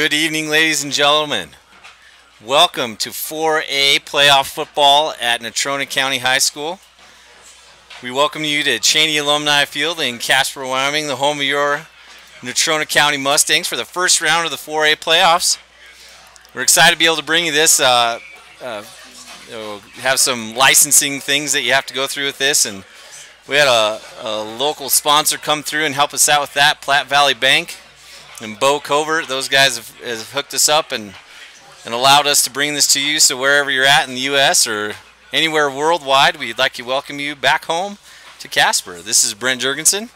Good evening, ladies and gentlemen. Welcome to 4A playoff football at Natrona County High School. We welcome you to Cheney Alumni Field in Casper, Wyoming, the home of your Natrona County Mustangs for the first round of the 4A playoffs. We're excited to be able to bring you this. Have some licensing things that you have to go through with this, and we had a local sponsor come through and help us out with that, Platte Valley Bank and Bo Covert. Those guys have hooked us up and allowed us to bring this to you. So wherever you're at in the U.S. or anywhere worldwide, we'd like to welcome you back home to Casper. This is Brent Jurgensen.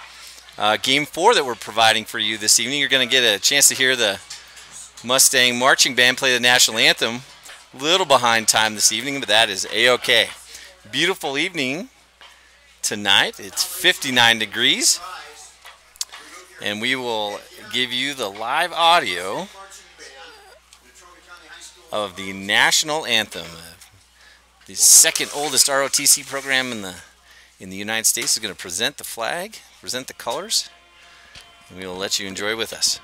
Game 4 that we're providing for you this evening. You're going to get a chance to hear the Mustang Marching Band play the National Anthem. A little behind time this evening, but that is A-OK. Beautiful evening tonight. It's 59 degrees. And we will give you the live audio of the National Anthem. The second oldest ROTC program in the United States is going to present the flag, present the colors, and we will let you enjoy with us.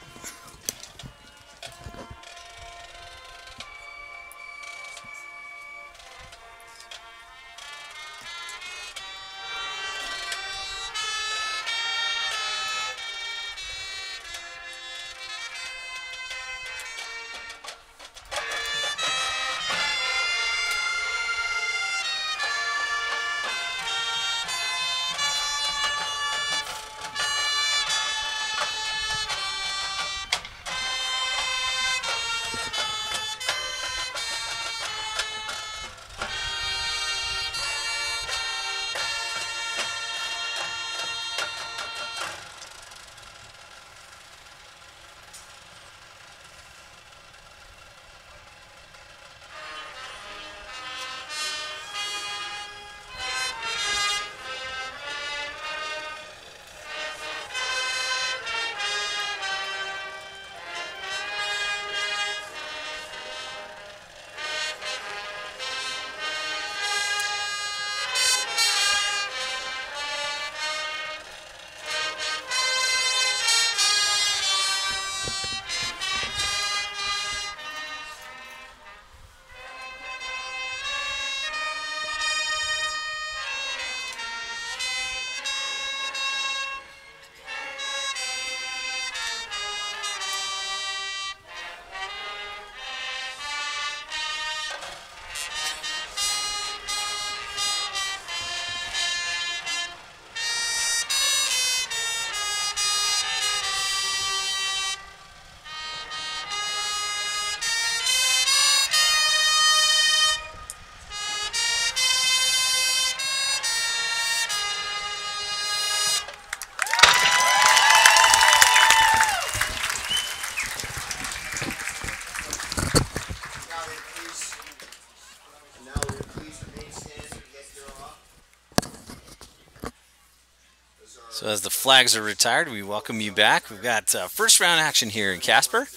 So as the flags are retired, we welcome you back. We've got first round action here in Casper,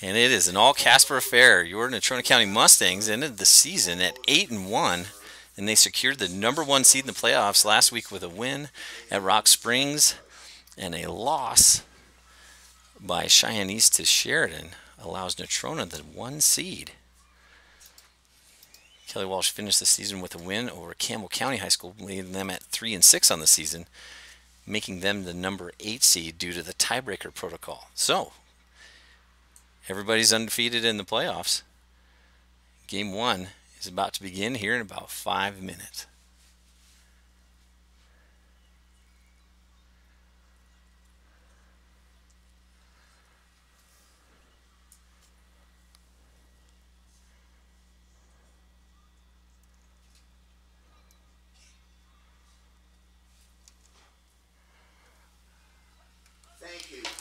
and it is an all Casper affair. Your Natrona County Mustangs ended the season at 8-1, and they secured the #1 seed in the playoffs last week with a win at Rock Springs, and a loss by Cheyenne East to Sheridan allows Natrona the 1 seed. Kelly Walsh finished the season with a win over Campbell County High School, leading them at 3-6 on the season, making them the #8 seed due to the tiebreaker protocol. So, everybody's undefeated in the playoffs. Game 1 is about to begin here in about 5 minutes.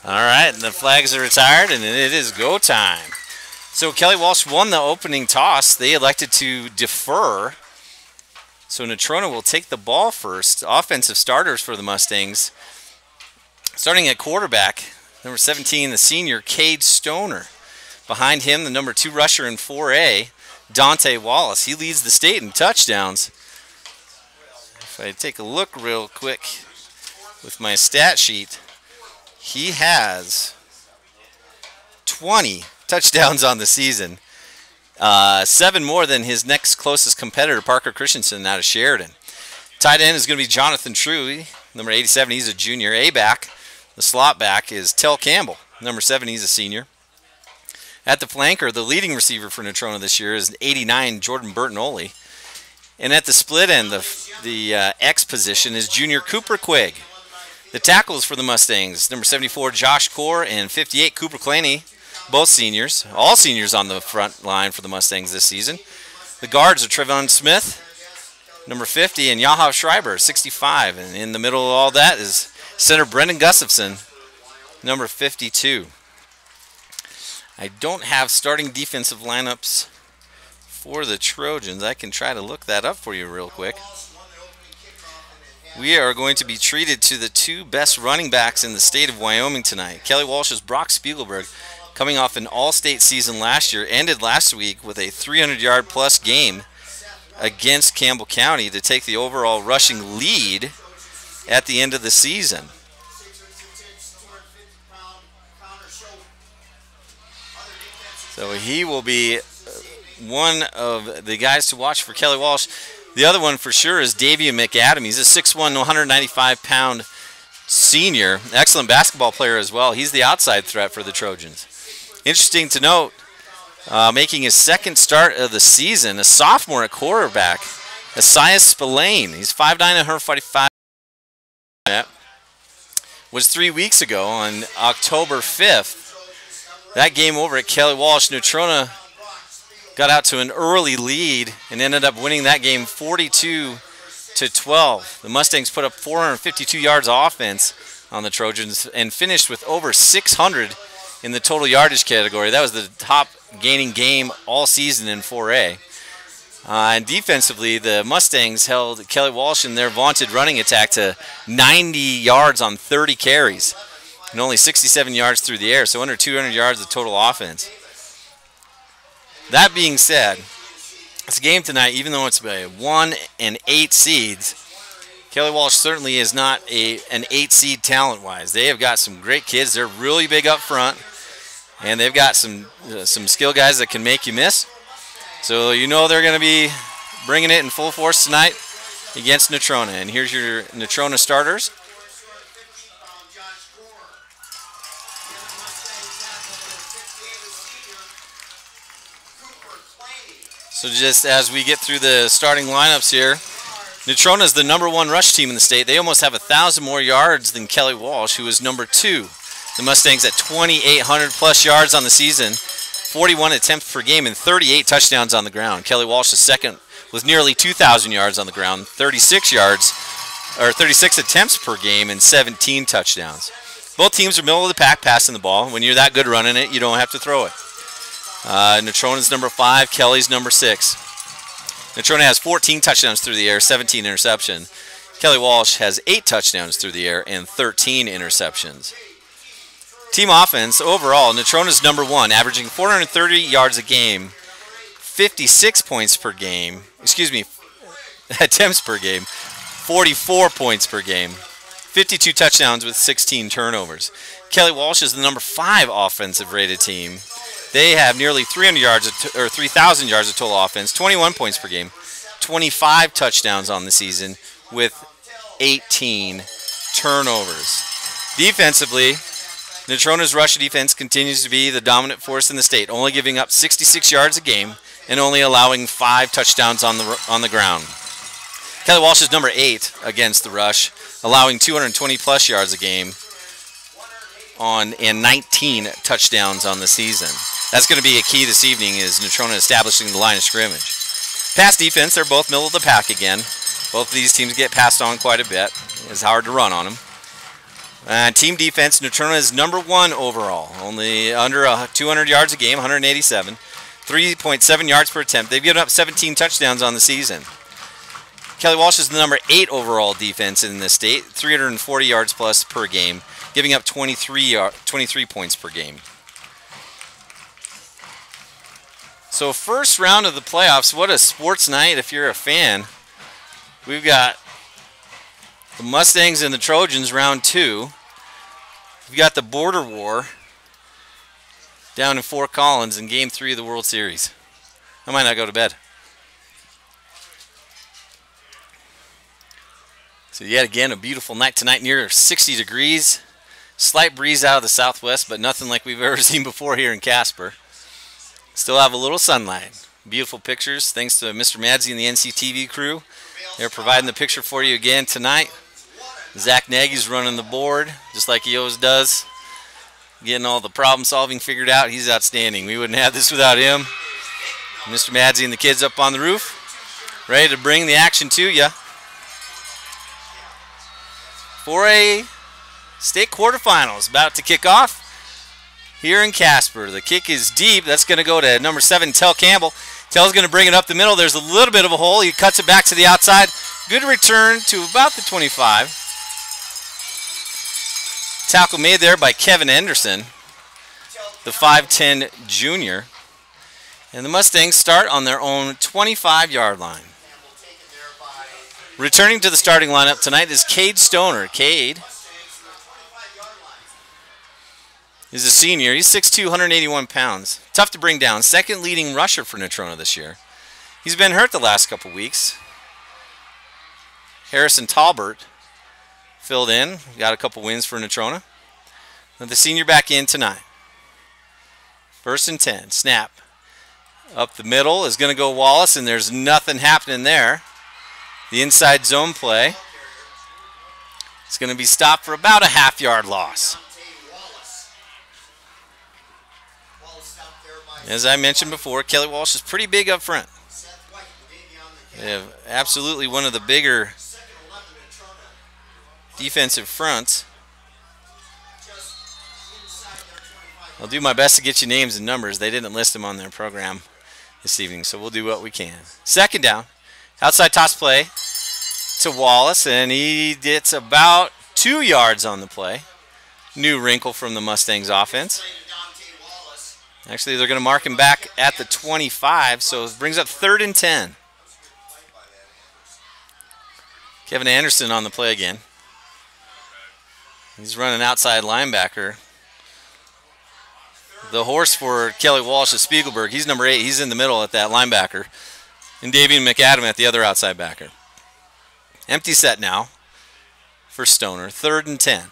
All right, and the flags are retired, and it is go time. So Kelly Walsh won the opening toss. They elected to defer. So Natrona will take the ball first. Offensive starters for the Mustangs. Starting at quarterback, number 17, the senior, Cade Stoner. Behind him, the number 2 rusher in 4A, Dante Wallace. He leads the state in touchdowns. If I take a look real quick with my stat sheet, he has 20 touchdowns on the season. 7 more than his next closest competitor, Parker Christensen, out of Sheridan. Tight end is going to be Jonathan True, number 87. He's a junior. A-back, the slot back, is Tell Campbell, number 7. He's a senior. At the flanker, the leading receiver for Natrona this year is 89, Jordan Bertinoli. And at the split end, the X position is junior Cooper Quigg. The tackles for the Mustangs, number 74, Josh Core, and 58, Cooper Claney, both seniors. All seniors on the front line for the Mustangs this season. The guards are Trevon Smith, number 50, and Yahav Schreiber, 65. And in the middle of all that is center Brendan Gustafson, number 52. I don't have starting defensive lineups for the Trojans. I can try to look that up for you real quick. We are going to be treated to the 2 best running backs in the state of Wyoming tonight. Kelly Walsh's Brock Spiegelberg, coming off an all-state season last year, ended last week with a 300-yard-plus game against Campbell County to take the overall rushing lead at the end of the season. So he will be one of the guys to watch for Kelly Walsh. The other one for sure is Davian McAdam. He's a 6'1", 195-pound senior. Excellent basketball player as well. He's the outside threat for the Trojans. Interesting to note, making his second start of the season, a sophomore at quarterback, Asias Spillane. He's 5'9", 145. Was 3 weeks ago on October 5th. That game over at Kelly Walsh, Natrona got out to an early lead and ended up winning that game 42-12. The Mustangs put up 452 yards of offense on the Trojans and finished with over 600 in the total yardage category. That was the top gaining game all season in 4A. And defensively, the Mustangs held Kelly Walsh in their vaunted running attack to 90 yards on 30 carries and only 67 yards through the air, so under 200 yards of total offense. That being said, this game tonight, even though it's a 1 and 8 seeds, Kelly Walsh certainly is not an 8 seed talent-wise. They have got some great kids. They're really big up front, and they've got some skill guys that can make you miss. So you know they're going to be bringing it in full force tonight against Natrona. And here's your Natrona starters. So just as we get through the starting lineups here, Natrona is the #1 rush team in the state. They almost have 1,000 more yards than Kelly Walsh, who is number 2. The Mustangs at 2,800 plus yards on the season, 41 attempts per game, and 38 touchdowns on the ground. Kelly Walsh is second with nearly 2,000 yards on the ground, 36 attempts per game, and 17 touchdowns. Both teams are middle of the pack passing the ball. When you're that good running it, you don't have to throw it. Natrona's number 5, Kelly's number 6. Natrona has 14 touchdowns through the air, 17 interceptions. Kelly Walsh has 8 touchdowns through the air and 13 interceptions. Team offense, overall, Natrona's number 1, averaging 430 yards a game, 56 points per game, attempts per game, 44 points per game, 52 touchdowns with 16 turnovers. Kelly Walsh is the number 5 offensive rated team. They have nearly 300 yards or 3,000 yards of total offense, 21 points per game, 25 touchdowns on the season with 18 turnovers. Defensively, Natrona's rush defense continues to be the dominant force in the state, only giving up 66 yards a game and only allowing 5 touchdowns on the ground. Kelly Walsh is number 8 against the rush, allowing 220 plus yards a game and 19 touchdowns on the season. That's going to be a key this evening, is Natrona establishing the line of scrimmage. Pass defense, they're both middle of the pack again. Both of these teams get passed on quite a bit. It's hard to run on them. Team defense, Natrona is number 1 overall, only under 200 yards a game, 187, 3.7 yards per attempt. They've given up 17 touchdowns on the season. Kelly Walsh is the number 8 overall defense in the state, 340 yards plus per game, giving up 23 points per game. So first round of the playoffs, what a sports night if you're a fan. We've got the Mustangs and the Trojans, round 2. We've got the border war down in Fort Collins in Game 3 of the World Series. I might not go to bed. So yet again, a beautiful night tonight, near 60 degrees. Slight breeze out of the southwest, but nothing like we've ever seen before here in Casper. Still have a little sunlight. Beautiful pictures, thanks to Mr. Madsey and the NCTV crew. They're providing the picture for you again tonight. Zach Nagy's running the board, just like he always does. Getting all the problem solving figured out. He's outstanding. We wouldn't have this without him. Mr. Madsey and the kids up on the roof, ready to bring the action to you. 4A state quarterfinals about to kick off here in Casper. The kick is deep. That's going to go to number 7, Tell Campbell. Tell's going to bring it up the middle. There's a little bit of a hole. He cuts it back to the outside. Good return to about the 25. Tackle made there by Kevin Anderson, the 5'10 junior. And the Mustangs start on their own 25-yard line. Returning to the starting lineup tonight is Cade Stoner. Cade is a senior. He's 6'2", 181 pounds. Tough to bring down. Second leading rusher for Natrona this year. He's been hurt the last couple weeks. Harrison Talbert filled in. Got a couple wins for Natrona. Now the senior back in tonight. 1st and 10. Snap. Up the middle is going to go Wallace, and there's nothing happening there. The inside zone play. It's going to be stopped for about a half-yard loss. As I mentioned before, Kelly Walsh is pretty big up front. They have absolutely one of the bigger defensive fronts. I'll do my best to get you names and numbers. They didn't list them on their program this evening, so we'll do what we can. 2nd down. Outside toss play to Wallace, and he gets about 2 yards on the play. New wrinkle from the Mustangs offense. Actually, they're going to mark him back at the 25, so it brings up 3rd and 10. Kevin Anderson on the play again. He's running outside linebacker. The horse for Kelly Walsh is Spiegelberg. He's number 8. He's in the middle at that linebacker. And Davian McAdam at the other outside backer. Empty set now for Stoner. 3rd and 10.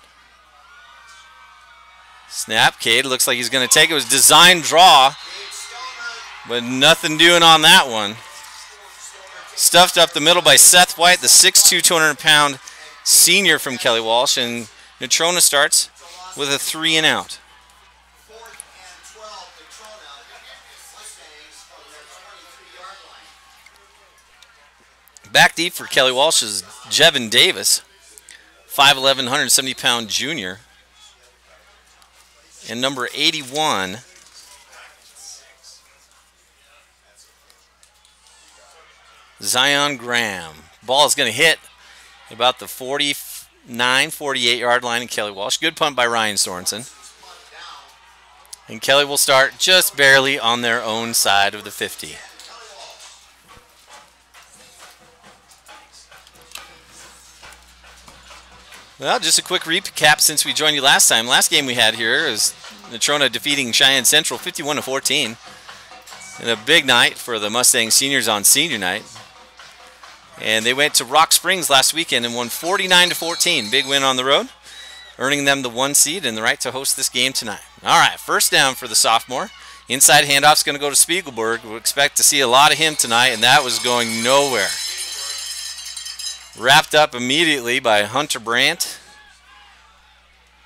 Snap. Cade looks like he's going to take it. It was design draw, but nothing doing on that one. Stuffed up the middle by Seth White, the 6'2", 200-pound senior from Kelly Walsh. And Natrona starts with a 3 and out. Back deep for Kelly Walsh is Jevin Davis, 5'11", 170-pound junior. And number 81, Zion Graham. Ball is going to hit about the 49, 48-yard line in Kelly Walsh. Good punt by Ryan Sorensen. And Kelly will start just barely on their own side of the 50. Well, just a quick recap since we joined you last time. Last game we had here is Natrona defeating Cheyenne Central 51-14. And a big night for the Mustang seniors on senior night. And they went to Rock Springs last weekend and won 49-14. Big win on the road, earning them the 1 seed and the right to host this game tonight. All right, 1st down for the sophomore. Inside handoff's going to go to Spiegelberg. We'll expect to see a lot of him tonight, and that was going nowhere. Wrapped up immediately by Hunter Brandt,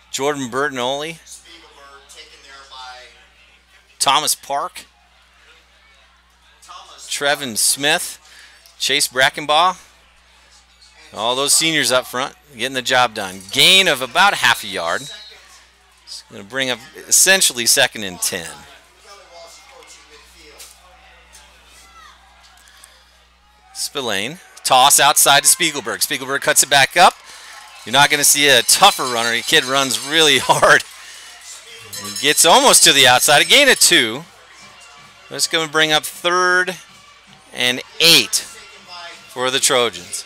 Jordan Bertinoli, Thomas Park, Trevin Smith, Chase Brackenbaugh. All those seniors up front getting the job done. Gain of about half a yard. It's going to bring up essentially 2nd and 10. Spillane. Toss outside to Spiegelberg. Spiegelberg cuts it back up. You're not going to see a tougher runner. The kid runs really hard. He gets almost to the outside. A gain of 2. That's going to bring up 3rd and 8 for the Trojans.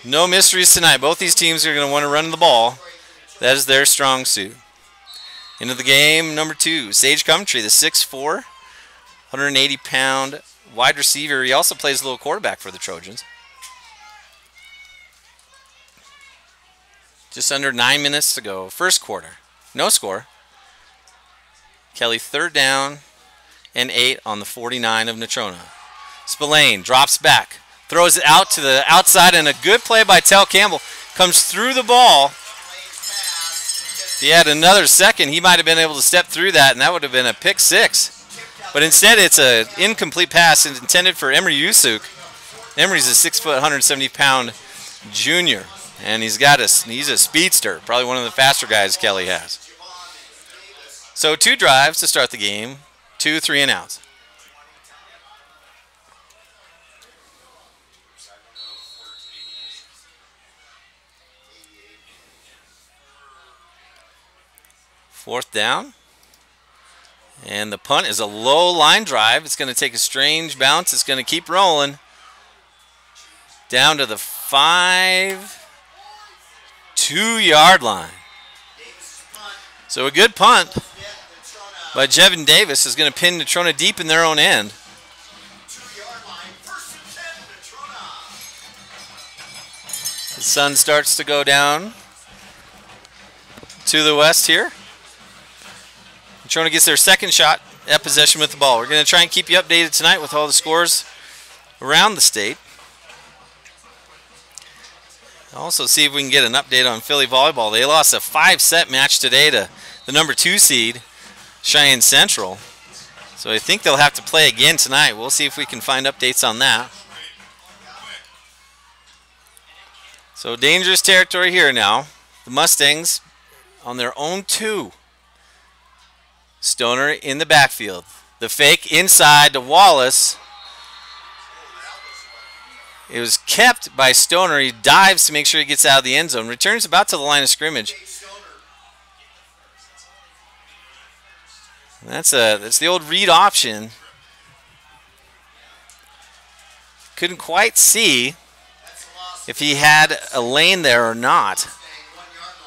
No mysteries tonight. Both these teams are going to want to run the ball. That is their strong suit. Into the game, number 2, Sage Coventry, the 6'4", 180-pound wide receiver. He also plays a little quarterback for the Trojans. Just under 9 minutes to go. First quarter. No score. Kelly 3rd down and 8 on the 49 of Natrona. Spillane drops back. Throws it out to the outside, and a good play by Tell Campbell. Comes through the ball. If he had another second, he might have been able to step through that, and that would have been a pick 6. But instead, it's an incomplete pass intended for Emery Yusuk. Emery's a 6', 170-pound junior, and he's a speedster, probably one of the faster guys Kelly has. So 2 drives to start the game, 2 3-and-outs. Fourth down. And the punt is a low line drive. It's going to take a strange bounce. It's going to keep rolling. Down to the 2-yard line. So a good punt by Jevin Davis is going to pin Natrona deep in their own end. The sun starts to go down to the west here. Natrona gets their second shot at possession with the ball. We're going to try and keep you updated tonight with all the scores around the state. Also see if we can get an update on Philly volleyball. They lost a 5-set match today to the number 2 seed, Cheyenne Central. So I think they'll have to play again tonight. We'll see if we can find updates on that. So dangerous territory here now. The Mustangs on their own 2. Stoner in the backfield. The fake inside to Wallace. It was kept by Stoner. He dives to make sure he gets out of the end zone. Returns about to the line of scrimmage. That's the old read option. Couldn't quite see if he had a lane there or not.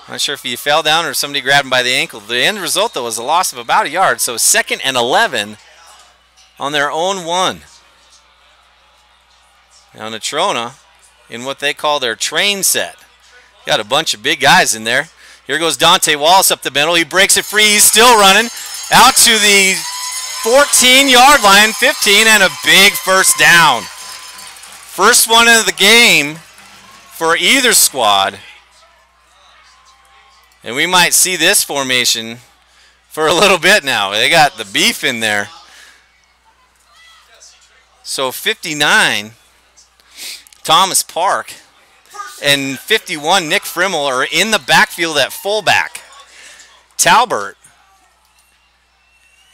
Not sure if he fell down or somebody grabbed him by the ankle. The end result, though, was a loss of about a yard. So 2nd and 11 on their own 1. Now Natrona in what they call their train set. Got a bunch of big guys in there. Here goes Dante Wallace up the middle. He breaks it free. He's still running. Out to the 14-yard line, 15, and a big first down. First one of the game for either squad. And we might see this formation for a little bit now. They got the beef in there. So 59, Thomas Park, and 51, Nick Frimmel, are in the backfield at fullback. Talbert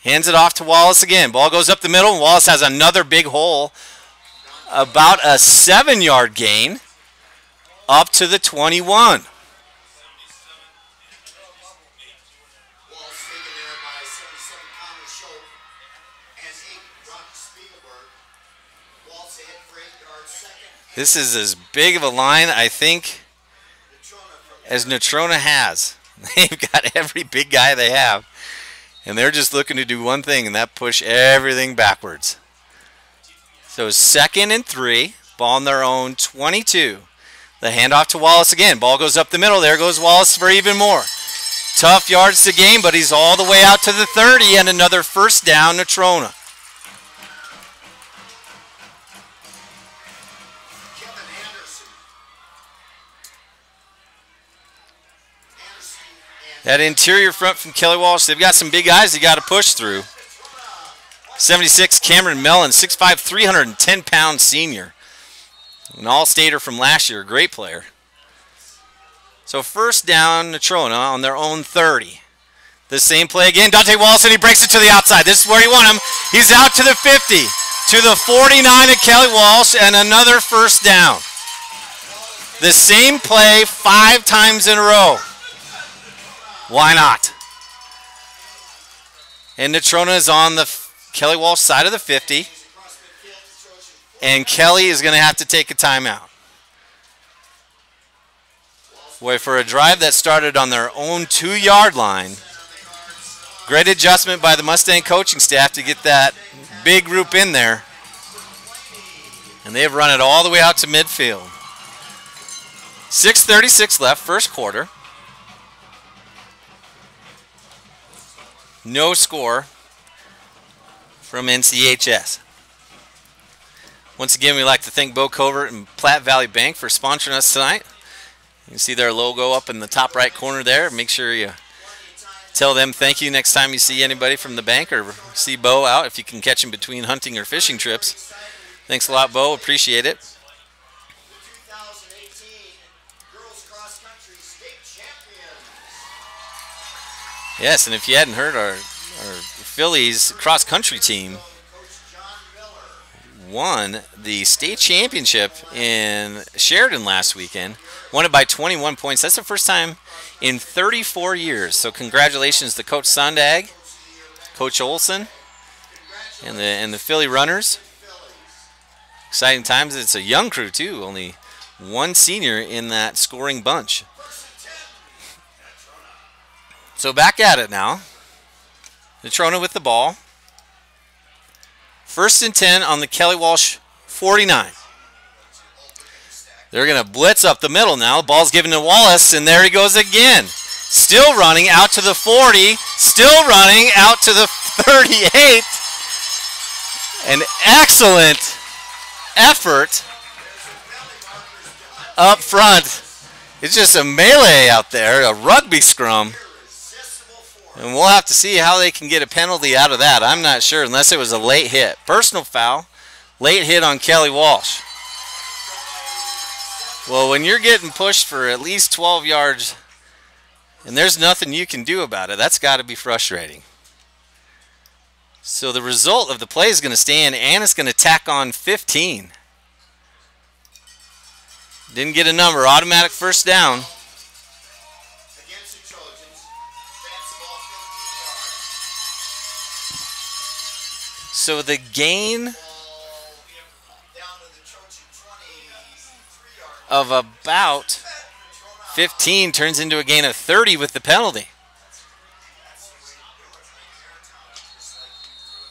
hands it off to Wallace again. Ball goes up the middle, and Wallace has another big hole. About a 7-yard gain up to the 21. This is as big of a line, I think, as Natrona has. They've got every big guy they have. And they're just looking to do one thing, and that push everything backwards. So 2nd and 3, ball on their own 22. The handoff to Wallace again. Ball goes up the middle. There goes Wallace for even more. Tough yards to gain, but he's all the way out to the 30, and another first down, Natrona. That interior front from Kelly Walsh, they've got some big guys they got to push through. 76, Cameron Mellon, 6'5", 310-pound senior. An all-stater from last year, a great player. So first down, Natrona on their own 30. The same play again, Dante Wallace, and he breaks it to the outside. This is where he want him. He's out to the 50, to the 49 of Kelly Walsh, and another first down. The same play 5 times in a row. Why not? And Natrona is on the Kelly Walsh side of the 50. And Kelly is going to have to take a timeout. Boy, for a drive that started on their own 2-yard line, Great adjustment by the Mustang coaching staff to get that big group in there. And they've run it all the way out to midfield. 6:36 left, first quarter. No score from NCHS. Once again, we'd like to thank Bo Covert and Platte Valley Bank for sponsoring us tonight. You can see their logo up in the top right corner there. Make sure you tell them thank you next time you see anybody from the bank or see Bo out, if you can catch him between hunting or fishing trips. Thanks a lot, Bo. Appreciate it. Yes, and if you hadn't heard, our Phillies cross-country team won the state championship in Sheridan last weekend. Won it by 21 points. That's the first time in 34 years. So congratulations to Coach Sondag, Coach Olson, and the Philly runners. Exciting times. It's a young crew too. Only one senior in that scoring bunch. So back at it now. Natrona with the ball. 1st and 10 on the Kelly Walsh 49. They're going to blitz up the middle now. The ball's given to Wallace, and there he goes again. Still running out to the 40. Still running out to the 38. An excellent effort up front. It's just a melee out there, a rugby scrum. And we'll have to see how they can get a penalty out of that. I'm not sure unless it was a late hit. Personal foul, late hit on Kelly Walsh. Well, when you're getting pushed for at least 12 yards and there's nothing you can do about it, that's got to be frustrating. So the result of the play is going to stand, and it's going to tack on 15. Didn't get a number. Automatic first down. So the gain of about 15 turns into a gain of 30 with the penalty.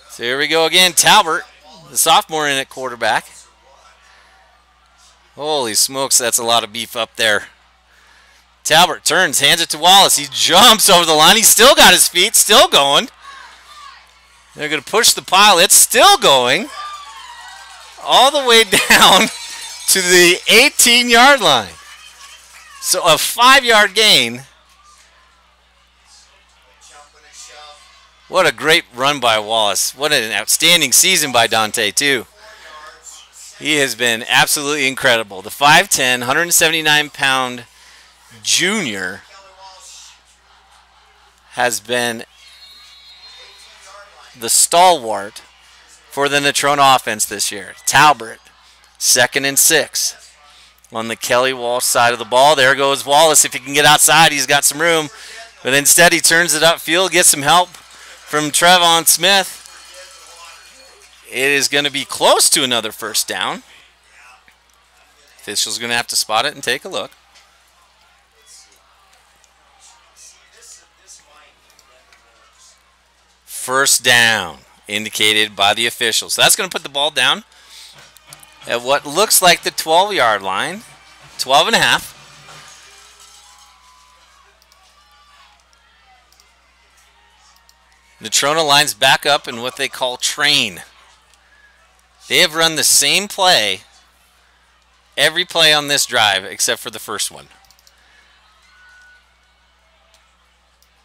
So here we go again. Talbert, the sophomore in at quarterback. Holy smokes, that's a lot of beef up there. Talbert turns, hands it to Wallace. He jumps over the line. He's still got his feet, still going. They're going to push the pile. It's still going all the way down to the 18-yard line. So a 5-yard gain. What a great run by Wallace. What an outstanding season by Dante, too. He has been absolutely incredible. The 5'10", 179-pound junior has been the stalwart for the Natrona offense this year. Talbert, 2nd and 6 on the Kelly Walsh side of the ball. There goes Wallace. If he can get outside, he's got some room. But instead, he turns it upfield, gets some help from Trevon Smith. It is going to be close to another first down. Official's going to have to spot it and take a look. First down indicated by the officials. So that's going to put the ball down at what looks like the 12-yard line, 12 and a half. Natrona lines back up in what they call train. They have run the same play every play on this drive except for the first one.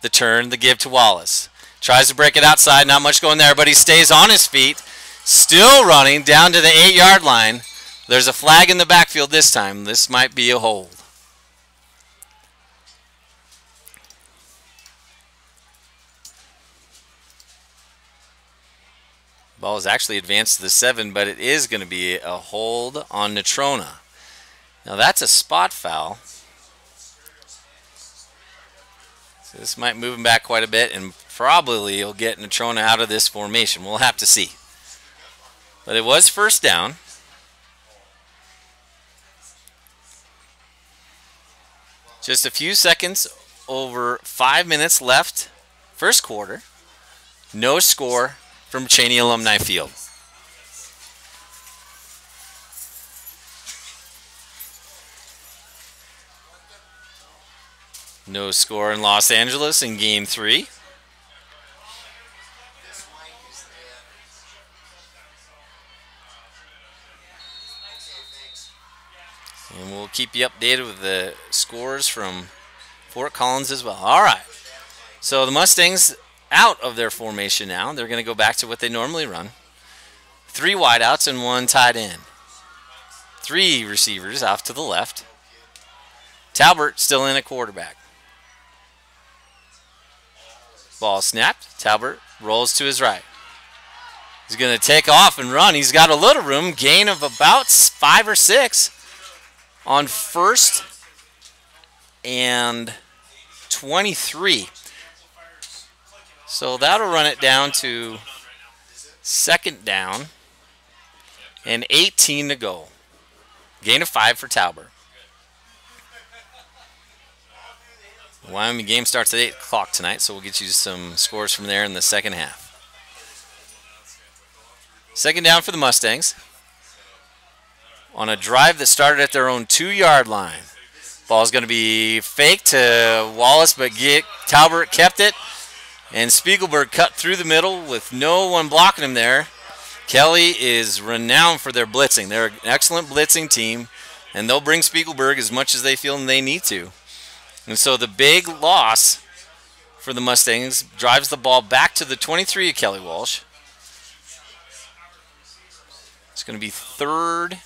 The turn, the give to Wallace. Tries to break it outside, not much going there, but he stays on his feet, still running down to the 8-yard line. There's a flag in the backfield this time. This might be a hold. Ball is actually advanced to the 7, but it is going to be a hold on Natrona. Now that's a spot foul. So this might move him back quite a bit, and probably he'll get Natrona out of this formation. We'll have to see. But it was first down. Just a few seconds over 5 minutes left, first quarter. No score from Cheney Alumni Field. No score in Los Angeles in Game 3. And we'll keep you updated with the scores from Fort Collins as well. All right. So the Mustangs out of their formation now. They're going to go back to what they normally run. 3 wideouts and 1 tight end. 3 receivers off to the left. Talbert still in at quarterback. Ball snapped. Talbert rolls to his right. He's going to take off and run. He's got a little room. Gain of about 5 or 6 on 1st and 23. So that'll run it down to 2nd down and 18 to go. Gain of 5 for Talbert. The Wyoming game starts at 8 o'clock tonight, so we'll get you some scores from there in the second half. 2nd down for the Mustangs on a drive that started at their own 2-yard line. Ball's going to be faked to Wallace, but Talbert kept it. And Spiegelberg cut through the middle with no one blocking him there. Kelly is renowned for their blitzing. They're an excellent blitzing team, and they'll bring Spiegelberg as much as they feel they need to. And so the big loss for the Mustangs drives the ball back to the 23 of Kelly Walsh. It's going to be 3rd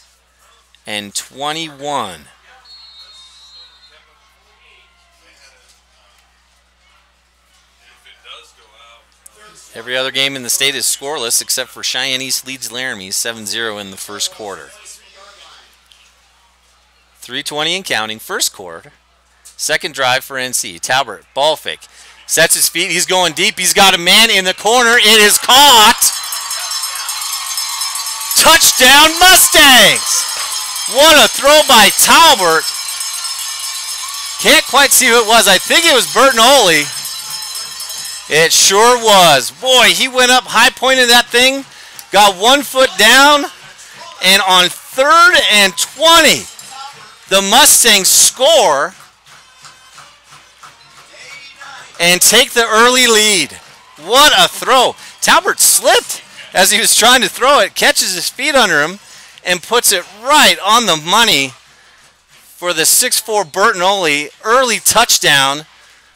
and 21. Every other game in the state is scoreless except for Cheyenne East leads Laramie 7-0 in the first quarter. 3:20 and counting, first quarter. 2nd drive for NC. Talbert, ball fake. Sets his feet. He's going deep. He's got a man in the corner. It is caught. Touchdown Mustangs. What a throw by Talbert. Can't quite see who it was. I think it was Burton Oley. It sure was. Boy, he went up high, pointed that thing, got 1 foot down, and on 3rd and 20, the Mustangs score and take the early lead. What a throw. Talbert slipped as he was trying to throw it, catches his feet under him, and puts it right on the money for the 6'4" Burton Oley early touchdown.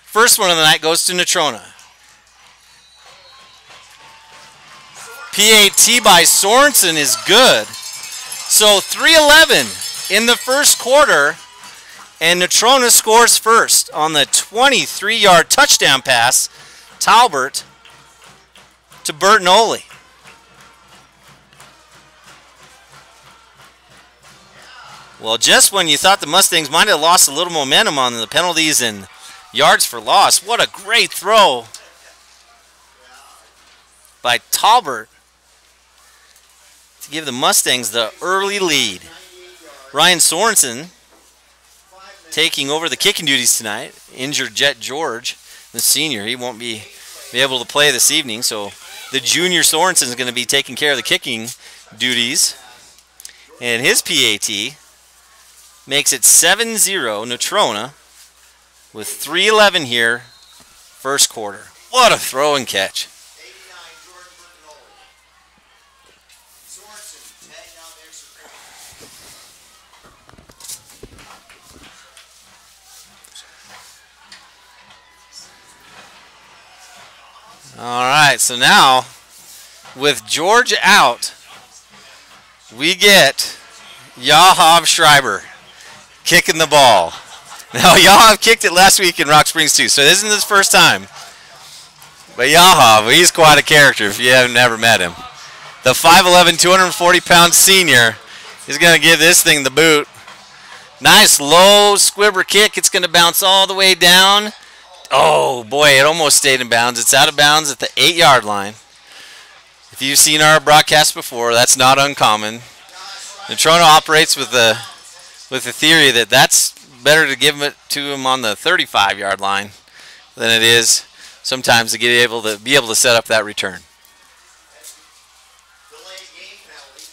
First one of the night goes to Natrona. PAT by Sorensen is good. So 3:11 in the first quarter, and Natrona scores first on the 23-yard touchdown pass. Talbert to Burton Oley. Well, just when you thought the Mustangs might have lost a little momentum on the penalties and yards for loss, what a great throw by Talbert to give the Mustangs the early lead. Ryan Sorensen taking over the kicking duties tonight. Injured Jet George, the senior. He won't be able to play this evening, so the junior Sorensen is going to be taking care of the kicking duties. And his PAT makes it 7-0 Natrona with 3:11 here, first quarter. What a throw and catch. All right, so now with George out, we get Yahav Schreiber kicking the ball. Now, Yahav kicked it last week in Rock Springs too, so this isn't his first time. But Yahav, he's quite a character if you haven't ever met him. The 5'11", 240-pound senior is going to give this thing the boot. Nice low squibber kick. It's going to bounce all the way down. Oh, boy, it almost stayed in bounds. It's out of bounds at the 8-yard line. If you've seen our broadcast before, that's not uncommon. Natrona operates with the theory that that's better to give it to him on the 35-yard line than it is sometimes to be able to set up that return. Delayed game penalty.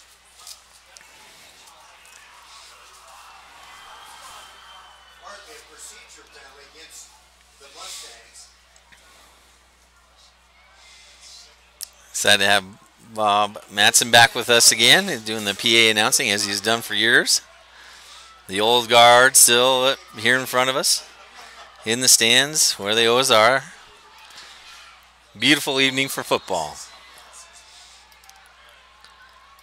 Mark, a procedure penalty against the Mustangs. Excited to have Bob Matson back with us again, doing the PA announcing as he's done for years. The old guard still here in front of us, in the stands where they always are. Beautiful evening for football.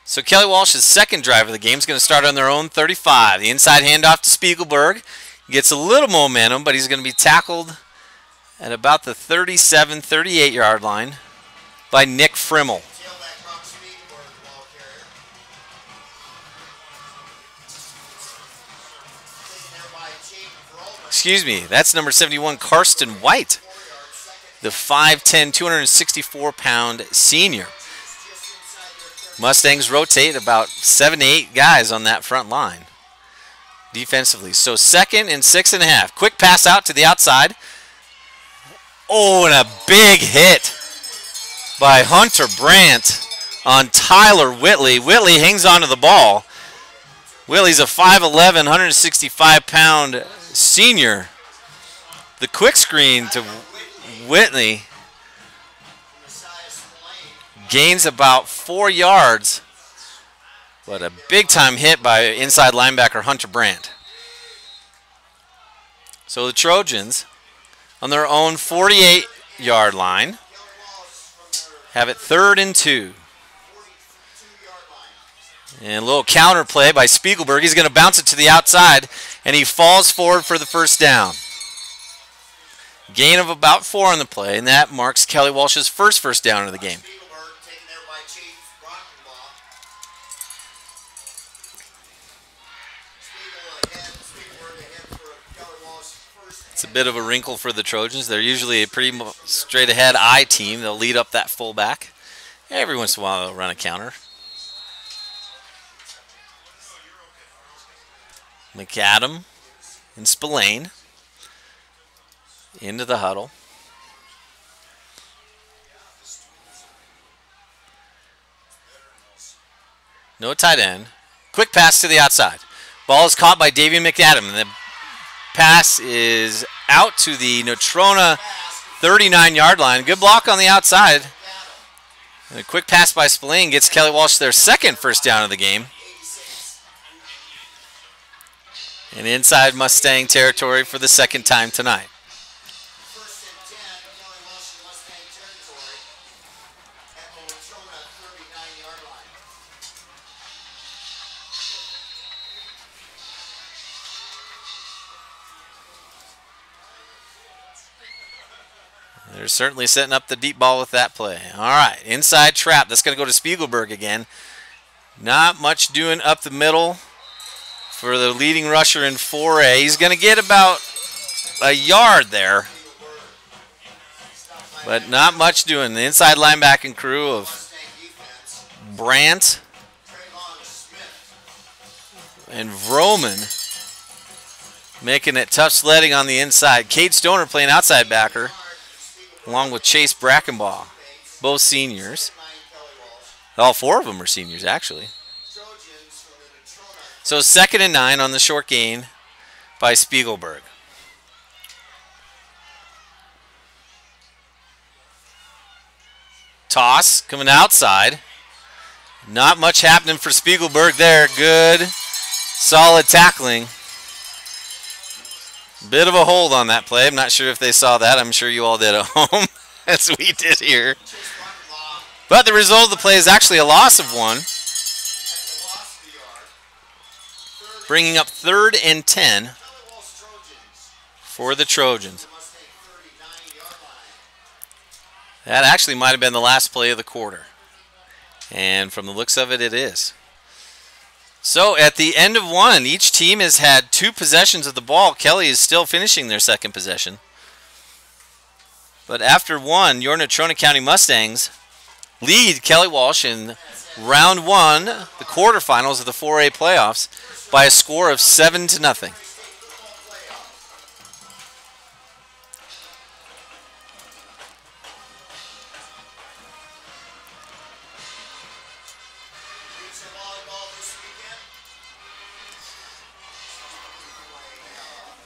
So Kelly Walsh's second drive of the game is going to start on their own 35. The inside handoff to Spiegelberg. He gets a little momentum, but he's going to be tackled at about the 37, 38-yard line by Nick Frimmel. Excuse me, that's number 71, Karsten White, the 5'10", 264-pound senior. Mustangs rotate about 7 to 8 guys on that front line defensively. So 2nd and 6.5. Quick pass out to the outside. Oh, and a big hit by Hunter Brandt on Tyler Whitley. Whitley hangs onto the ball. Whitley's a 5'11", 165-pound senior. The quick screen to Whitley gains about 4 yards, but a big-time hit by inside linebacker Hunter Brandt. So the Trojans, on their own 48-yard line, have it 3rd and 2. And a little counter play by Spiegelberg. He's going to bounce it to the outside, and he falls forward for the first down. Gain of about 4 on the play, and that marks Kelly Walsh's first down of the game. It's a bit of a wrinkle for the Trojans. They're usually a pretty straight-ahead I team. They'll lead up that fullback. Every once in a while, they'll run a counter. McAdam and Spillane into the huddle. No tight end. Quick pass to the outside. Ball is caught by Davian McAdam, and the pass is out to the Natrona 39-yard line. Good block on the outside. And a quick pass by Spillane gets Kelly Walsh their second first down of the game. And inside Mustang territory for the second time tonight. First and 10, Kelly Walsh in Mustang territory at the Natrona 39-yard line. They're certainly setting up the deep ball with that play. All right, inside trap. That's going to go to Spiegelberg again. Not much doing up the middle for the leading rusher in 4A. He's going to get about a yard there, but not much doing. The inside linebacking crew of Brandt and Vroman making it tough sledding on the inside. Cade Stoner playing outside backer, along with Chase Brackenbaugh, both seniors. All 4 of them are seniors, actually. So 2nd and 9 on the short gain by Spiegelberg. Toss coming outside. Not much happening for Spiegelberg there. Good, solid tackling. Bit of a hold on that play. I'm not sure if they saw that. I'm sure you all did at home, as we did here. But the result of the play is actually a loss of 1. Bringing up 3rd and 10 for the Trojans. That actually might have been the last play of the quarter. And from the looks of it, it is. So at the end of 1, each team has had 2 possessions of the ball. Kelly is still finishing their second possession. But after 1, your Natrona County Mustangs lead Kelly Walsh in round 1, the quarterfinals of the 4A playoffs, by a score of 7-0.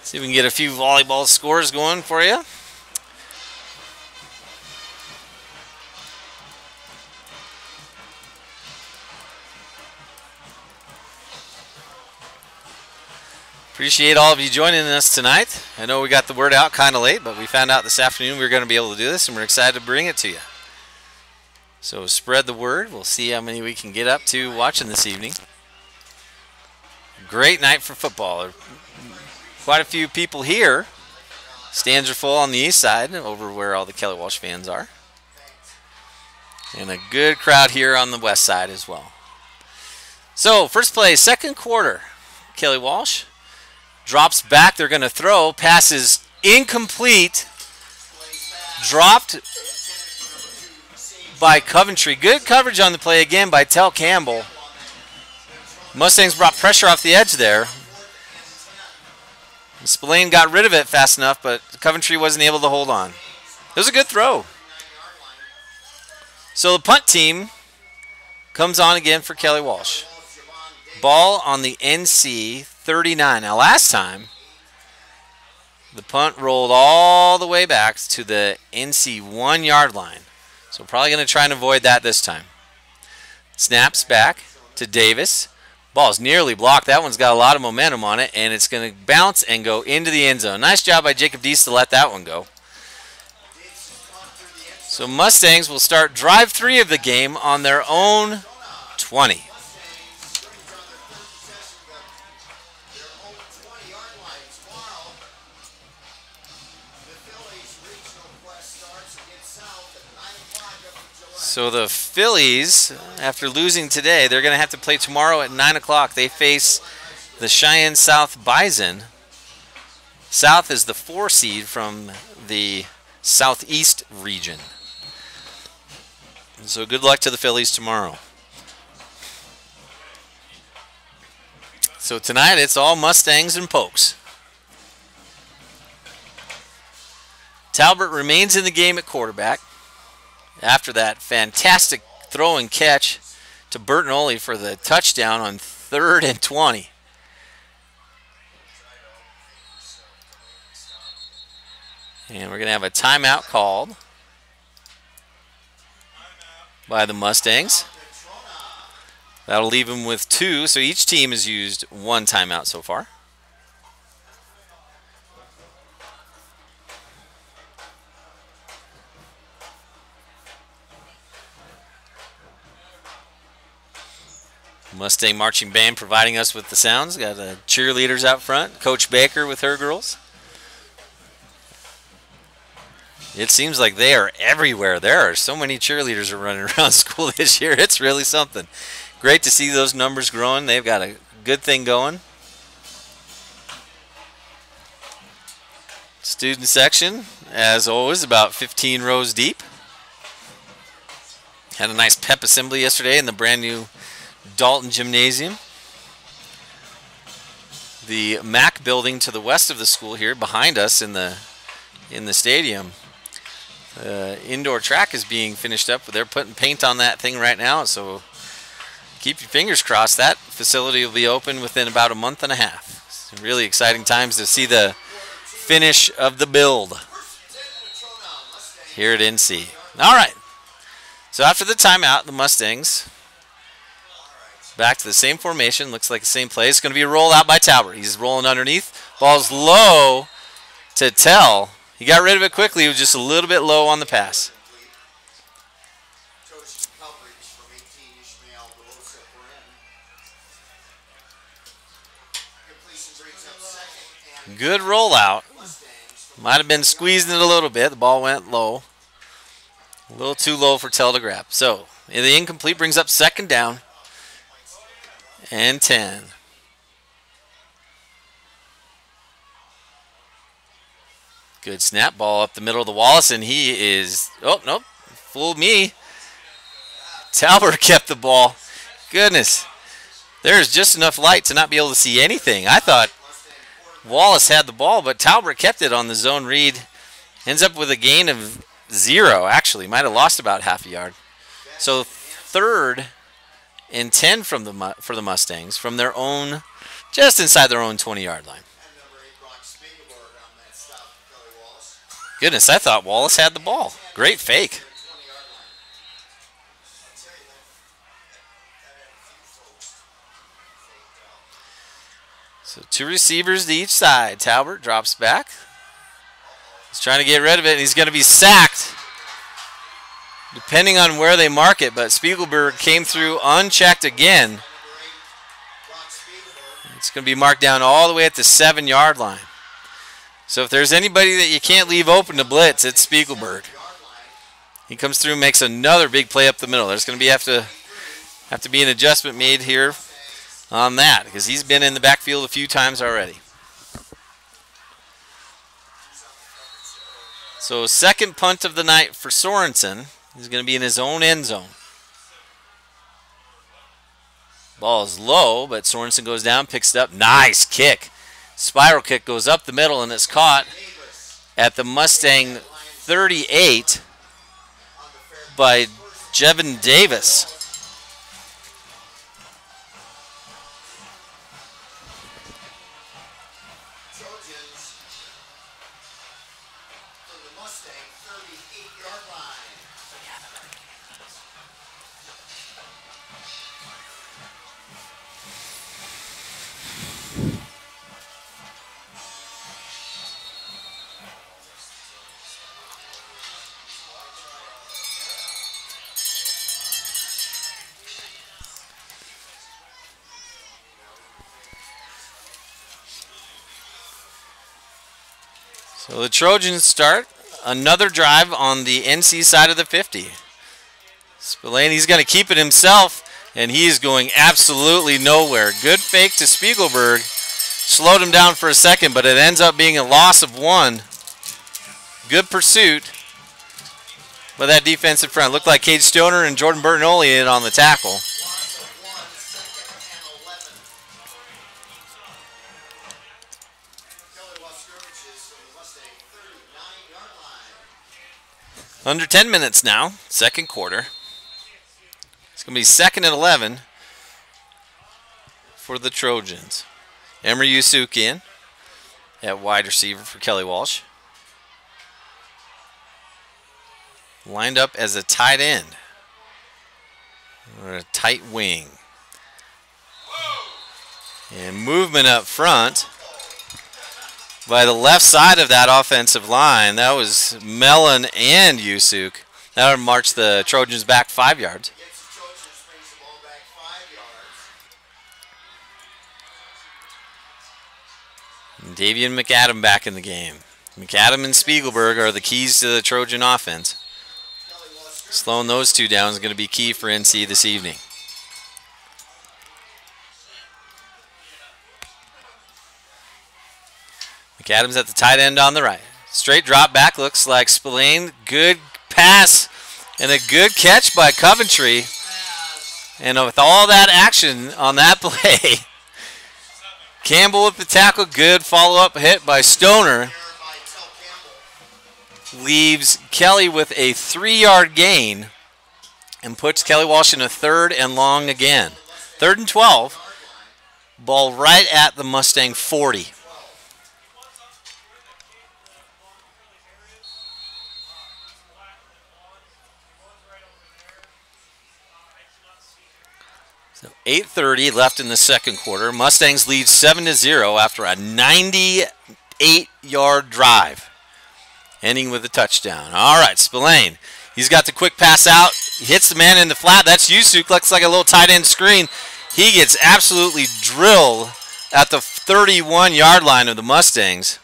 See if we can get a few volleyball scores going for you. Appreciate all of you joining us tonight. I know we got the word out kind of late, but we found out this afternoon we were going to be able to do this, and we're excited to bring it to you. So spread the word. We'll see how many we can get up to watching this evening. Great night for football. Quite a few people here. Stands are full on the east side, over where all the Kelly Walsh fans are. And a good crowd here on the west side as well. So first play, second quarter. Kelly Walsh drops back. They're going to throw. Passes incomplete. Dropped by Coventry. Good coverage on the play again by Tell Campbell. Mustangs brought pressure off the edge there. Spillane got rid of it fast enough, but Coventry wasn't able to hold on. It was a good throw. So the punt team comes on again for Kelly Walsh. Ball on the NC 39. Now last time, the punt rolled all the way back to the NC 1 yard line. So probably going to try and avoid that this time. Snaps back to Davis. Ball's nearly blocked. That one's got a lot of momentum on it, and it's going to bounce and go into the end zone. Nice job by Jacob Deese to let that one go. So Mustangs will start drive 3 of the game on their own 20. So the Phillies, after losing today, they're going to have to play tomorrow at 9 o'clock. They face the Cheyenne South Bison. South is the 4 seed from the Southeast region. So good luck to the Phillies tomorrow. So tonight it's all Mustangs and Pokes. Talbert remains in the game at quarterback. After that fantastic throw and catch to Bertinoli for the touchdown on 3rd and 20. And we're going to have a timeout called by the Mustangs. That'll leave them with 2, so each team has used 1 timeout so far. Mustang Marching Band providing us with the sounds. Got the cheerleaders out front. Coach Baker with her girls. It seems like they are everywhere. There are so many cheerleaders are running around school this year. It's really something. Great to see those numbers growing. They've got a good thing going. Student section, as always, about 15 rows deep. Had a nice pep assembly yesterday in the brand new Dalton Gymnasium. The MAC building to the west of the school here, behind us in the stadium. Indoor track is being finished up. They're putting paint on that thing right now, so keep your fingers crossed. That facility will be open within about a month and a half. It's really exciting times to see the finish of the build here at NC. All right. So after the timeout, the Mustangs back to the same formation. Looks like the same play. It's going to be a roll out by Talbert. He's rolling underneath. Ball's low to Tell. He got rid of it quickly. He was just a little bit low on the pass. Good rollout. Might have been squeezing it a little bit. The ball went low. A little too low for Tell to grab. So the incomplete brings up 2nd down and 10. Good snap ball up the middle of the Wallace, and he is, oh, nope, fooled me. Talbert kept the ball. Goodness. There's just enough light to not be able to see anything. I thought Wallace had the ball, but Talbert kept it on the zone read. Ends up with a gain of 0, actually. Might have lost about half a yard. So 3rd and 10 for the Mustangs from their own, just inside their own 20-yard line. Goodness, I thought Wallace had the ball. Great fake. So 2 receivers to each side. Talbert drops back. He's trying to get rid of it, and he's going to be sacked. Depending on where they mark it, but Spiegelberg came through unchecked again. It's going to be marked down all the way at the 7-yard line. So if there's anybody that you can't leave open to blitz, it's Spiegelberg. He comes through and makes another big play up the middle. There's going to be have to be an adjustment made here on that because he's been in the backfield a few times already. So second punt of the night for Sorensen. He's going to be in his own end zone. Ball is low, but Sorensen goes down, picks it up. Nice kick. Spiral kick goes up the middle, and it's caught at the Mustang 38 by Jevin Davis. Trojans from the Mustang 38-yard line. So the Trojans start another drive on the NC side of the 50. Spillane, he's going to keep it himself, and he is going absolutely nowhere. Good fake to Spiegelberg. Slowed him down for a second, but it ends up being a loss of 1. Good pursuit by that defensive front. Looked like Cade Stoner and Jordan Bertinoli in on the tackle. Loss of 1, 2nd and 11. Kelly lost scrimmages from the Mustang 39-yard line. Under 10 minutes now, second quarter. It's going to be 2nd and 11 for the Trojans. Emery Yusuk in at wide receiver for Kelly Walsh. Lined up as a tight end or a tight wing. And movement up front by the left side of that offensive line. That was Mellon and Yusuk. That would march the Trojans back 5 yards. Gets the Trojans, brings the ball back 5 yards. And Davian McAdam back in the game. McAdam and Spiegelberg are the keys to the Trojan offense. Slowing those two down is going to be key for NC this evening. McAdams at the tight end on the right. Straight drop back, looks like Spillane. Good pass and a good catch by Coventry. And with all that action on that play, Campbell with the tackle, good follow-up hit by Stoner. Leaves Kelly with a 3-yard gain and puts Kelly Walsh in a 3rd and long again. 3rd and 12. Ball right at the Mustang 40. So 8:30 left in the second quarter. Mustangs lead 7-0 after a 98-yard drive. Ending with a touchdown. All right, Spillane. He's got the quick pass out. He hits the man in the flat. That's Yusuk. Looks like a little tight end screen. He gets absolutely drilled at the 31-yard line of the Mustangs.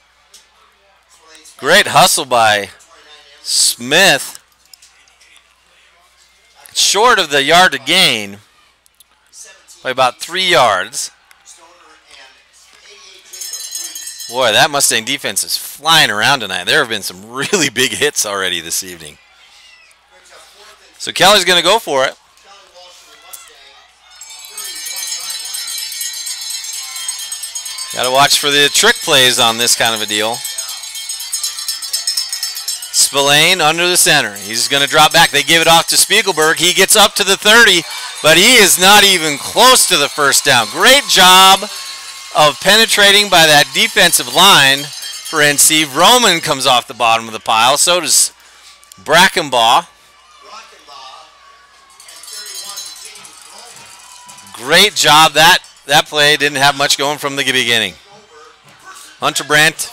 Great hustle by Smith. Short of the yard to gain by about 3 yards. Boy, that Mustang defense is flying around tonight. There have been some really big hits already this evening. So Kelly's going to go for it. Got to watch for the trick plays on this kind of a deal. Spillane under the center. He's going to drop back. They give it off to Spiegelberg. He gets up to the 30, but he is not even close to the first down. Great job of penetrating by that defensive line for NC. Roman comes off the bottom of the pile. So does Brackenbaugh. Great job. That play didn't have much going from the beginning. Hunter Brandt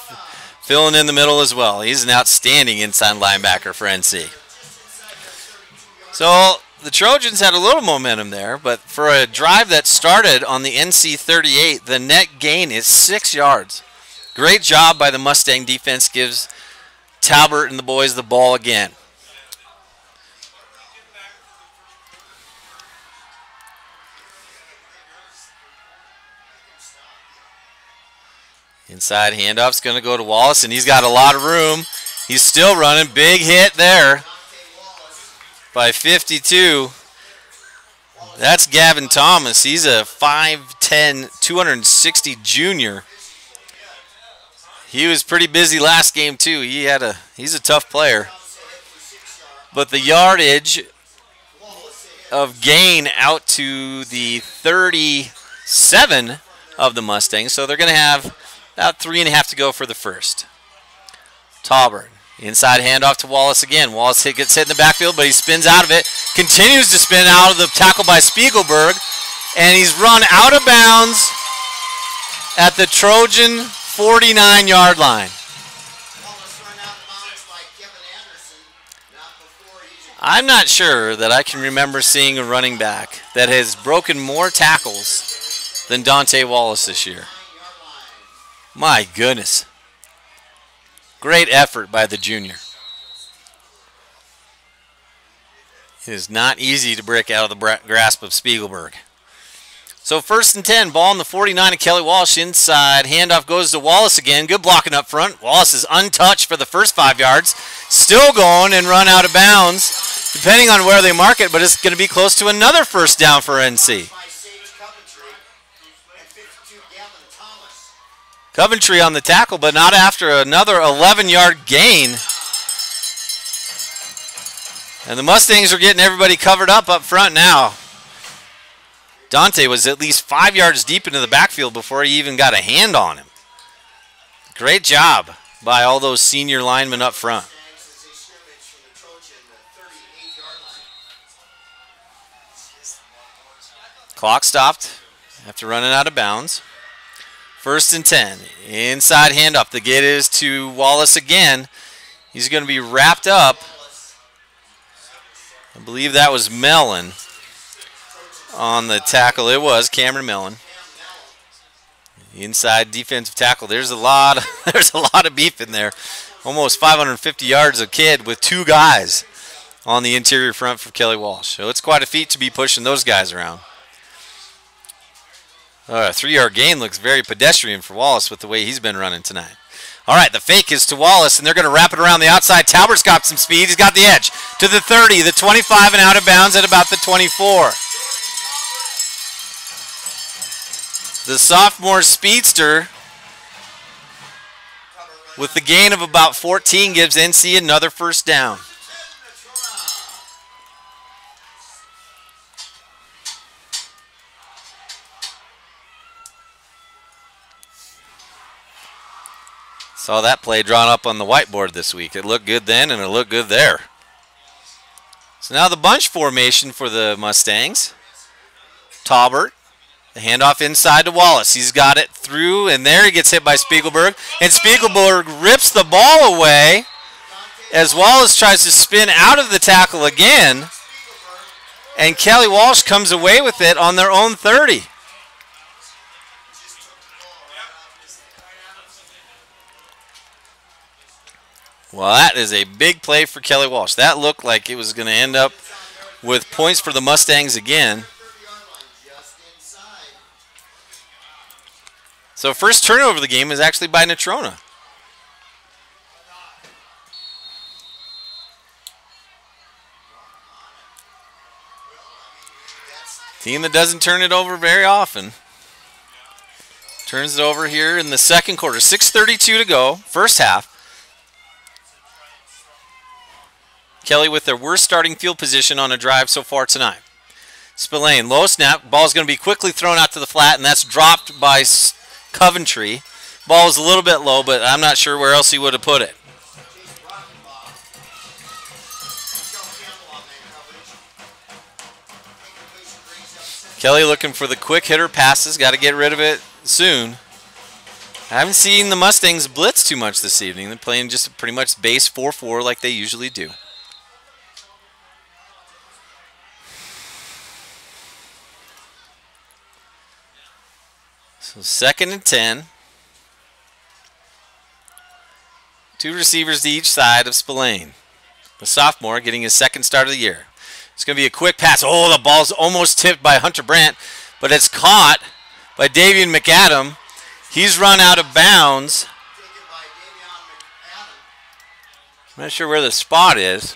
filling in the middle as well. He's an outstanding inside linebacker for NC. So the Trojans had a little momentum there, but for a drive that started on the NC 38, the net gain is 6 yards. Great job by the Mustang defense, gives Talbert and the boys the ball again. Inside handoff's going to go to Wallace, and he's got a lot of room. He's still running. Big hit there by 52. That's Gavin Thomas. He's a 5'10", 260 junior. He was pretty busy last game too. He's a tough player. But the yardage of gain out to the 37 of the Mustangs, so they're going to have about 3.5 to go for the first. Talbert, inside handoff to Wallace again. Wallace gets hit in the backfield, but he spins out of it. Continues to spin out of the tackle by Spiegelberg. And he's run out of bounds at the Trojan 49-yard line. I'm not sure that I can remember seeing a running back that has broken more tackles than Dante Wallace this year. My goodness. Great effort by the junior. It is not easy to break out of the grasp of Spiegelberg. So 1st and 10, ball on the 49 of Kelly Walsh. Inside, handoff goes to Wallace again. Good blocking up front. Wallace is untouched for the first 5 yards. Still going and run out of bounds, depending on where they mark it, but it's going to be close to another first down for NC. Coventry on the tackle, but not after another 11-yard gain. And the Mustangs are getting everybody covered up front now. Dante was at least 5 yards deep into the backfield before he even got a hand on him. Great job by all those senior linemen up front. Clock stopped after running out of bounds. 1st and 10. Inside handoff. The get is to Wallace again. He's going to be wrapped up. I believe that was Mellon on the tackle. It was Cameron Mellon. Inside defensive tackle. There's a lot of beef in there. Almost 550 yards a kid with 2 guys on the interior front for Kelly Walsh. So it's quite a feat to be pushing those guys around. A 3-yard gain looks very pedestrian for Wallace with the way he's been running tonight. All right, the fake is to Wallace, and they're going to wrap it around the outside. Talbert's got some speed. He's got the edge to the 30, the 25, and out of bounds at about the 24. The sophomore speedster, with the gain of about 14, gives NC another first down. Saw that play drawn up on the whiteboard this week. It looked good then, and it looked good there. So now the bunch formation for the Mustangs. Talbert, the handoff inside to Wallace. He's got it through, and there he gets hit by Spiegelberg. And Spiegelberg rips the ball away as Wallace tries to spin out of the tackle again. And Kelly Walsh comes away with it on their own 30. Well, that is a big play for Kelly Walsh. That looked like it was going to end up with points for the Mustangs again. So first turnover of the game is actually by Natrona. Team that doesn't turn it over very often. Turns it over here in the second quarter. 6:32 to go, first half. Kelly with their worst starting field position on a drive so far tonight. Spillane, low snap. Ball's going to be quickly thrown out to the flat, and that's dropped by Coventry. Ball was a little bit low, but I'm not sure where else he would have put it. Kelly looking for the quick hitter passes. Got to get rid of it soon. I haven't seen the Mustangs blitz too much this evening. They're playing just pretty much base 4-4 like they usually do. So 2nd and 10. 2 receivers to each side of Spillane. The sophomore getting his 2nd start of the year. It's going to be a quick pass. Oh, the ball's almost tipped by Hunter Brandt, but it's caught by Davian McAdam. He's run out of bounds. I'm not sure where the spot is.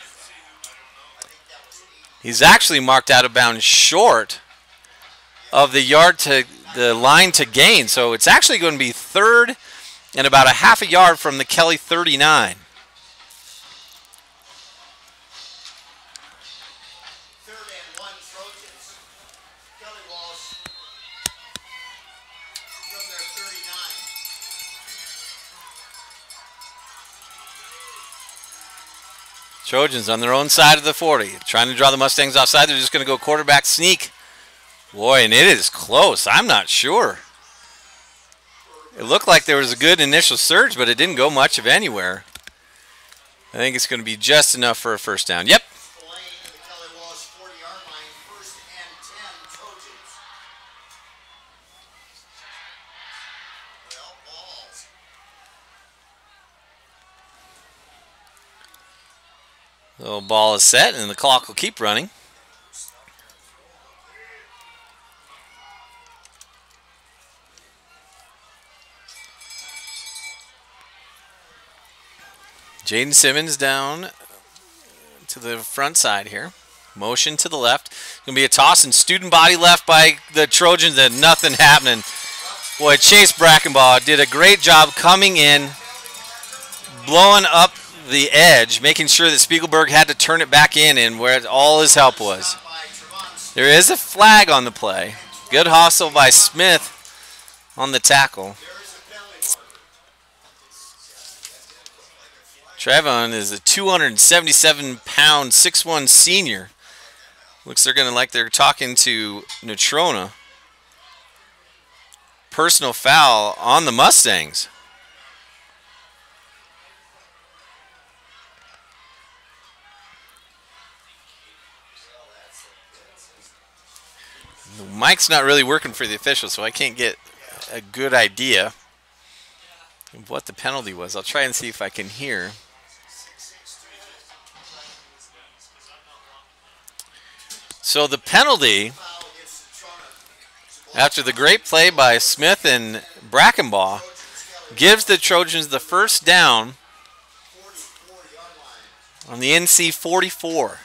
He's actually marked out of bounds short of the line to gain. So it's actually going to be 3rd and about a half a yard from the Kelly 39. Trojans on their own side of the 40. Trying to draw the Mustangs offside. They're just going to go quarterback sneak. Boy, and it is close. I'm not sure. It looked like there was a good initial surge, but it didn't go much of anywhere. I think it's going to be just enough for a first down. Yep. The ball is set, and the clock will keep running. Jaden Simmons down to the front side here. Motion to the left. Going to be a toss and student body left by the Trojans and nothing happening. Boy, Chase Brackenbaugh did a great job coming in, blowing up the edge, making sure that Spiegelberg had to turn it back in where all his help was. There is a flag on the play. Good hustle by Smith on the tackle. Trevon is a 277-pound, 6'1" senior. Looks they're talking to Natrona. Personal foul on the Mustangs. The mic's not really working for the officials, so I can't get a good idea of what the penalty was. I'll try and see if I can hear. So the penalty, after the great play by Smith and Brackenbaugh, gives the Trojans the first down on the NC 44.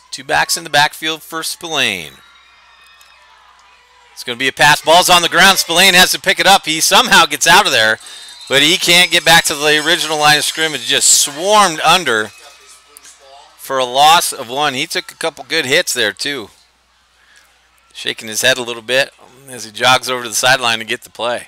Two backs in the backfield for Spillane. It's going to be a pass. Ball's on the ground. Spillane has to pick it up. He somehow gets out of there, but he can't get back to the original line of scrimmage. Just swarmed under for a loss of 1. He took a couple good hits there, too. Shaking his head a little bit as he jogs over to the sideline to get the play.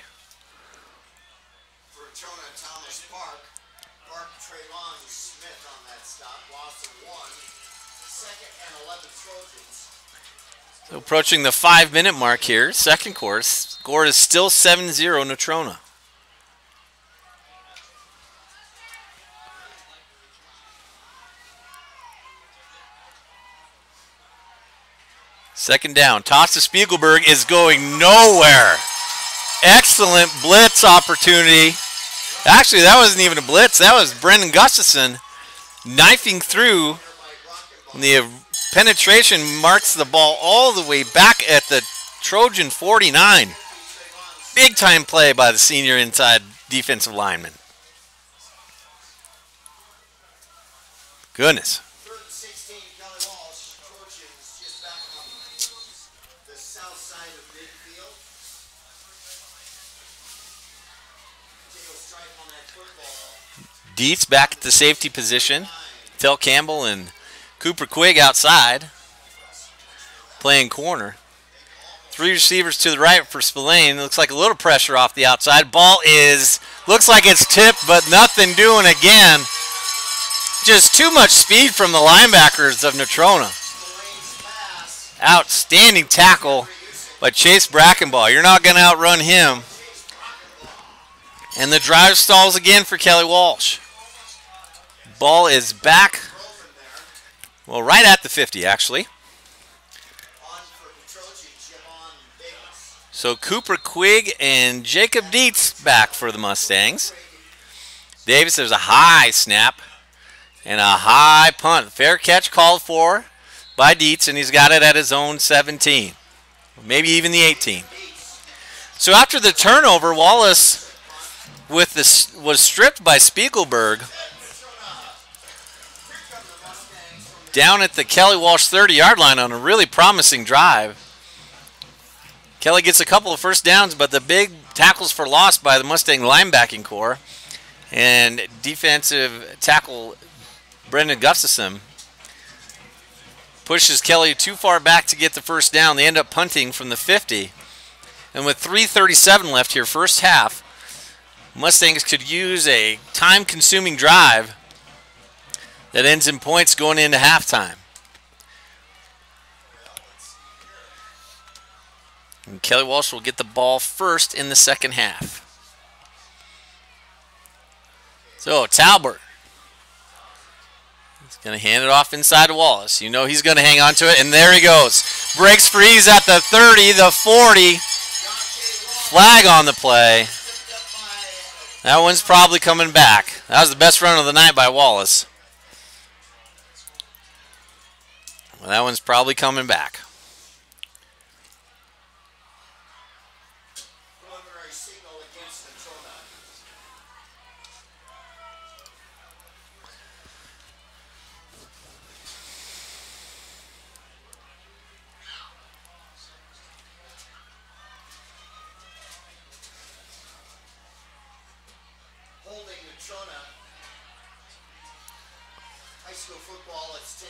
So approaching the 5-minute mark here, second quarter. Score is still 7-0 Natrona. Second down. Toss to Spiegelberg is going nowhere. Excellent blitz opportunity. Actually, that wasn't even a blitz. That was Brendan Gustafson knifing through. The penetration marks the ball all the way back at the Trojan 49. Big time play by the senior inside defensive lineman. Goodness. Dietz back at the safety position. Tel Campbell and Cooper Quigg outside. playing corner. 3 receivers to the right for Spillane. Looks like a little pressure off the outside. Ball looks like it's tipped, but nothing doing again. Just too much speed from the linebackers of Natrona. Outstanding tackle by Chase Brackenball. You're not going to outrun him. And the drive stalls again for Kelly Walsh. Ball is back, well, right at the 50, actually. So Cooper Quigg and Jacob Dietz back for the Mustangs. Davis, there's a high snap and a high punt. Fair catch called for by Dietz, and he's got it at his own 17, maybe even the 18. So after the turnover, Wallace was stripped by Spiegelberg down at the Kelly Walsh 30-yard line on a really promising drive. Kelly gets a couple of first downs, but the big tackles for loss by the Mustang linebacking core and defensive tackle Brendan Gustafson pushes Kelly too far back to get the first down. They end up punting from the 50. And with 3:37 left here, first half, Mustangs could use a time-consuming drive that ends in points going into halftime. And Kelly Walsh will get the ball first in the second half. So Talbert is going to hand it off inside to Wallace. You know he's going to hang on to it, and there he goes. Breaks freeze at the 30, the 40. Flag on the play. That one's probably coming back. That was the best run of the night by Wallace. Well, that one's probably coming back.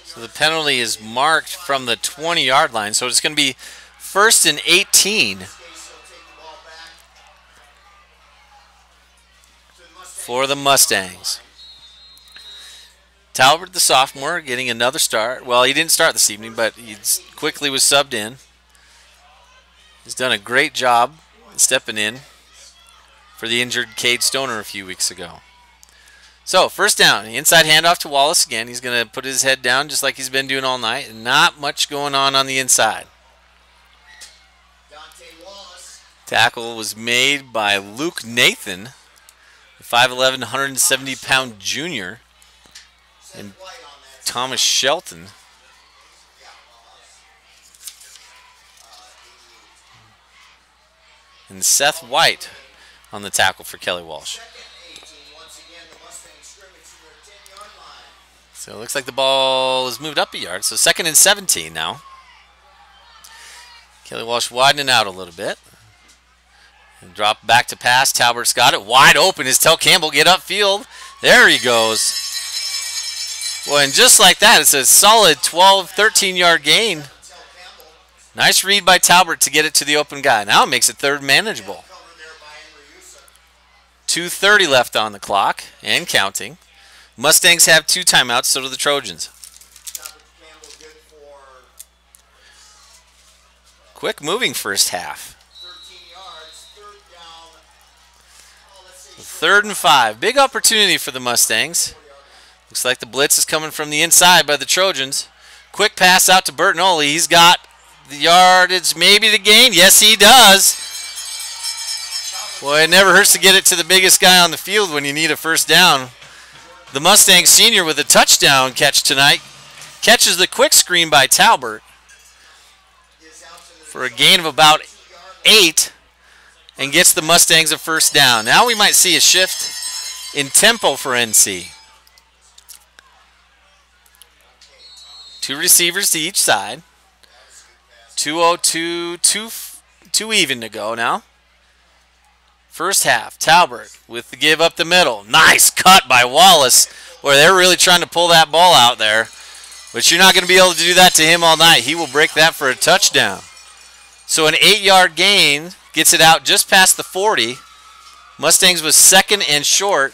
So the penalty is marked from the 20-yard line, so it's going to be 1st and 18 for the Mustangs. Talbert, the sophomore, getting another start. Well, he didn't start this evening, but he quickly was subbed in. He's done a great job stepping in for the injured Cade Stoner a few weeks ago. So, first down, inside handoff to Wallace again. He's going to put his head down just like he's been doing all night. And not much going on the inside. Tackle was made by Luke Nathan, the 5'11", 170-pound junior. And Thomas Shelton. And Seth White on the tackle for Kelly Walsh. So it looks like the ball is moved up a yard. So 2nd and 17 now. Kelly Walsh widening out a little bit. And drop back to pass. Talbert's got it. Wide open. Is Tel Campbell get upfield? There he goes. Well, and just like that, it's a solid 12, 13-yard gain. Nice read by Talbert to get it to the open guy. Now it makes it 3rd manageable. 2:30 left on the clock and counting. Mustangs have 2 timeouts, so do the Trojans. Quick moving first half. 3rd and 5. Big opportunity for the Mustangs. Looks like the blitz is coming from the inside by the Trojans. Quick pass out to Bertinoli. He's got the yardage maybe to gain. Yes, he does. Well, it never hurts to get it to the biggest guy on the field when you need a first down. The Mustang senior with a touchdown catch tonight. Catches the quick screen by Talbert for a gain of about 8 and gets the Mustangs a first down. Now we might see a shift in tempo for NC. 2 receivers to each side. 2:02, 2 even to go now. First half, Talbert with the give up the middle. Nice cut by Wallace, where they're really trying to pull that ball out there. But you're not going to be able to do that to him all night. He will break that for a touchdown. So an 8-yard gain gets it out just past the 40. Mustangs was second and short.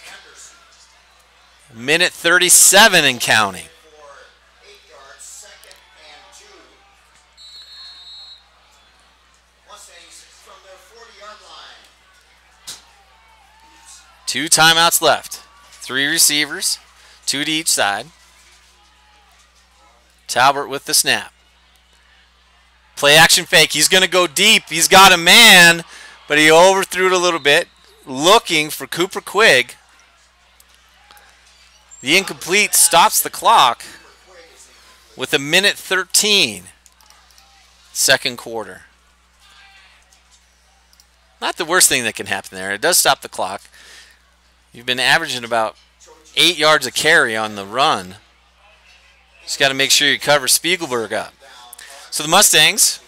Minute 37 and counting. Two timeouts left. 3 receivers, 2 to each side. Talbert with the snap. Play action fake. He's going to go deep. He's got a man, but he overthrew it a little bit. Looking for Cooper Quigg. The incomplete stops the clock with a minute 13. Second quarter. Not the worst thing that can happen there. It does stop the clock. You've been averaging about 8 yards a carry on the run. Just got to make sure you cover Spiegelberg up. So the Mustangs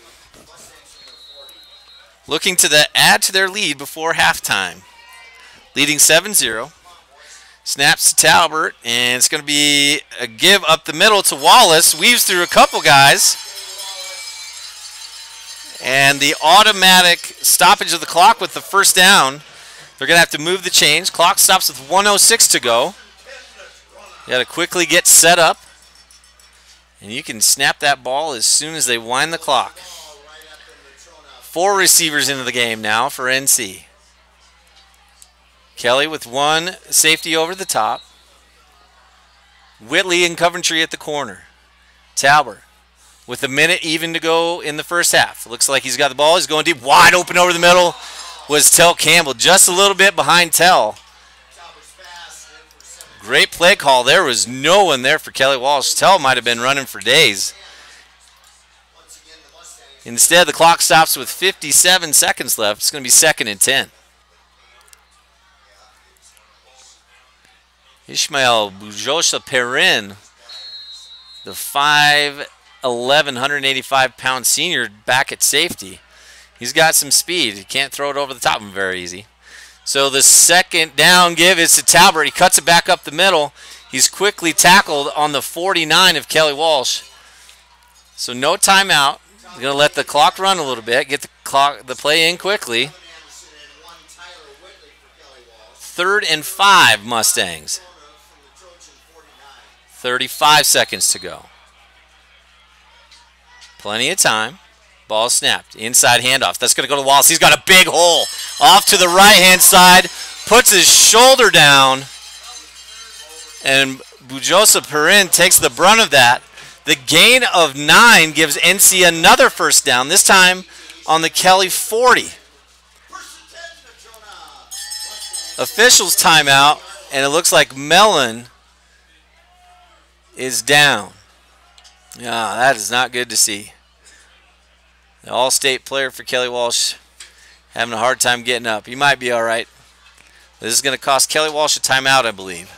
looking to add to their lead before halftime. Leading 7-0. Snaps to Talbert, and it's going to be a give up the middle to Wallace. Weaves through a couple guys. And the automatic stoppage of the clock with the first down. They're going to have to move the chains. Clock stops with 1:06 to go. You got to quickly get set up. And you can snap that ball as soon as they wind the clock. 4 receivers into the game now for NC. Kelly with 1 safety over the top. Whitley and Coventry at the corner. Talbert with a minute even to go in the first half. Looks like he's got the ball. He's going deep. Wide open over the middle was Tell Campbell. Just a little bit behind Tell. Great play call. There was no one there for Kelly Walsh. Tell might have been running for days. Instead, the clock stops with 57 seconds left. It's going to be 2nd and 10. Ishmael Bujosa Perrin, the 5'11", 185-pound senior back at safety. He's got some speed. He can't throw it over the top of him very easy. So the second down give is to Talbert. He cuts it back up the middle. He's quickly tackled on the 49 of Kelly Walsh. So no timeout. He's going to let the clock run a little bit, get the play in quickly. 3rd and 5 Mustangs. 35 seconds to go. Plenty of time. Ball snapped. Inside handoff. That's going to go to Wallace. He's got a big hole. Off to the right-hand side. Puts his shoulder down. And Bujosa Perrin takes the brunt of that. The gain of 9 gives NC another first down. This time on the Kelly 40. Officials timeout. And it looks like Mellon is down. Yeah, that is not good to see. The all-state player for Kelly Walsh having a hard time getting up. He might be all right. This is going to cost Kelly Walsh a timeout, I believe.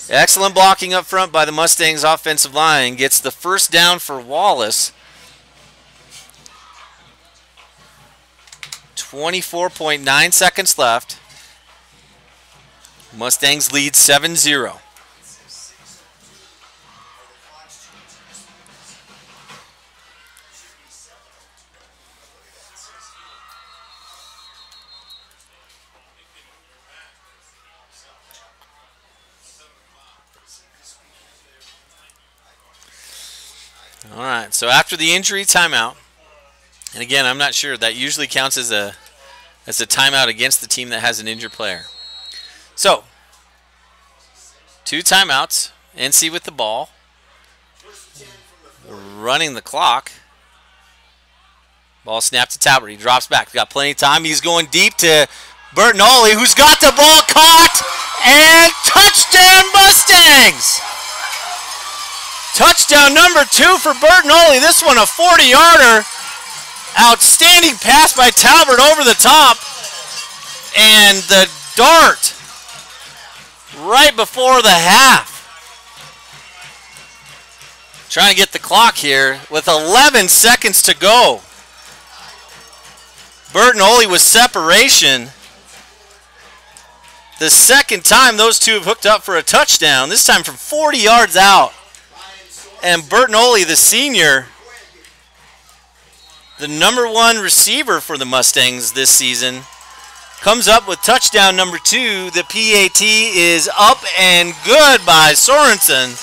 Excellent blocking up front by the Mustangs offensive line. Gets the first down for Wallace. 24.9 seconds left. Mustangs lead 7-0. All right, so after the injury timeout, and again, I'm not sure, that usually counts as a timeout against the team that has an injured player. So, 2 timeouts, NC with the ball, running the clock. Ball snapped to Talbert. He drops back. Got plenty of time. He's going deep to Bertinoli, who's got the ball caught, and touchdown Mustangs! Touchdown number 2 for Bertinoli. This one a 40-yarder. Outstanding pass by Talbert over the top. And the dart right before the half. Trying to get the clock here with 11 seconds to go. Bertinoli with separation. the second time those two have hooked up for a touchdown, this time from 40 yards out. And Bertinoli, the senior, the #1 receiver for the Mustangs this season, comes up with touchdown number 2. The PAT is up and good by Sorensen.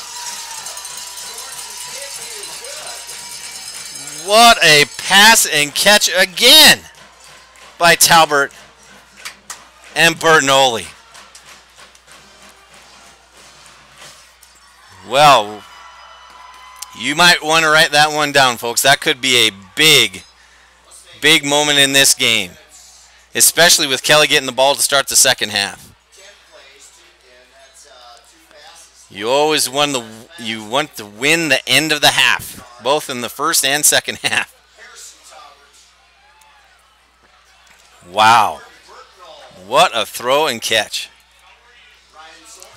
What a pass and catch again by Talbert and Bertinoli. Well, you might want to write that one down, folks. That could be a big, big moment in this game, especially with Kelly getting the ball to start the second half. You always want to win the end of the half, both in the first and second half. Wow. What a throw and catch.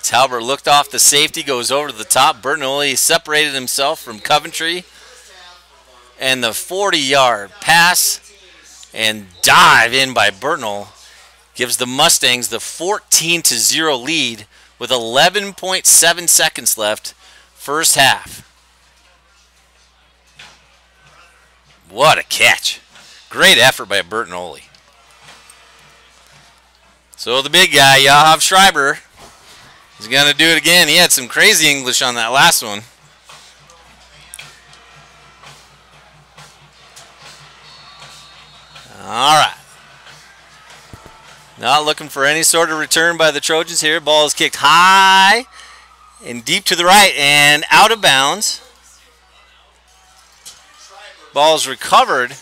Talbert looked off the safety, goes over to the top. Bertinoli separated himself from Coventry. And the 40-yard pass and dive in by Bertinoli gives the Mustangs the 14-0 lead with 11.7 seconds left, first half. What a catch. Great effort by Bertinoli. So the big guy, Yahav Schreiber, is going to do it again. He had some crazy English on that last one. All right. Not looking for any sort of return by the Trojans here. Ball is kicked high and deep to the right and out of bounds. Ball is recovered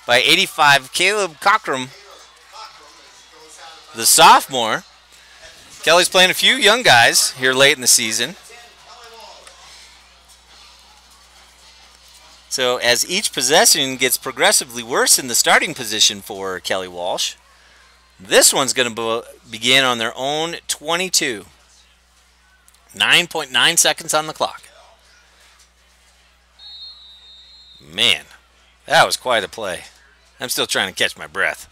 by 85 Caleb Cockrum, the sophomore. Kelly's playing a few young guys here late in the season. So as each possession gets progressively worse in the starting position for Kelly Walsh, this one's going to begin on their own 22. 9.9 seconds on the clock. Man, that was quite a play. I'm still trying to catch my breath.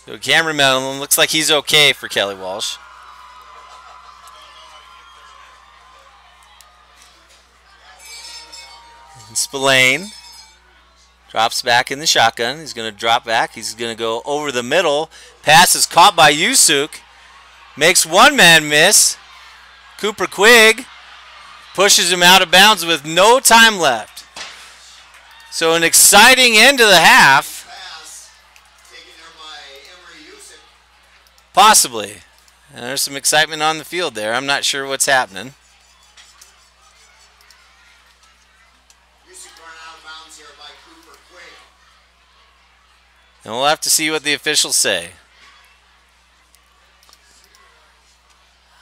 So Cameron Mellon looks like he's okay for Kelly Walsh. And Spillane drops back in the shotgun. He's going to drop back. He's going to go over the middle. Pass is caught by Yusuk. Makes one man miss. Cooper Quigg pushes him out of bounds with no time left. So an exciting end to the half. Possibly. And there's some excitement on the field there. I'm not sure what's happening. And we'll have to see what the officials say.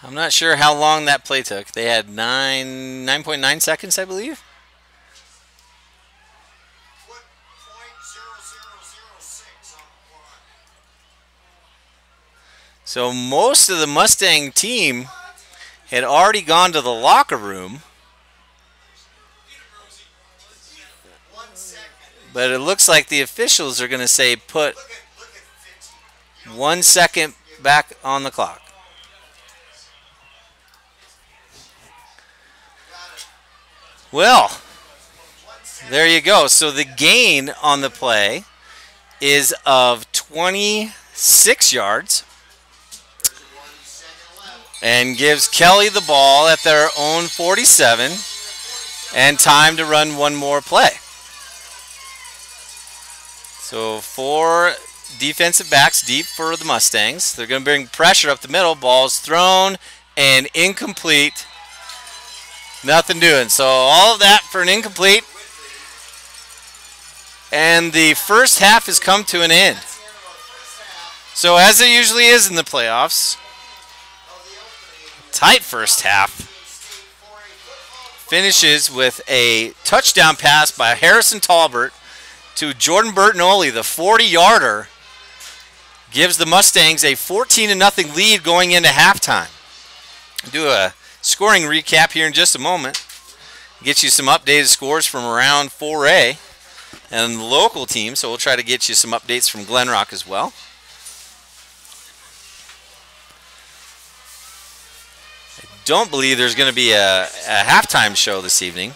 I'm not sure how long that play took. They had 9.9 seconds, I believe. So most of the Mustang team had already gone to the locker room. But it looks like the officials are going to say put 1 second back on the clock. Well, there you go. So the gain on the play is of 26 yards. And gives Kelly the ball at their own 47 and time to run one more play. So 4 defensive backs deep for the Mustangs. They're going to bring pressure up the middle. Ball's thrown and incomplete. Nothing doing. So all of that for an incomplete. And the first half has come to an end. So as it usually is in the playoffs, tight first half finishes with a touchdown pass by Harrison Talbert to Jordan Bertinoli, the 40-yarder, gives the Mustangs a 14-0 lead going into halftime. I'll do a scoring recap here in just a moment. Get you some updated scores from around 4A. and the local team, so we'll try to get you some updates from Glen Rock as well. I don't believe there's going to be a halftime show this evening,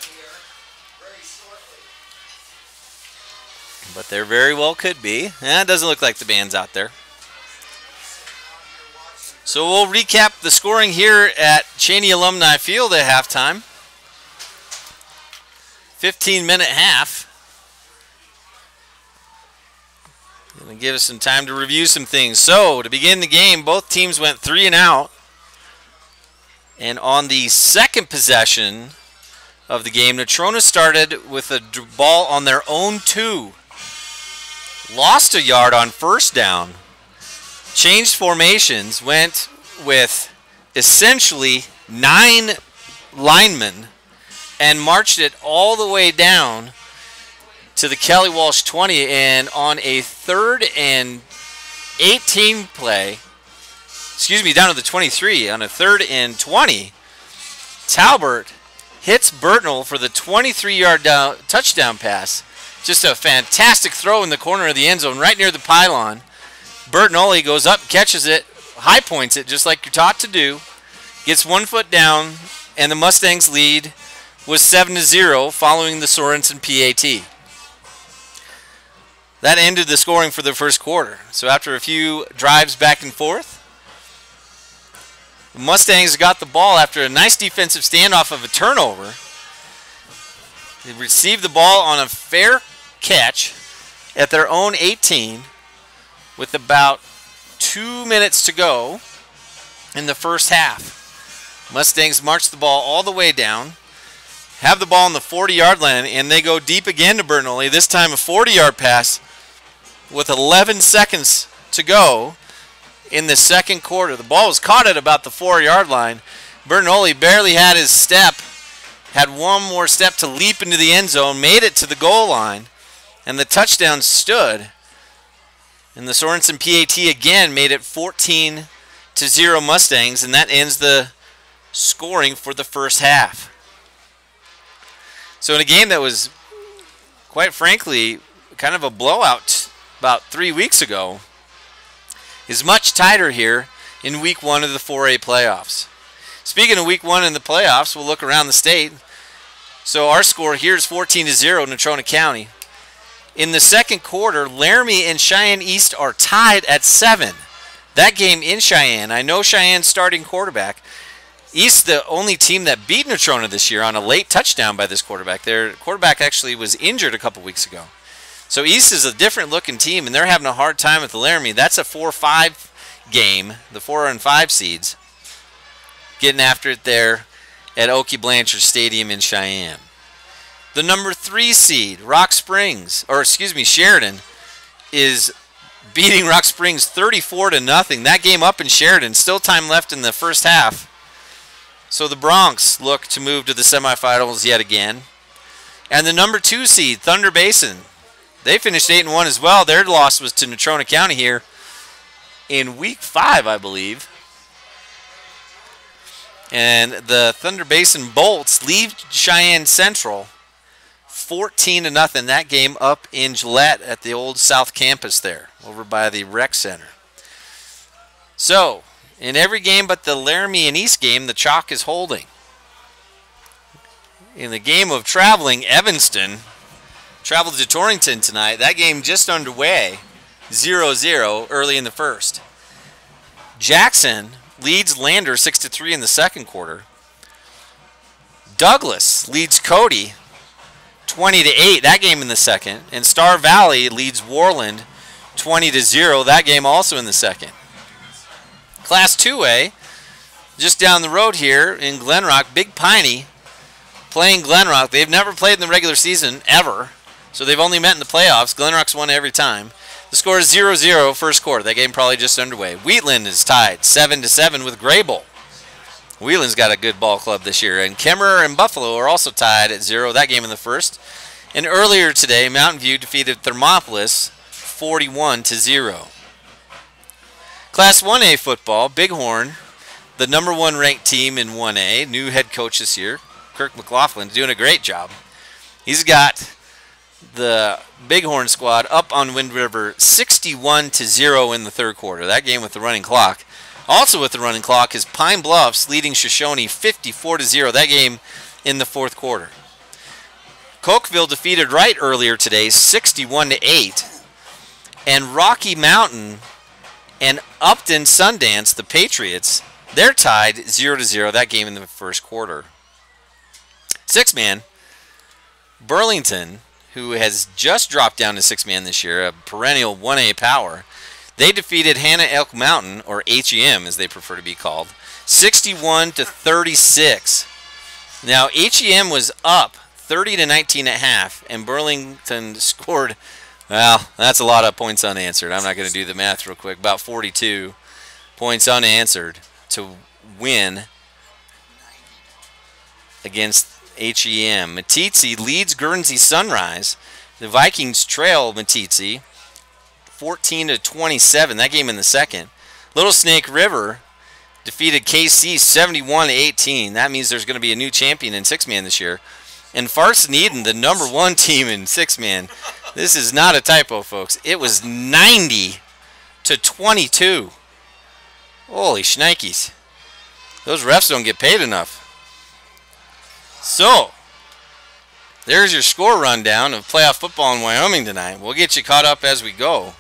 but there very well could be. It doesn't look like the band's out there. So we'll recap the scoring here at Cheney Alumni Field at halftime. 15-minute half. Going to give us some time to review some things. So to begin the game, both teams went 3 and out. And on the second possession of the game, Natrona started with a ball on their own 2. Lost a yard on first down. Changed formations, went with essentially 9 linemen and marched it all the way down to the Kelly Walsh 20, and on a 3rd and 18 play, down to the 23, on a 3rd and 20, Talbert hits Burtnell for the 23-yard touchdown pass. Just a fantastic throw in the corner of the end zone, right near the pylon. Bertinoli goes up, catches it, high points it, just like you're taught to do, gets 1 foot down, and the Mustangs lead was 7-0 following the Sorensen PAT. That ended the scoring for the first quarter. So after a few drives back and forth, the Mustangs got the ball after a nice defensive standoff of a turnover. They received the ball on a fair catch at their own 18 with about 2 minutes to go in the first half. Mustangs march the ball all the way down, have the ball on the 40-yard line, and they go deep again to Bertinoli. This time a 40-yard pass with 11 seconds to go in the second quarter. The ball was caught at about the 4-yard line. Bertinoli barely had his step, had one more step to leap into the end zone, made it to the goal line, and the touchdown stood. And the Sorensen PAT again made it 14-0 Mustangs, and that ends the scoring for the first half. So in a game that was, quite frankly, kind of a blowout about 3 weeks ago, is much tighter here in Week 1 of the 4A playoffs. Speaking of Week 1 in the playoffs, we'll look around the state. So our score here is 14-0 Natrona County. In the second quarter, Laramie and Cheyenne East are tied at 7. That game in Cheyenne. I know Cheyenne's starting quarterback. East, the only team that beat Natrona this year on a late touchdown by this quarterback. Their quarterback actually was injured a couple weeks ago. So East is a different looking team, and they're having a hard time with the Laramie. That's a 4-5 game, the 4 and 5 seeds, getting after it there at Oakey Blanchard Stadium in Cheyenne. The number 3 seed, Sheridan, is beating Rock Springs 34-0. That game up in Sheridan. Still time left in the first half. So the Broncs look to move to the semifinals yet again. And the number 2 seed, Thunder Basin, they finished 8-1 as well. Their loss was to Natrona County here in Week 5, I believe. And the Thunder Basin Bolts leave Cheyenne Central 14-0. That game up in Gillette at the old South Campus there, over by the Rec Center. So, in every game but the Laramie and East game, the chalk is holding. In the game of traveling, Evanston traveled to Torrington tonight. That game just underway, 0-0 early in the first. Jackson leads Lander 6-3 in the second quarter. Douglas leads Cody 20-8, that game in the second. And Star Valley leads Warland 20-0, that game also in the second. Class 2A, just down the road here in Glen Rock, Big Piney playing Glen Rock. They've never played in the regular season, ever. So they've only met in the playoffs. Glen Rock's won every time. The score is 0-0 first quarter. That game probably just underway. Wheatland is tied 7-7 with Graybull. Wheatland's got a good ball club this year. And Kemmerer and Buffalo are also tied at 0. That game in the first. And earlier today, Mountain View defeated Thermopolis 41-0. Class 1A football, Bighorn, the number 1 ranked team in 1A. New head coach this year, Kirk McLaughlin, doing a great job. He's got the Bighorn squad up on Wind River 61-0 in the third quarter. That game with the running clock. Also with the running clock is Pine Bluffs leading Shoshone 54-0. That game in the fourth quarter. Cokeville defeated Wright earlier today 61-8. And Rocky Mountain and Upton Sundance, the Patriots, they're tied 0-0. That game in the first quarter. Six-man, Burlington, who has just dropped down to six-man this year, a perennial 1A power, they defeated Hannah Elk Mountain, or HEM as they prefer to be called, 61-36. Now, HEM was up 30-19 at half, and Burlington scored, well, that's a lot of points unanswered. I'm not going to do the math real quick. About 42 points unanswered to win against HEM. Meeteetse leads Guernsey Sunrise. The Vikings trail Meeteetse 14-27. That game in the second. Little Snake River defeated KC 71-18. That means there's going to be a new champion in six-man this year. And Farson Eden, the #1 team in six-man. This is not a typo, folks. It was 90-22. Holy shnikes. Those refs don't get paid enough. So, there's your score rundown of playoff football in Wyoming tonight. We'll get you caught up as we go.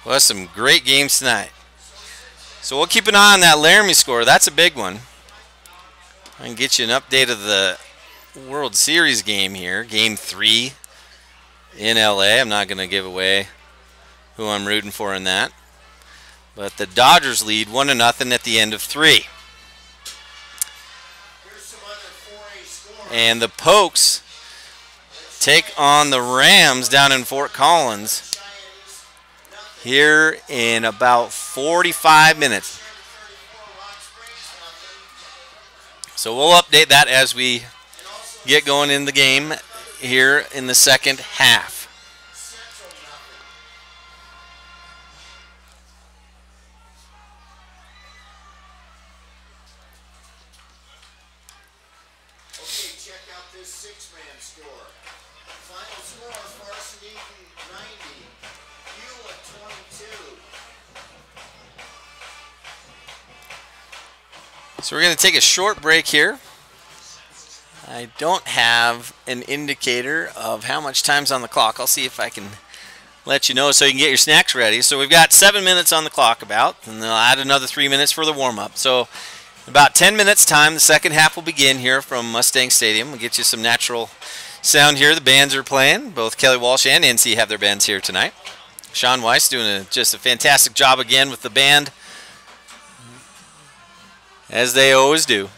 Well, that's some great games tonight. So we'll keep an eye on that Laramie score. That's a big one. I can get you an update of the World Series game here. Game 3 in LA. I'm not going to give away who I'm rooting for in that. But the Dodgers lead 1-0 at the end of 3. And the Pokes take on the Rams down in Fort Collins here in about 45 minutes. So we'll update that as we get going in the game here in the second half. So we're going to take a short break here. I don't have an indicator of how much time's on the clock. I'll see if I can let you know so you can get your snacks ready. So we've got 7 minutes on the clock about, and they'll add another 3 minutes for the warm-up. So about 10 minutes time, the second half will begin here from Mustang Stadium. We'll get you some natural sound here. The bands are playing. Both Kelly Walsh and NC have their bands here tonight. Sean Weiss doing just a fantastic job again with the band, as they always do.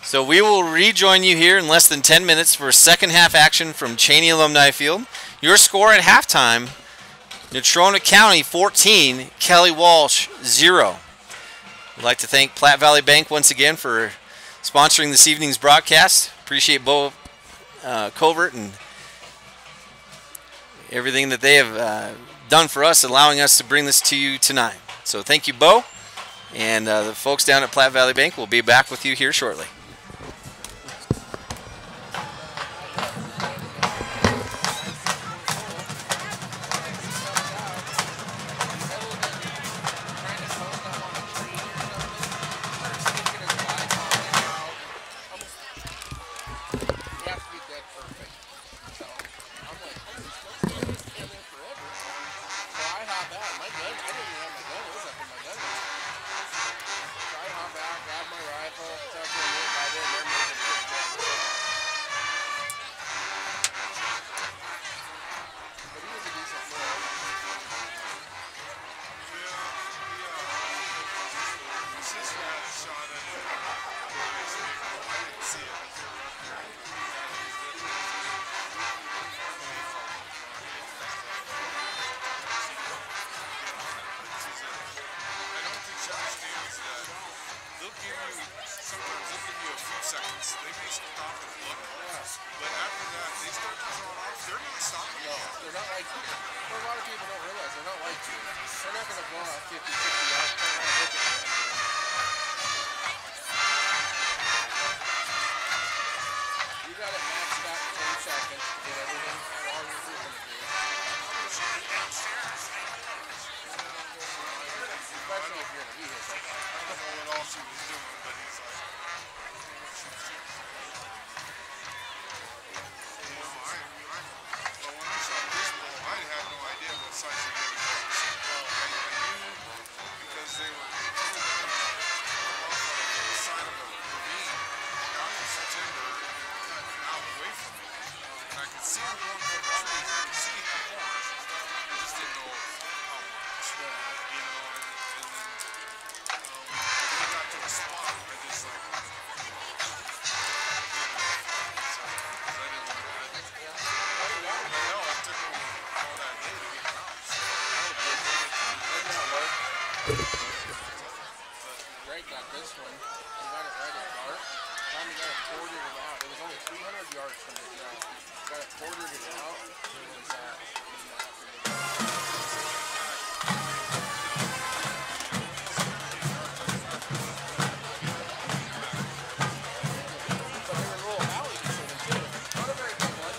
So we will rejoin you here in less than 10 minutes for second half action from Cheney Alumni Field. Your score at halftime, Natrona County 14, Kelly Walsh 0. We'd like to thank Platte Valley Bank once again for sponsoring this evening's broadcast. Appreciate Bo Covert and everything that they have done for us, allowing us to bring this to you tonight. So thank you, Bo. And the folks down at Platte Valley Bank will be back with you here shortly. got it maxed out 10 seconds to get everything all you're going to do. Especially if you're in a vehicle. I don't know what else he was doing, but he's like, but when I saw this bull, I had no idea what size he really was. I knew because they were off the side of a ravine out in September, cutting out away from me. And I could see him going through the trees. I could see he had horns. I just didn't know how much. You know, and then when we got to the spot, I just like, Greg got this one. He got it right at dark. Time he got it quartered it out. It was only 300 yards from the ground. Got it quartered it out. It was but they were little alley decisions too. Not a very big one.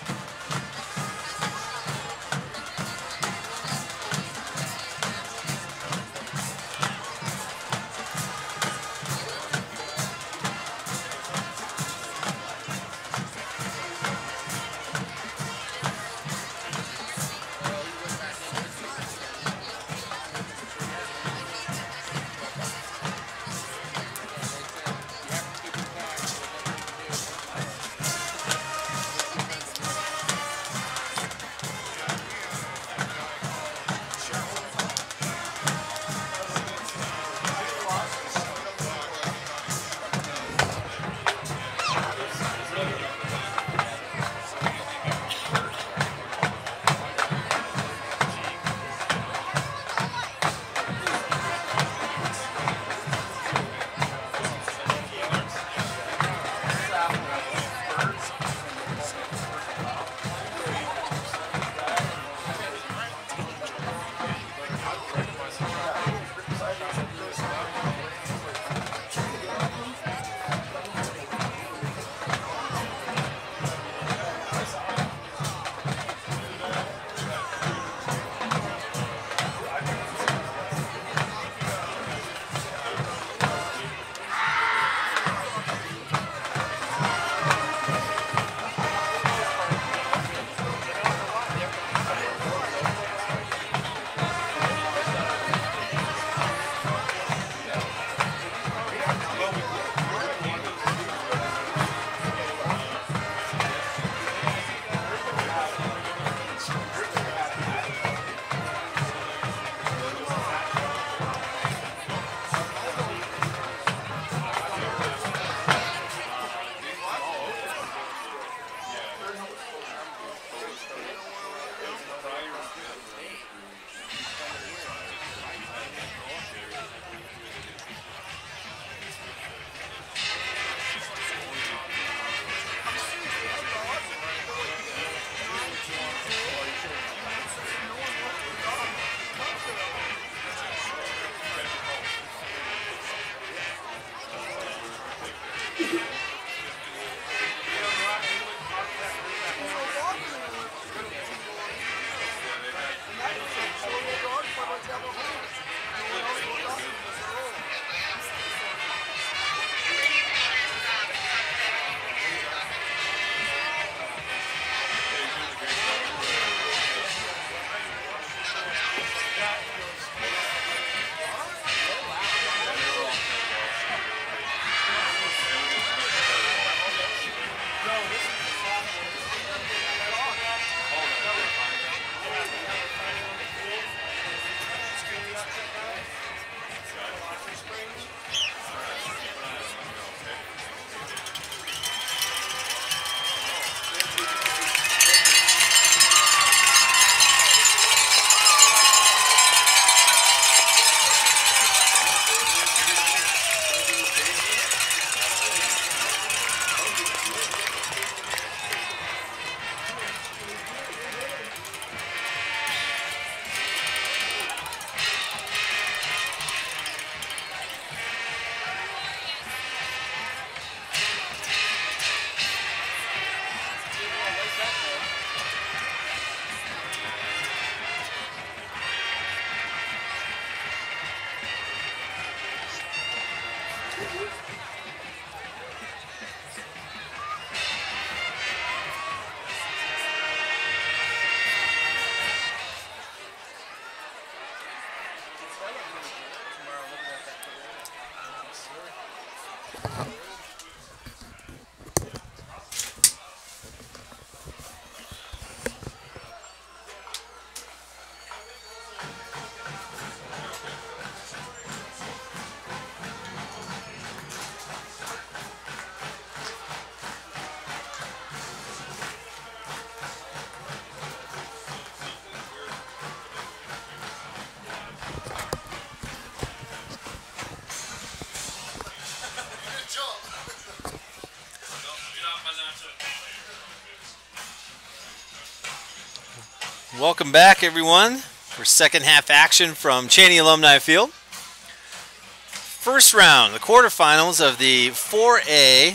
Welcome back, everyone, for second half action from Cheney Alumni Field. First round, the quarterfinals of the 4A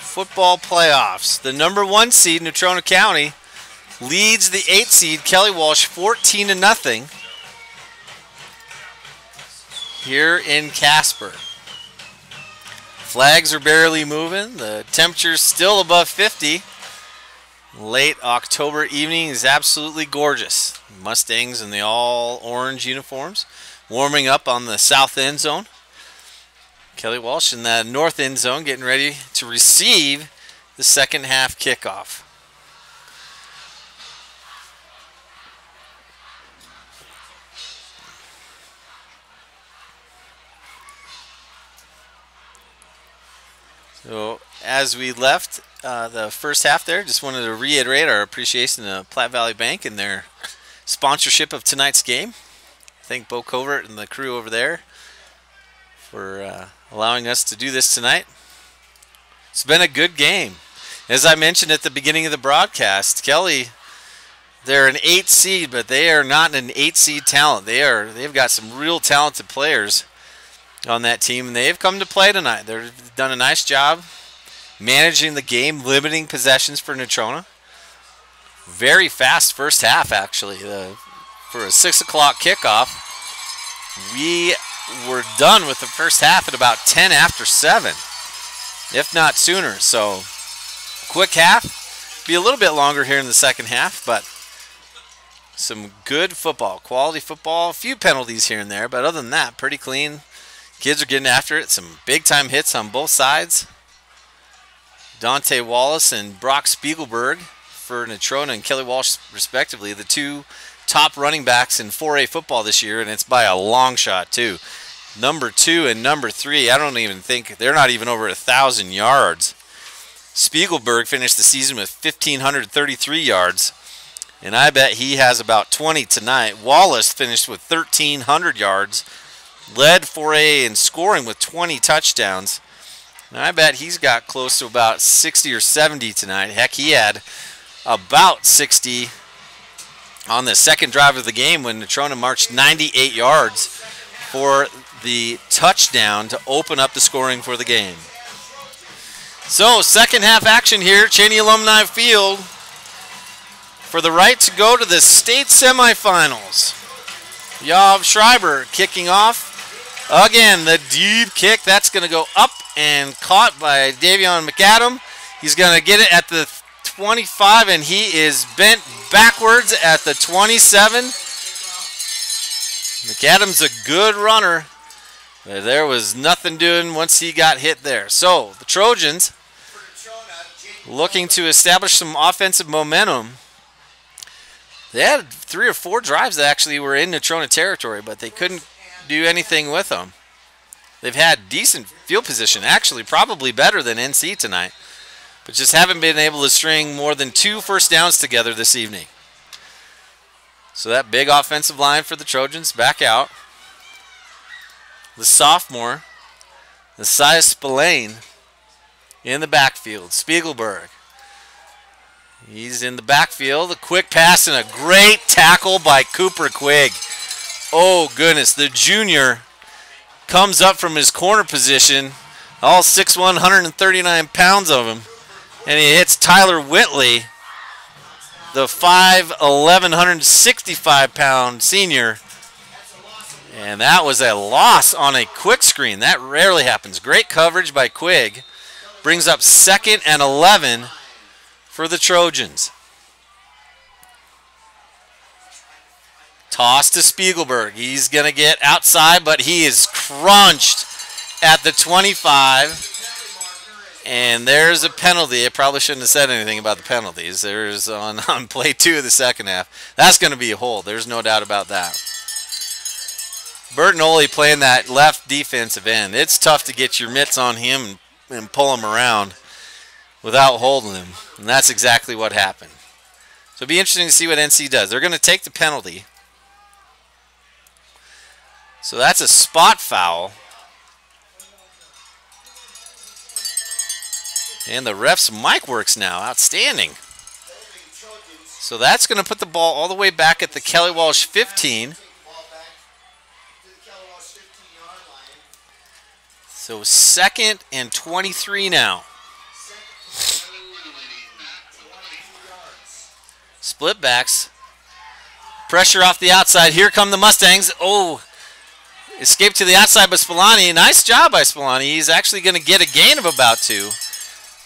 football playoffs. The number 1 seed, Natrona County, leads the 8 seed, Kelly Walsh, 14-0 here in Casper. Flags are barely moving. The temperature's still above 50. Late October evening is absolutely gorgeous. Mustangs in the all orange uniforms warming up on the south end zone. Kelly Walsh in the north end zone getting ready to receive the second half kickoff. So as we left the first half there, just wanted to reiterate our appreciation to Platte Valley Bank and their sponsorship of tonight's game. Thank Bo Covert and the crew over there for allowing us to do this tonight. It's been a good game. As I mentioned at the beginning of the broadcast, Kelly, they're an 8 seed, but they are not an 8 seed talent. They've got some real talented players on that team, and they've come to play tonight. They've done a nice job managing the game, limiting possessions for Natrona. Very fast first half, actually. For a 6 o'clock kickoff, we were done with the first half at about 10 after 7, if not sooner. So, quick half. Be a little bit longer here in the second half, but some good football, quality football. A few penalties here and there, but other than that, pretty clean. Kids are getting after it. Some big-time hits on both sides. Dante Wallace and Brock Spiegelberg for Natrona and Kelly Walsh, respectively, the 2 top running backs in 4A football this year, and it's by a long shot, too. Number 2 and number 3, I don't even think, they're not even over 1,000 yards. Spiegelberg finished the season with 1,533 yards, and I bet he has about 20 tonight. Wallace finished with 1,300 yards. Led 4A in scoring with 20 touchdowns. And I bet he's got close to about 60 or 70 tonight. Heck, he had about 60 on the second drive of the game when Natrona marched 98 yards for the touchdown to open up the scoring for the game. So, second half action here, Cheney Alumni Field, for the right to go to the state semifinals. Yav Schreiber kicking off. Again, the deep kick, that's going to go up and caught by Davion McAdam. He's going to get it at the 25, and he is bent backwards at the 27. McAdam's a good runner. There was nothing doing once he got hit there. So, the Trojans looking to establish some offensive momentum. They had 3 or 4 drives that actually were in Natrona territory, but they couldn't do anything with them. They've had decent field position, actually probably better than NC tonight, but just haven't been able to string more than 2 first downs together this evening. So that big offensive line for the Trojans back out. The sophomore, Messiah Spillane, in the backfield. Spiegelberg. He's in the backfield. A quick pass and a great tackle by Cooper Quigg. Oh, goodness. The junior comes up from his corner position, all 6'1", 139 pounds of him, and he hits Tyler Whitley, the 5'11", 165-pound senior. And that was a loss on a quick screen. That rarely happens. Great coverage by Quigg. Brings up 2nd and 11 for the Trojans. Toss to Spiegelberg. He's going to get outside, but he is crunched at the 25. And there's a penalty. I probably shouldn't have said anything about the penalties. There's on play 2 of the second half. That's going to be a hold. There's no doubt about that. Burton Oley playing that left defensive end. It's tough to get your mitts on him and pull him around without holding him. And that's exactly what happened. So it'll be interesting to see what NC does. They're going to take the penalty. So that's a spot foul. And the ref's mic works now. Outstanding. So that's going to put the ball all the way back at the Kelly Walsh 15. So 2nd and 23 now. Split backs. Pressure off the outside. Here come the Mustangs. Oh, escape to the outside by Spillani. Nice job by Spillani. He's actually going to get a gain of about 2.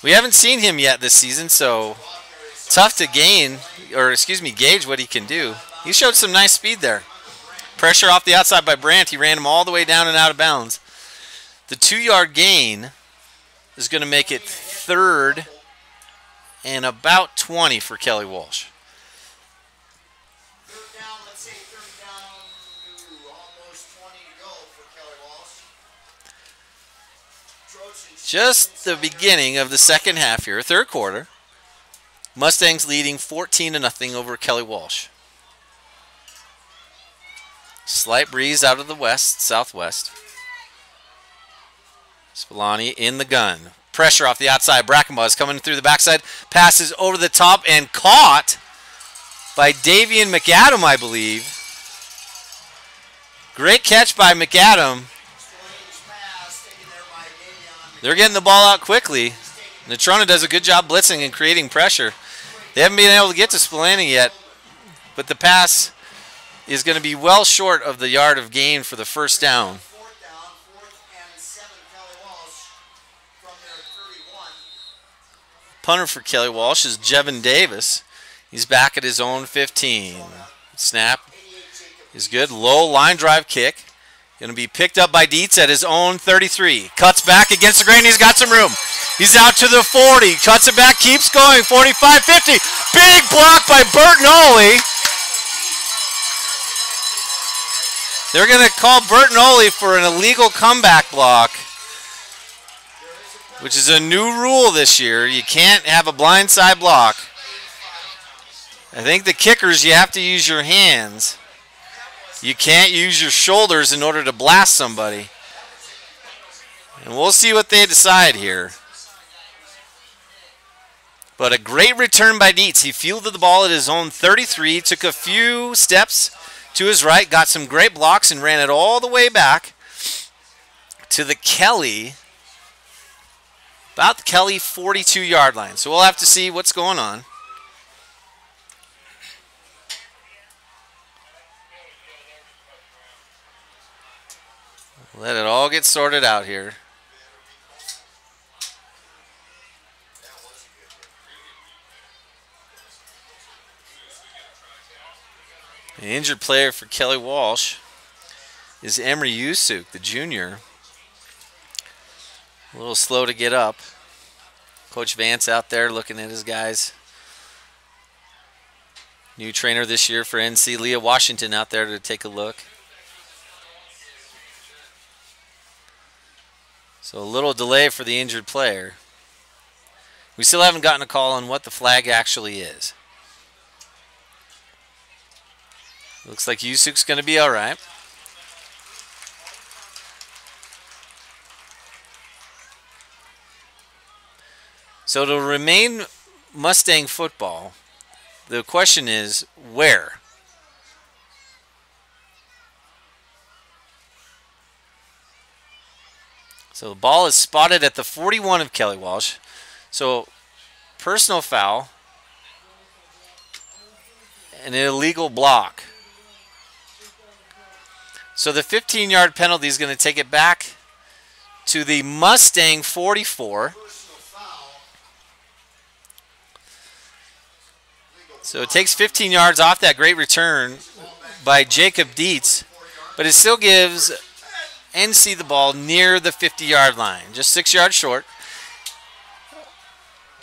We haven't seen him yet this season, so tough to gauge what he can do. He showed some nice speed there. Pressure off the outside by Brandt. He ran him all the way down and out of bounds. The 2-yard gain is going to make it 3rd and about 20 for Kelly Walsh. Just the beginning of the second half here, third quarter. Mustangs leading 14-0 over Kelly Walsh. Slight breeze out of the west, southwest. Spillani in the gun. Pressure off the outside. Brackenbaugh is coming through the backside. Passes over the top and caught by Davian McAdam, I believe. Great catch by McAdam. They're getting the ball out quickly. Natrona does a good job blitzing and creating pressure. They haven't been able to get to Spillani yet, but the pass is going to be well short of the yard of gain for the first down. Punter for Kelly Walsh is Jevin Davis. He's back at his own 15. Snap is good. Low line drive kick. Going to be picked up by Dietz at his own 33. Cuts back against the grain. He's got some room. He's out to the 40. Cuts it back. Keeps going. 45, 50. Big block by Bertinoli. They're going to call Bertinoli for an illegal comeback block, which is a new rule this year. You can't have a blindside block. I think the kickers, you have to use your hands. You can't use your shoulders in order to blast somebody. And we'll see what they decide here. But a great return by Dietz. He fielded the ball at his own 33, took a few steps to his right, got some great blocks, and ran it all the way back to the Kelly, about the Kelly 42-yard line. So we'll have to see what's going on. Let it all get sorted out here. The injured player for Kelly Walsh is Emery Yusuk, the junior. A little slow to get up. Coach Vance out there looking at his guys. New trainer this year for NC, Leah Washington out there to take a look. So a little delay for the injured player. We still haven't gotten a call on what the flag actually is. Looks like Yusuk's going to be all right. So to remain Mustang football, the question is where? So the ball is spotted at the 41 of Kelly Walsh. So personal foul, an illegal block. So the 15-yard penalty is going to take it back to the Mustang 44. So it takes 15 yards off that great return by Jacob Dietz, but it still gives NC the ball near the 50-yard line, just 6 yards short.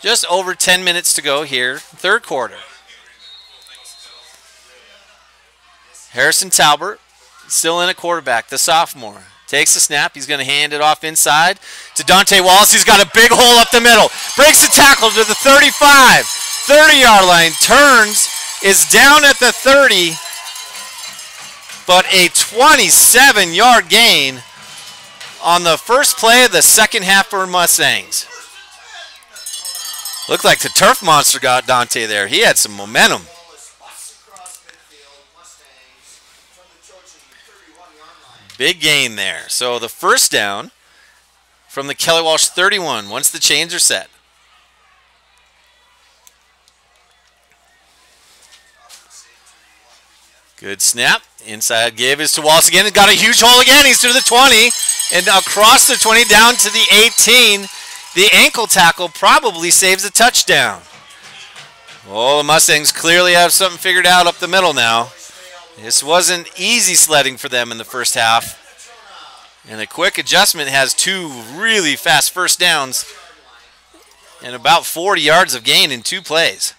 Just over 10 minutes to go here, third quarter. Harrison Talbert, still in at quarterback, the sophomore. Takes the snap. He's going to hand it off inside to Dante Wallace. He's got a big hole up the middle. Breaks the tackle to the 35. 30-yard line. Turns, is down at the 30. But a 27-yard gain on the first play of the second half for Mustangs. Looked like the turf monster got Dante there. He had some momentum. Big gain there. So the first down from the Kelly Walsh 31 once the chains are set. Good snap. Inside give is to Wallace again. Got a huge hole again. He's to the 20 and across the 20 down to the 18. The ankle tackle probably saves a touchdown. Oh, the Mustangs clearly have something figured out up the middle now. This wasn't easy sledding for them in the first half. And a quick adjustment has 2 really fast first downs and about 40 yards of gain in 2 plays.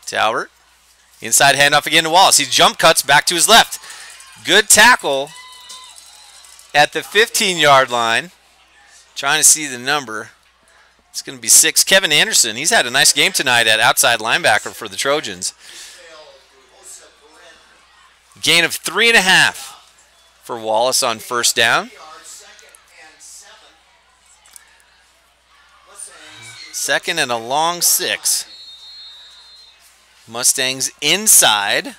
Talbert, inside handoff again to Wallace. He jump cuts back to his left. Good tackle at the 15-yard line. Trying to see the number. It's going to be 6. Kevin Anderson, he's had a nice game tonight at outside linebacker for the Trojans. Gain of 3.5 for Wallace on first down. Second and a long 6. Mustangs inside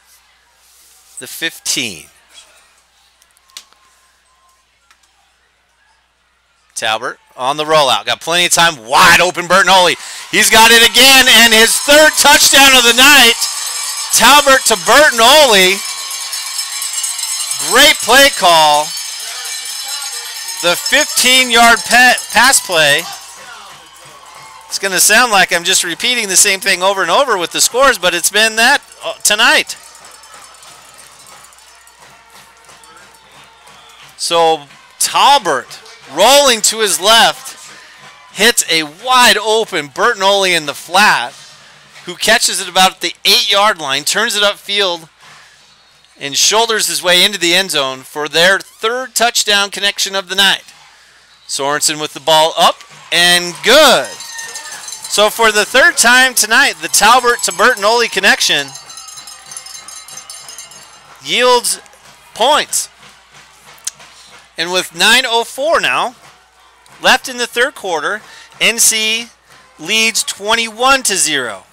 the 15. Talbert on the rollout. Got plenty of time. Wide open Bertinoli. He's got it again, and his 3rd touchdown of the night. Talbert to Bertinoli. Great play call. The 15-yard pass play. It's going to sound like I'm just repeating the same thing over and over with the scores, but it's been that tonight. So Talbert, rolling to his left, hits a wide open Bertinoli in the flat, who catches it about the 8-yard line, turns it upfield, and shoulders his way into the end zone for their 3rd touchdown connection of the night. Sorensen with the ball up and good. So for the 3rd time tonight, the Talbert to Bertinoli connection yields points. And with 9:04 now left in the 3rd quarter, NC leads 21-0.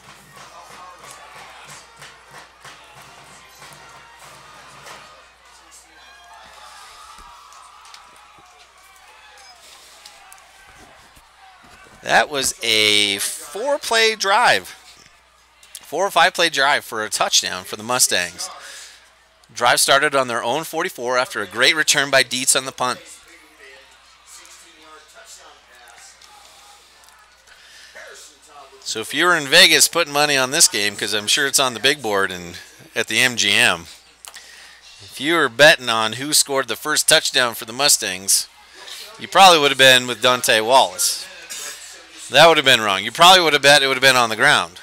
That was a 4-play drive. 4 or 5 play drive for a touchdown for the Mustangs. Drive started on their own 44 after a great return by Dietz on the punt. So if you were in Vegas putting money on this game, because I'm sure it's on the big board and at the MGM, if you were betting on who scored the first touchdown for the Mustangs, you probably would have been with Dante Wallace. That would have been wrong. You probably would have bet it would have been on the ground.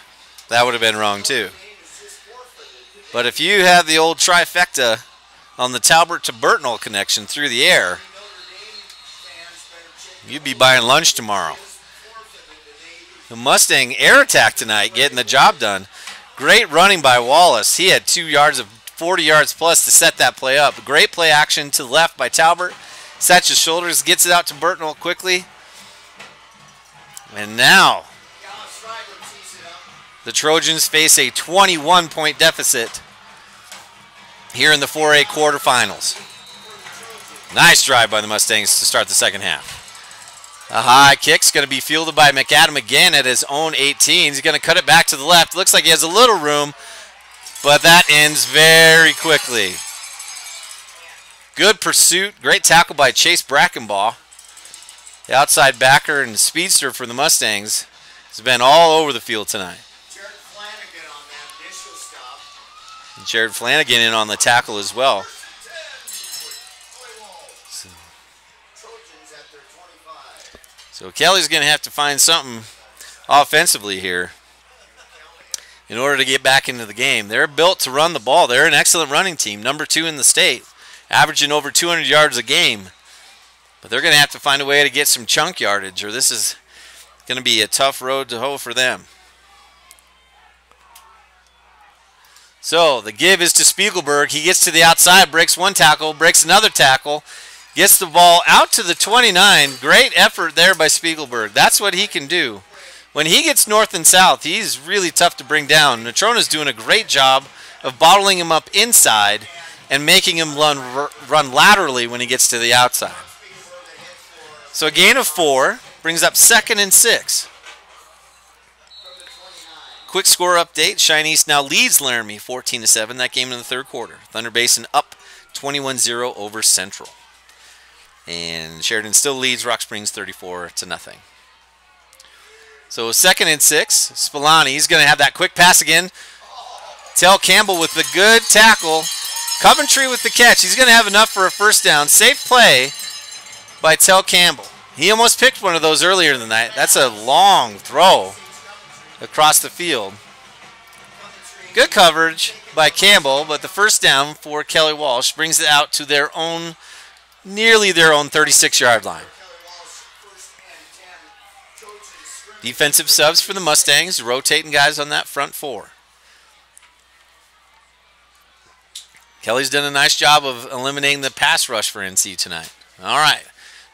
That would have been wrong too. But if you had the old trifecta on the Talbert to Bertinoli connection through the air, you'd be buying lunch tomorrow. The Mustang air attack tonight, getting the job done. Great running by Wallace. He had 2 yards of 40 yards plus to set that play up. Great play action to the left by Talbert. Sets his shoulders, gets it out to Bertinoli quickly. And now the Trojans face a 21-point deficit here in the 4A quarterfinals. Nice drive by the Mustangs to start the second half. A high kick's going to be fielded by McAdam again at his own 18. He's going to cut it back to the left. Looks like he has a little room, but that ends very quickly. Good pursuit. Great tackle by Chase Brackenbaugh. The outside backer and speedster for the Mustangs has been all over the field tonight. Jared Flanagan in on the tackle as well. So Kelly's going to have to find something offensively here in order to get back into the game. They're built to run the ball. They're an excellent running team, number 2 in the state, averaging over 200 yards a game. But they're going to have to find a way to get some chunk yardage, or this is going to be a tough road to hoe for them. So the give is to Spiegelberg. He gets to the outside, breaks one tackle, breaks another tackle, gets the ball out to the 29. Great effort there by Spiegelberg. That's what he can do. When he gets north and south, he's really tough to bring down. Natrona's doing a great job of bottling him up inside and making him run laterally when he gets to the outside. So a gain of 4 brings up 2nd and 6. Quick score update. Shine East now leads Laramie 14-7. That game in the 3rd quarter. Thunder Basin up 21-0 over Central. And Sheridan still leads Rock Springs 34-0. So 2nd and 6. Spillane, he's going to have that quick pass again. Tell Campbell with the good tackle. Coventry with the catch. He's going to have enough for a first down. Safe play by Tell Campbell. He almost picked one of those earlier in the night. That's a long throw across the field. Good coverage by Campbell, but the first down for Kelly Walsh brings it out to their own, nearly their own 36-yard line. Defensive subs for the Mustangs, rotating guys on that front 4. Kelly's done a nice job of eliminating the pass rush for NC tonight. All right,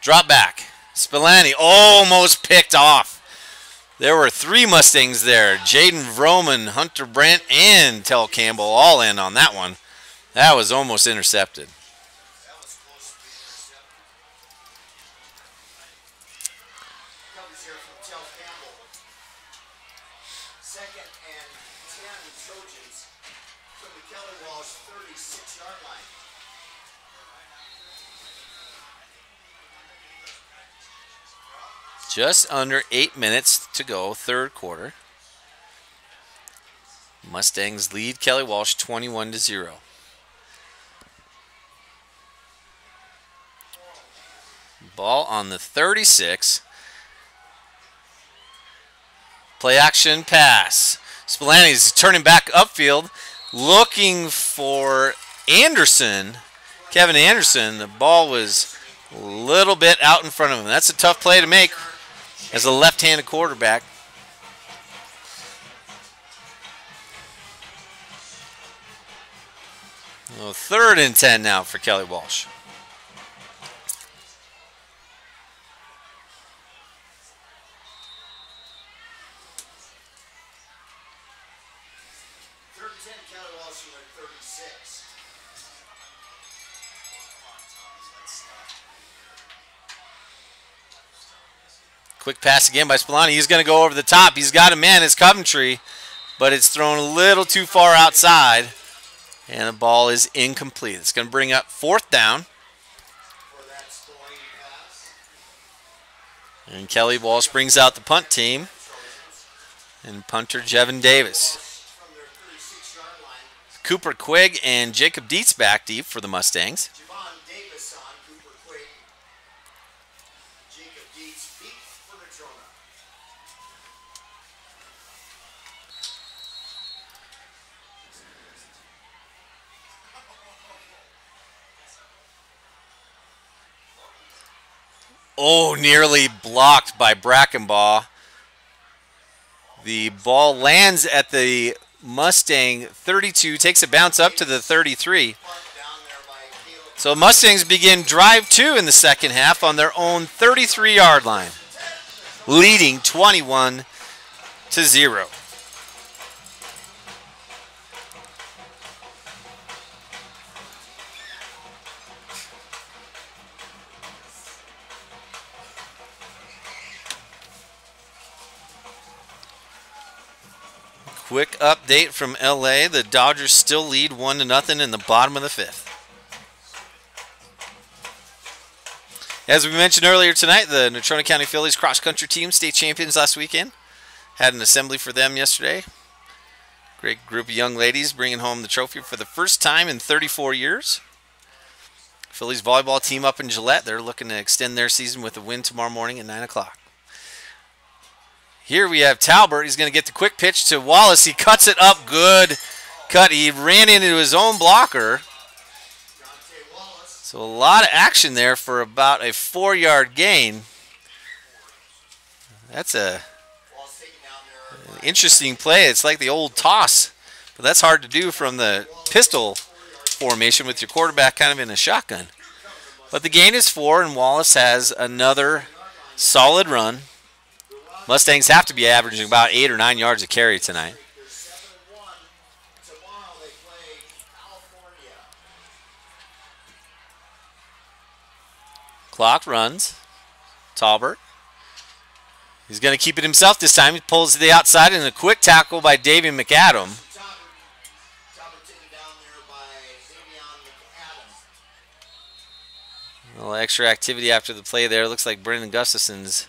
drop back. Spillane almost picked off. There were 3 Mustangs there. Jaden Vroman, Hunter Brandt, and Tell Campbell all in on that one. That was almost intercepted. Comes here from Tell Campbell. 2nd and 10 Trojans from the Kelly Walsh 36-yard line. Just under 8 minutes to go, 3rd quarter. Mustangs lead Kelly Walsh 21-0. Ball on the 36. Play action pass. Spillane's turning back upfield, looking for Anderson. Kevin Anderson. The ball was a little bit out in front of him. That's a tough play to make as a left-handed quarterback. Well, 3rd and 10 now for Kelly Walsh. Quick pass again by Spillane. He's going to go over the top. He's got a man. It's Coventry, but it's thrown a little too far outside, and the ball is incomplete. It's going to bring up 4th down. And Kelly Walsh brings out the punt team, and punter Jevin Davis. Cooper Quigg and Jacob Dietz back deep for the Mustangs. Oh, nearly blocked by Brackenbaugh. The ball lands at the Mustang 32, takes a bounce up to the 33. So Mustangs begin drive 2 in the 2nd half on their own 33-yard line, leading 21-0. Quick update from LA. The Dodgers still lead 1-0 in the bottom of the 5th. As we mentioned earlier tonight, the Natrona County Phillies cross-country team, state champions last weekend. Had an assembly for them yesterday. Great group of young ladies bringing home the trophy for the first time in 34 years. Phillies volleyball team up in Gillette. They're looking to extend their season with a win tomorrow morning at 9 o'clock. Here we have Talbert. He's going to get the quick pitch to Wallace. He cuts it up. Good cut. He ran into his own blocker. So a lot of action there for about a 4-yard gain. That's an interesting play. It's like the old toss, but that's hard to do from the pistol formation with your quarterback kind of in a shotgun. But the gain is 4, and Wallace has another solid run. Mustangs have to be averaging about 8 or 9 yards a carry tonight. Clock runs. Talbert. He's going to keep it himself this time. He pulls to the outside and a quick tackle by Davy McAdam. Talbot taken down there by Davion McAdam. A little extra activity after the play there. Looks like Brendan Gustafson's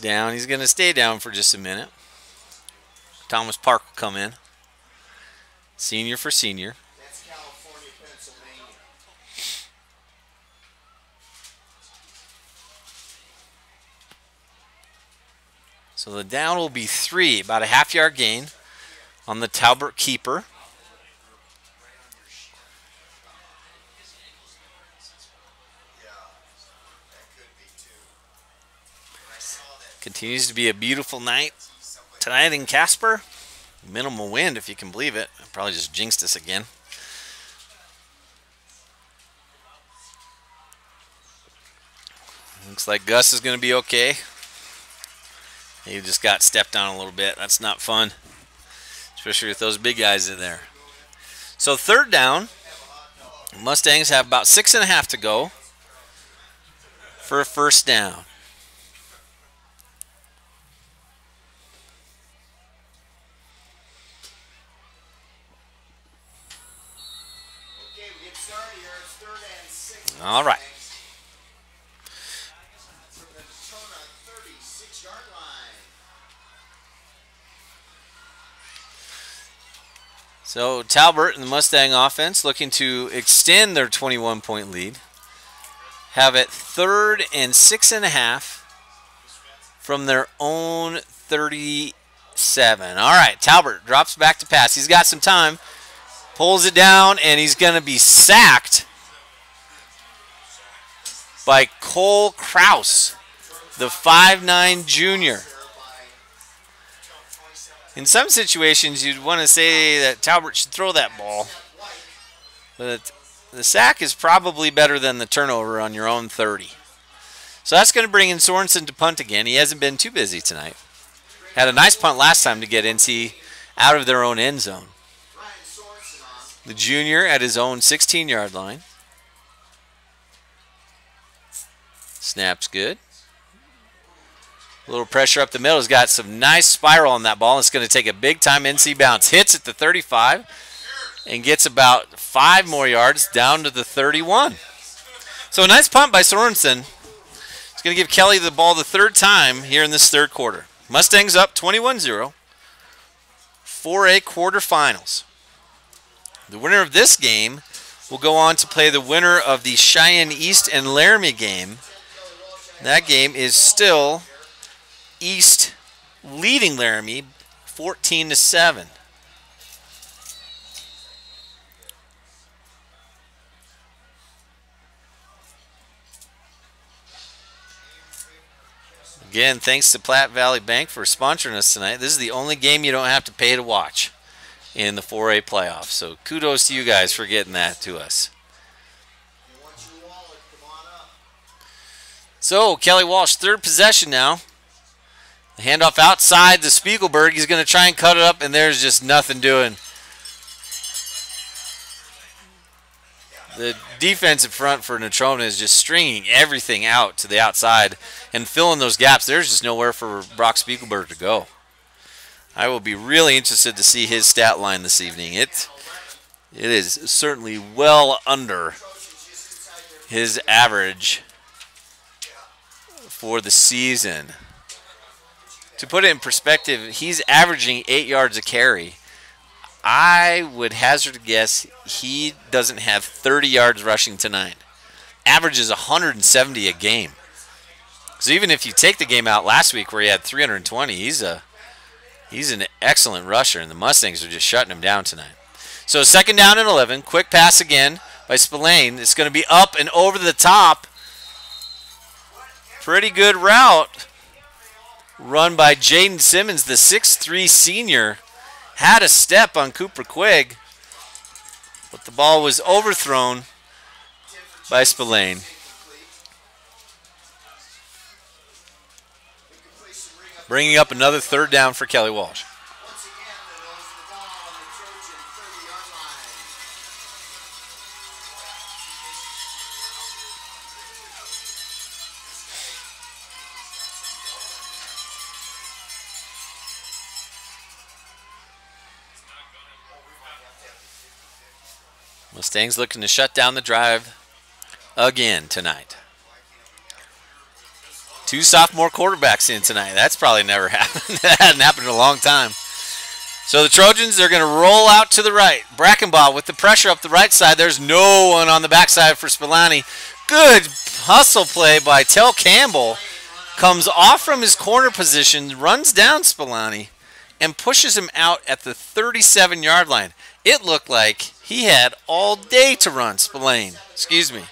down. He's going to stay down for just a minute. Thomas Park will come in. Senior for senior. That's California, Pennsylvania. So the down will be 3, about a half-yard gain on the Talbot keeper. Continues to be a beautiful night tonight in Casper. Minimal wind, if you can believe it. I probably just jinxed us again. Looks like Gus is going to be okay. He just got stepped on a little bit. That's not fun, especially with those big guys in there. So third down. Mustangs have about 6.5 to go for a first down. Okay, we get started here. It's 3rd and 6. All right. From the Trojans 36-yard line. So Talbot and the Mustang offense looking to extend their 21-point lead. Have it 3rd and 6.5 from their own 37. All right, Talbot drops back to pass. He's got some time. Pulls it down, and he's going to be sacked by Cole Kraus, the 5'9 junior. In some situations, you'd want to say that Talbot should throw that ball. But the sack is probably better than the turnover on your own 30. So that's going to bring in Sorensen to punt again. He hasn't been too busy tonight. Had a nice punt last time to get NC out of their own end zone. The junior at his own 16-yard line. Snap's good. A little pressure up the middle. He's got some nice spiral on that ball. It's going to take a big-time NC bounce. Hits at the 35 and gets about 5 more yards down to the 31. So a nice punt by Sorensen. It's going to give Kelly the ball the 3rd time here in this 3rd quarter. Mustangs up 21-0. 4A quarterfinals. The winner of this game will go on to play the winner of the Cheyenne East and Laramie game. That game is still East leading Laramie 14-7. Again, thanks to Platte Valley Bank for sponsoring us tonight. This is the only game you don't have to pay to watch in the 4A playoffs. So kudos to you guys for getting that to us. So Kelly Walsh, 3rd possession now. The handoff outside to Spiegelberg. He's going to try and cut it up, and there's just nothing doing. The defensive front for Natrona is just stringing everything out to the outside and filling those gaps. There's just nowhere for Brock Spiegelberg to go. I will be really interested to see his stat line this evening. It is certainly well under his average for the season. To put it in perspective, he's averaging 8 yards a carry. I would hazard a guess he doesn't have 30 yards rushing tonight. Averages 170 a game. So even if you take the game out last week where he had 320, he's an excellent rusher, and the Mustangs are just shutting him down tonight. So 2nd down and 11. Quick pass again by Spillane. It's going to be up and over the top. Pretty good route run by Jaden Simmons, the 6'3 senior. Had a step on Cooper Quigg, but the ball was overthrown by Spillane. Bringing up another 3rd down for Kelly Walsh. Once again, there goes the ball on the Trojan 30-yard line. Mustangs looking to shut down the drive again tonight. 2 sophomore quarterbacks in tonight. That's probably never happened. That hadn't happened in a long time. So the Trojans are going to roll out to the right. Brackenbaugh with the pressure up the right side. There's no one on the backside for Spillane. Good hustle play by Tell Campbell. Comes off from his corner position, runs down Spillane, and pushes him out at the 37-yard line. It looked like he had all day to run, Spillane. Excuse me.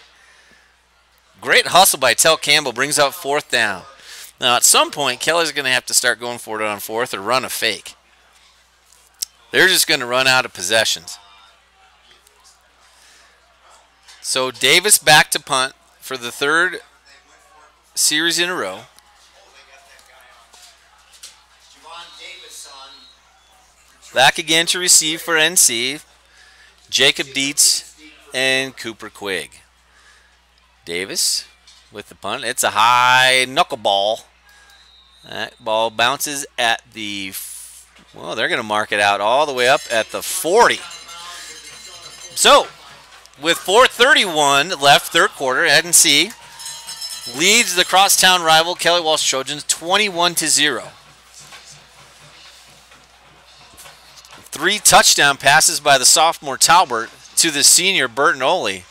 Great hustle by Tell Campbell. Brings up 4th down. Now, at some point, Kelly's going to have to start going for it on 4th or run a fake. They're just going to run out of possessions. So Davis back to punt for the 3rd series in a row. Back again to receive for NC. Jacob Dietz and Cooper Quigg. Davis with the punt. It's a high knuckleball. That ball bounces at the, well, they're going to mark it out all the way up at the 40. So, with 4:31 left, 3rd quarter, NC leads the crosstown rival Kelly Walsh Trojans 21-0. 3 touchdown passes by the sophomore Talbert to the senior Burton Oley.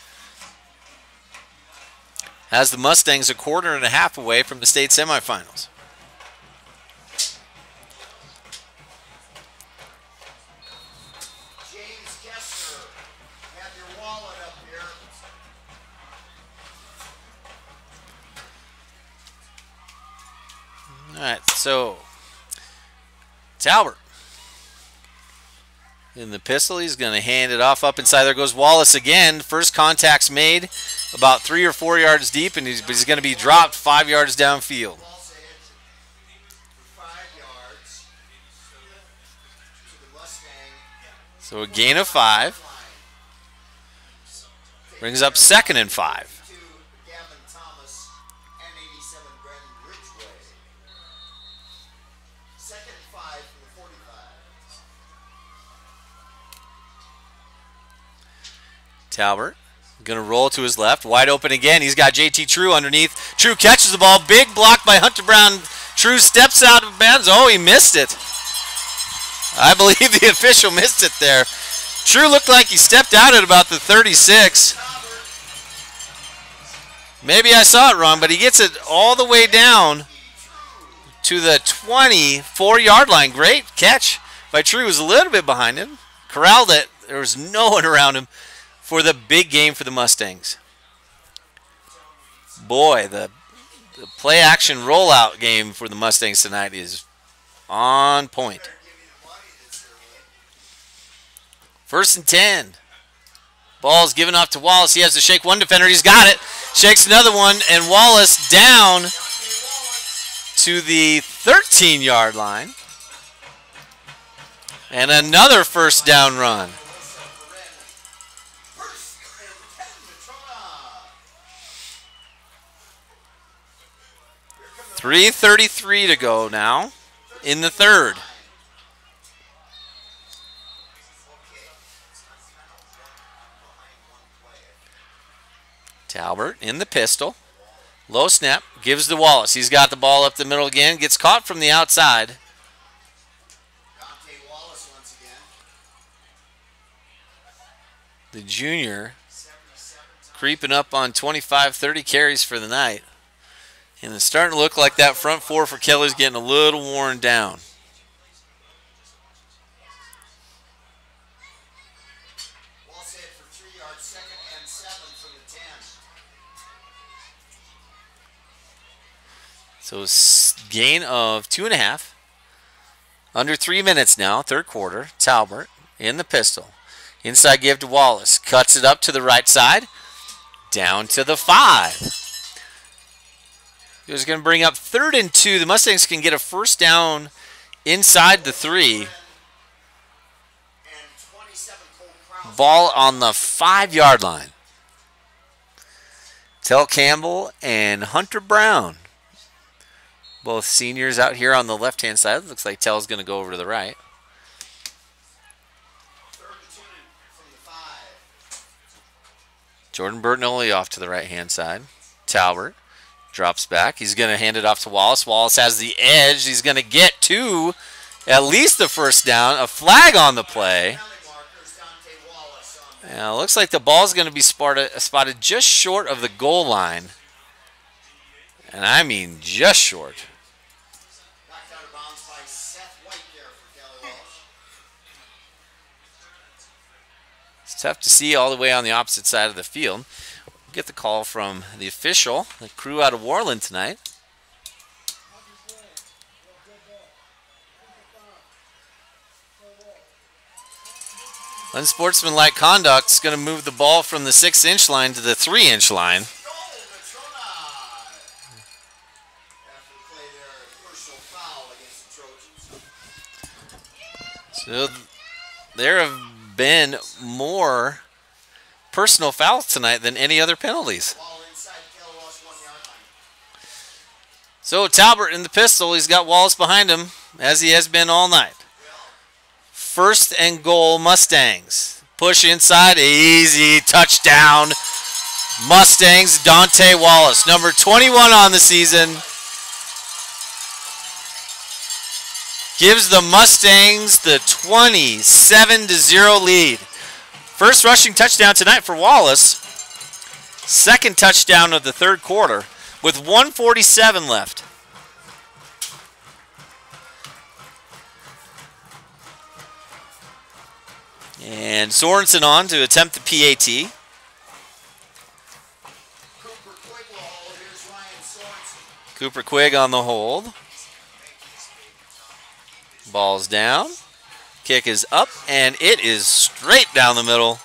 Has the Mustangs a 1.5 away from the state semifinals. James Kessler, have your wallet up here. All right, so Talbert in the pistol. He's going to hand it off up inside. There goes Wallace again. First contact's made about 3 or 4 yards deep, and he's going to be dropped 5 yards downfield. 5 yards to the Mustang. So a gain of 5. Brings up 2nd and 5. To Gavin Thomas and 87 Brendan Ridgway. 2nd and 5 from the 45. Talbert going to roll to his left. Wide open again. He's got JT True underneath. True catches the ball. Big block by Hunter Brown. True steps out of bounds. Oh, he missed it. I believe the official missed it there. True looked like he stepped out at about the 36. Maybe I saw it wrong, but he gets it all the way down to the 24-yard line. Great catch by True. He was a little bit behind him. Corralled it. There was no one around him for the big game for the Mustangs. Boy, the play-action rollout game for the Mustangs tonight is on point. 1st and 10. Ball's given off to Wallace. He has to shake one defender. He's got it. Shakes another one, and Wallace down to the 13-yard line. And another 1st down run. 3:33 to go now in the 3rd. Talbert in the pistol. Low snap. Gives to Wallace. He's got the ball up the middle again. Gets caught from the outside. Wallace once again. The junior creeping up on 25, 30 carries for the night. And it's starting to look like that front 4 for Kelly's getting a little worn down. Wallace hit for 3 yards, 2nd and 7 from the 10. So gain of 2.5. Under 3 minutes now, 3rd quarter. Talbert in the pistol. Inside give to Wallace. Cuts it up to the right side. Down to the 5. He was going to bring up 3rd and 2. The Mustangs can get a 1st down inside the 3. Ball on the 5-yard line. Tell Campbell and Hunter Brown. Both seniors out here on the left-hand side. Looks like Tell's going to go over to the right. 3rd and 2 from the 5. Jordan Bertinoli off to the right-hand side. Talbert drops back. He's going to hand it off to Wallace. Wallace has the edge. He's going to get to at least the first down. A flag on the play. Now, it looks like the ball's going to be spotted just short of the goal line. And I mean just short. It's tough to see all the way on the opposite side of the field. We'll get the call from the official, the crew out of Worland tonight. Unsportsmanlike conduct is going to move the ball from the 6-inch line to the 3-inch line. So there have been more personal fouls tonight than any other penalties. So Talbert in the pistol. He's got Wallace behind him, as he has been all night. First and goal, Mustangs. Push inside, easy touchdown. Mustangs, Dante Wallace, number 21 on the season. Gives the Mustangs the 27-0 lead. First rushing touchdown tonight for Wallace. Second touchdown of the third quarter with 1:47 left. And Sorensen on to attempt the PAT. Cooper Quigg on the hold. Ball's down. Kick is up, and it is straight down the middle.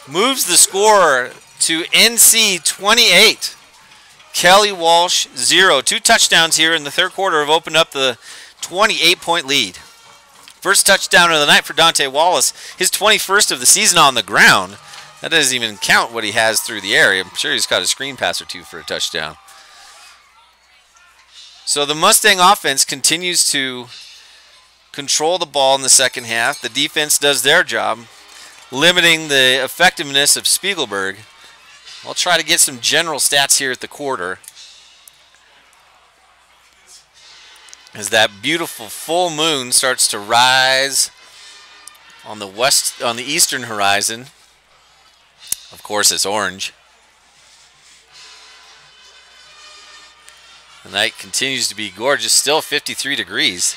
Moves the score to NC 28. Kelly Walsh 0. 2 touchdowns here in the third quarter have opened up the 28-point lead. First touchdown of the night for Dante Wallace. His 21st of the season on the ground. That doesn't even count what he has through the air. I'm sure he's got a screen pass or two for a touchdown. So the Mustang offense continues to control the ball in the second half. The defense does their job, limiting the effectiveness of Spiegelberg. I'll try to get some general stats here at the quarter. As that beautiful full moon starts to rise on the eastern horizon. Of course, it's orange. The night continues to be gorgeous, still 53 degrees.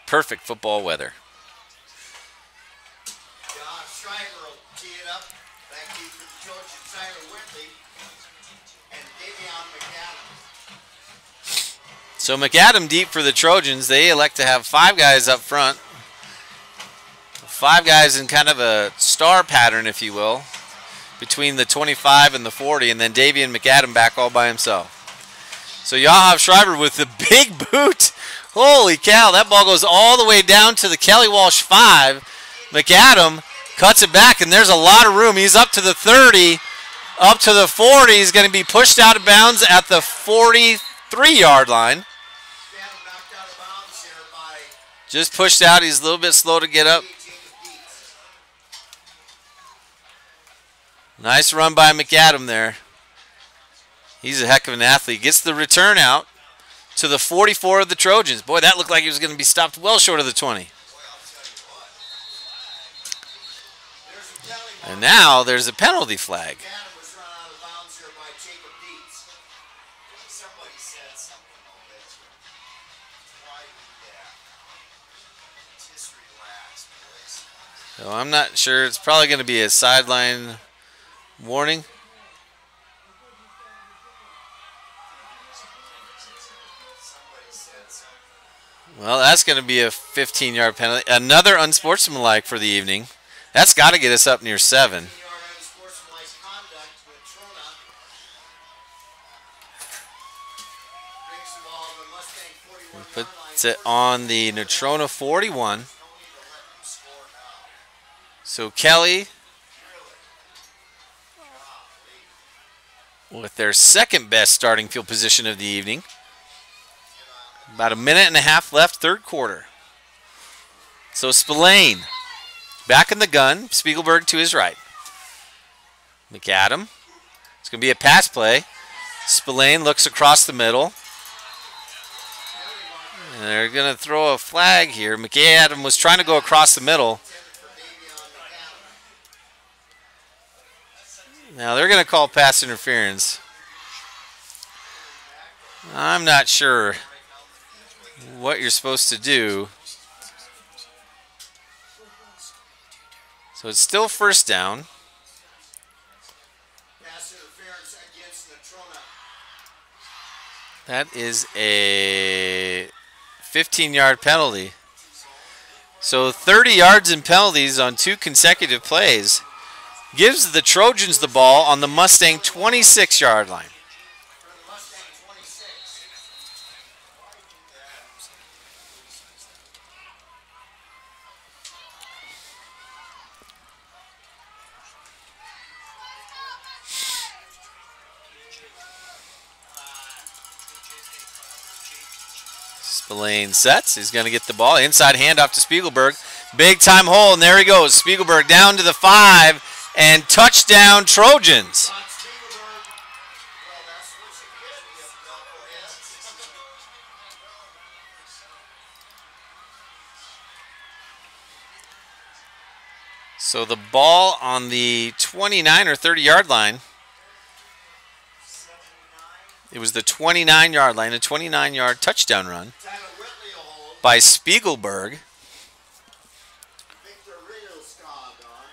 Perfect football weather. John Schreiber will tee it up. Back deep for the Trojans, Tyler Whitley and Davion McAdam. So McAdam deep for the Trojans. They elect to have 5 guys up front. 5 guys in kind of a star pattern, if you will, between the 25 and the 40, and then Davion McAdam back all by himself. So Yahav Schreiber with the big boot. Holy cow, that ball goes all the way down to the Kelly Walsh 5. McAdam cuts it back, and there's a lot of room. He's up to the 30, up to the 40. He's going to be pushed out of bounds at the 43-yard line. Just pushed out. He's a little bit slow to get up. Nice run by McAdam there. He's a heck of an athlete. Gets the return out to the 44 of the Trojans. Boy, that looked like he was going to be stopped well short of the 20. And now there's a penalty flag. So I'm not sure. It's probably going to be a sideline warning. Well, that's going to be a 15-yard penalty. Another unsportsmanlike for the evening. That's got to get us up near 7. Puts it on the Natrona 41. So Kelly, with their second best starting field position of the evening. About a minute and a half left, third quarter. So Spillane Back in the gun. Spiegelberg to his right. McAdam. It's going to be a pass play. Spillane looks across the middle. And they're going to throw a flag here. McAdam was trying to go across the middle. Now they're going to call pass interference. I'm not sure what you're supposed to do. So it's still first down. Pass interference against Natrona. That is a 15-yard penalty. So 30 yards in penalties on 2 consecutive plays gives the Trojans the ball on the Mustang 26-yard line. Mustang 26. Spillane sets. He's going to get the ball. Inside handoff to Spiegelberg. Big time hole, and there he goes. Spiegelberg down to the 5, and touchdown Trojans. Well, that's what you get, you knuckleheads. So the ball on the 29 or 30-yard line. It was the 29-yard line, a 29-yard touchdown run Tyler Whitley will hold. by Spiegelberg. Victor Riddleskog on.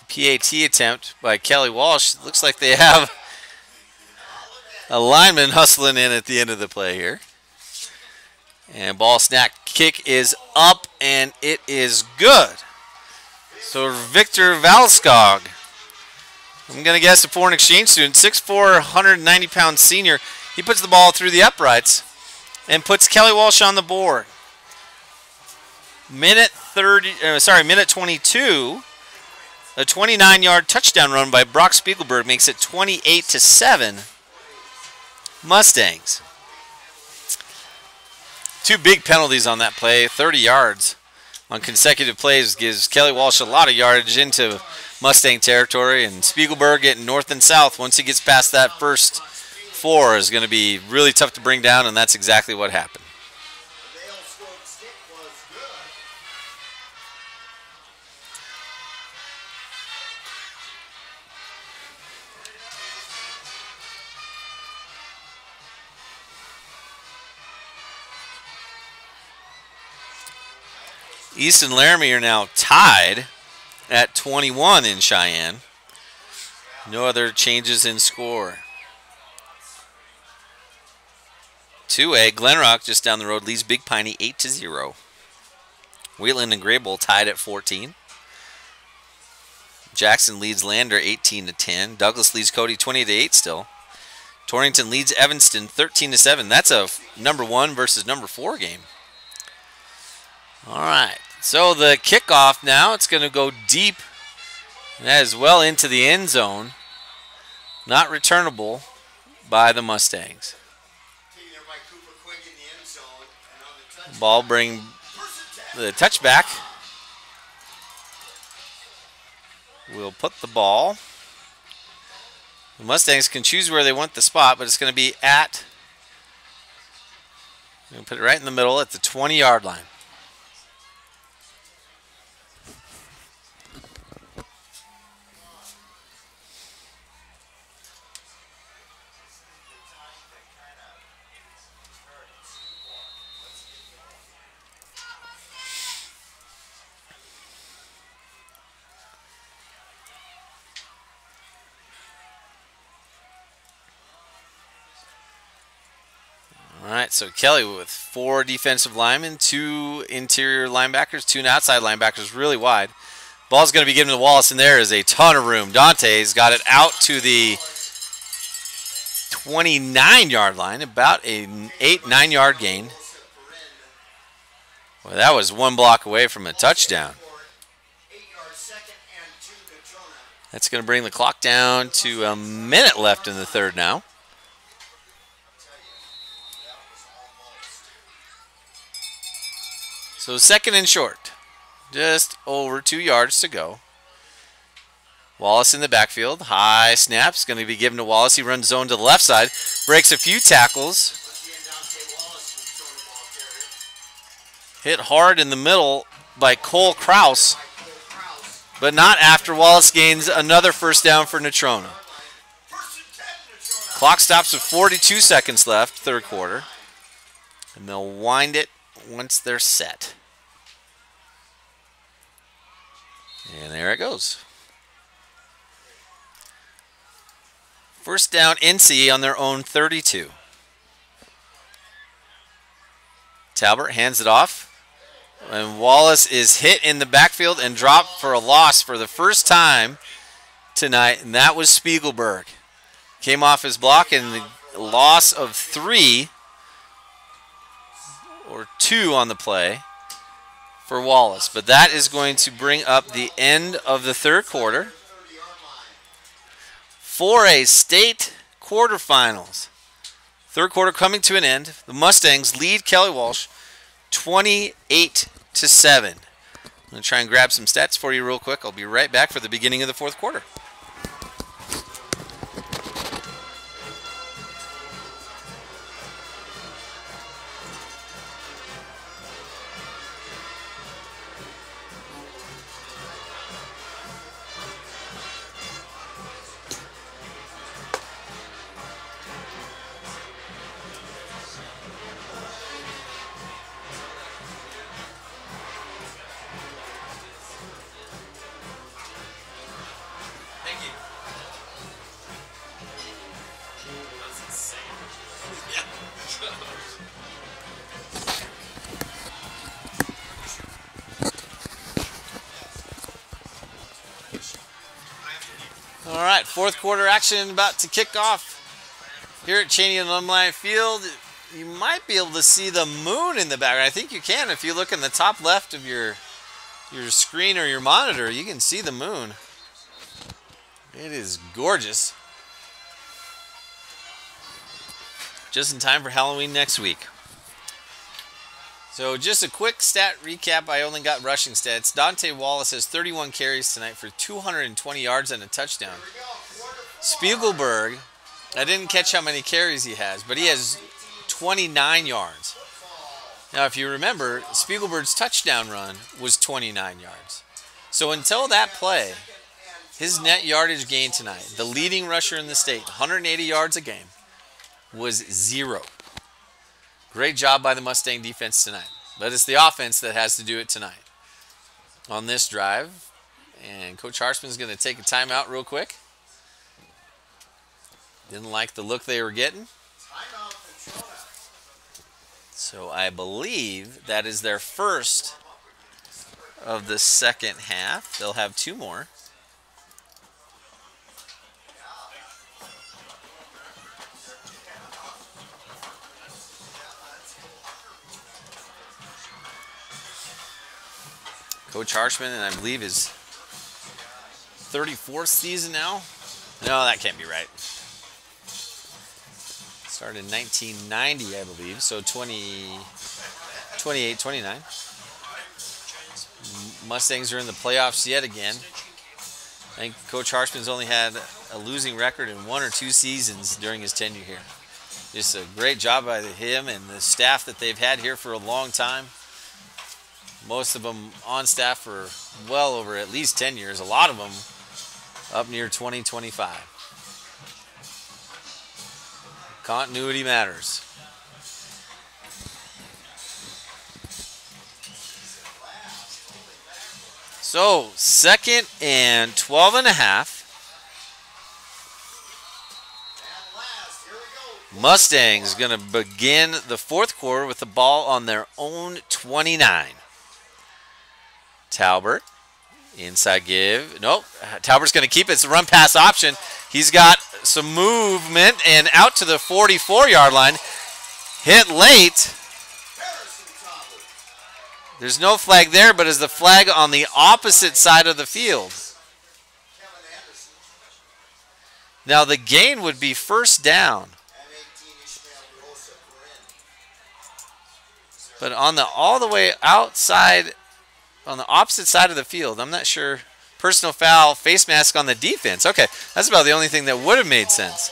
PAT attempt by Kelly Walsh. Looks like they have a lineman hustling in at the end of the play here. And ball snap kick is up, and it is good. So Victor Valskog, I'm going to guess a foreign exchange student, 6'4", 190-pound senior. He puts the ball through the uprights and puts Kelly Walsh on the board. Minute 22. A 29-yard touchdown run by Brock Spiegelberg makes it 28-7 Mustangs. 2 big penalties on that play, 30 yards on consecutive plays gives Kelly Walsh a lot of yardage into Mustang territory, and Spiegelberg getting north and south once he gets past that first 4 is going to be really tough to bring down, and that's exactly what happened. The Dale Stokes stick was good. East and Laramie are now tied at 21 in Cheyenne. No other changes in score. 2A, Glenrock just down the road leads Big Piney 8-0. Wheatland and Graybull tied at 14. Jackson leads Lander 18-10. Douglas leads Cody 20-8 still. Torrington leads Evanston 13-7. That's a number 1 versus number 4 game. All right. So the kickoff now, it's going to go deep. That is well into the end zone. Not returnable by the Mustangs. Taking there by Cooper Quinn in the end zone. And on the touch. Ball bring the touchback. We'll put the ball. The Mustangs can choose where they want the spot, but it's going to be at, I'm going to put it right in the middle at the 20-yard line. All right, so Kelly with 4 defensive linemen, 2 interior linebackers, 2 outside linebackers, really wide. Ball's going to be given to Wallace, and there is a ton of room. Dante's got it out to the 29-yard line, about an 8-9 yard gain. Well, that was 1 block away from a touchdown. That's going to bring the clock down to a minute left in the third now. So second and short. Just over 2 yards to go. Wallace in the backfield. High snaps. Going to be given to Wallace. He runs zone to the left side. Breaks a few tackles. Hit hard in the middle by Cole Kraus. But not after Wallace gains another first down for Natrona. Clock stops with 42 seconds left, third quarter. And they'll wind it once they're set. And there it goes. First down, NC on their own 32. Talbert hands it off. And Wallace is hit in the backfield and dropped for a loss for the first time tonight. And that was Spiegelberg. Came off his block and the loss of 3 or 2 on the play for Wallace. But that is going to bring up the end of the third quarter. 4A state quarterfinals. Third quarter coming to an end. The Mustangs lead Kelly Walsh 28-7. I'm going to try and grab some stats for you real quick. I'll be right back for the beginning of the fourth quarter. All right, fourth quarter action about to kick off here at Cheney Alumni Field. You might be able to see the moon in the background. I think you can if you look in the top left of your screen or your monitor. You can see the moon. It is gorgeous. Just in time for Halloween next week. So just a quick stat recap. I only got rushing stats. Dante Wallace has 31 carries tonight for 220 yards and a touchdown. Spiegelberg, I didn't catch how many carries he has, but he has 29 yards. Now, if you remember, Spiegelberg's touchdown run was 29 yards. So until that play, his net yardage gain tonight, the leading rusher in the state, 180 yards a game, was 0. Great job by the Mustang defense tonight. But it's the offense that has to do it tonight on this drive. And Coach Harshman's going to take a timeout real quick. Didn't like the look they were getting. So I believe that is their first of the second half. They'll have 2 more. Coach Harshman, and I believe his 34th season now. No, that can't be right. Started in 1990, I believe, so 28, 29. Mustangs are in the playoffs yet again. I think Coach Harshman's only had a losing record in 1 or 2 seasons during his tenure here. Just a great job by him and the staff that they've had here for a long time. Most of them on staff for well over at least 10 years. A lot of them up near 20, 25. Continuity matters. So, second and 12 and a half. Mustangs going to begin the fourth quarter with the ball on their own 29. Talbert, inside give. Nope, Talbert's going to keep it. It's a run pass option. He's got some movement and out to the 44-yard line. Hit late. There's no flag there, but is the flag on the opposite side of the field. Now the gain would be first down. But on the all the way outside, on the opposite side of the field, I'm not sure. Personal foul, face mask on the defense. Okay, that's about the only thing that would have made sense.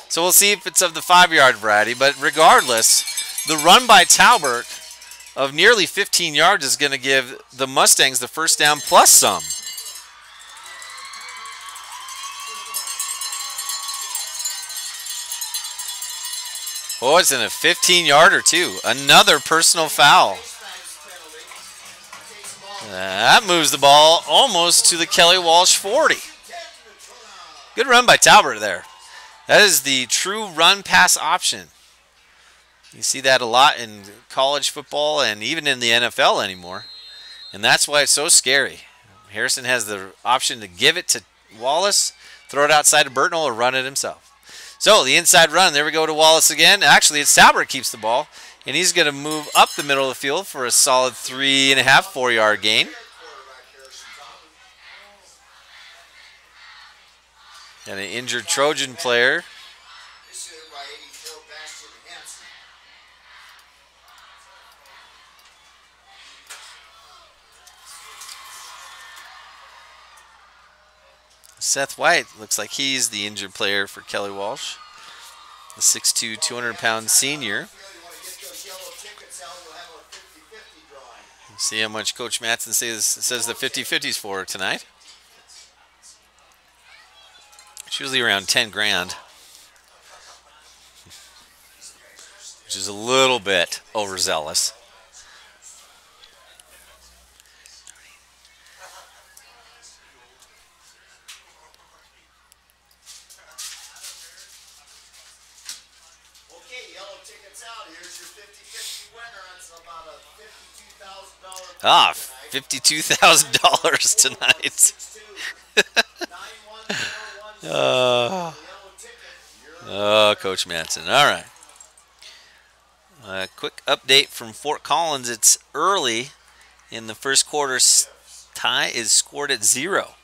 So we'll see if it's of the 5-yard variety. But regardless, the run by Talbert of nearly 15 yards is going to give the Mustangs the first down plus some. Oh, it's in a 15-yarder too. Another personal foul. That moves the ball almost to the Kelly Walsh 40. Good run by Talbert there. That is the true run-pass option. You see that a lot in college football and even in the NFL anymore. And that's why it's so scary. Harrison has the option to give it to Wallace, throw it outside of Burtnell, or run it himself. So the inside run, there we go to Wallace again. Actually, it's Talbert keeps the ball, and he's going to move up the middle of the field for a solid 3.5, 4-yard gain. And an injured Trojan player. Seth White looks like he's the injured player for Kelly Walsh, the 6'2", 200-pound senior. See how much Coach Matson says the 50-50s for tonight. It's usually around 10 grand, which is a little bit overzealous. Ah, $52,000 tonight. Coach Manson. All right. Quick update from Fort Collins. It's early in the first quarter. Tie is scored at 0.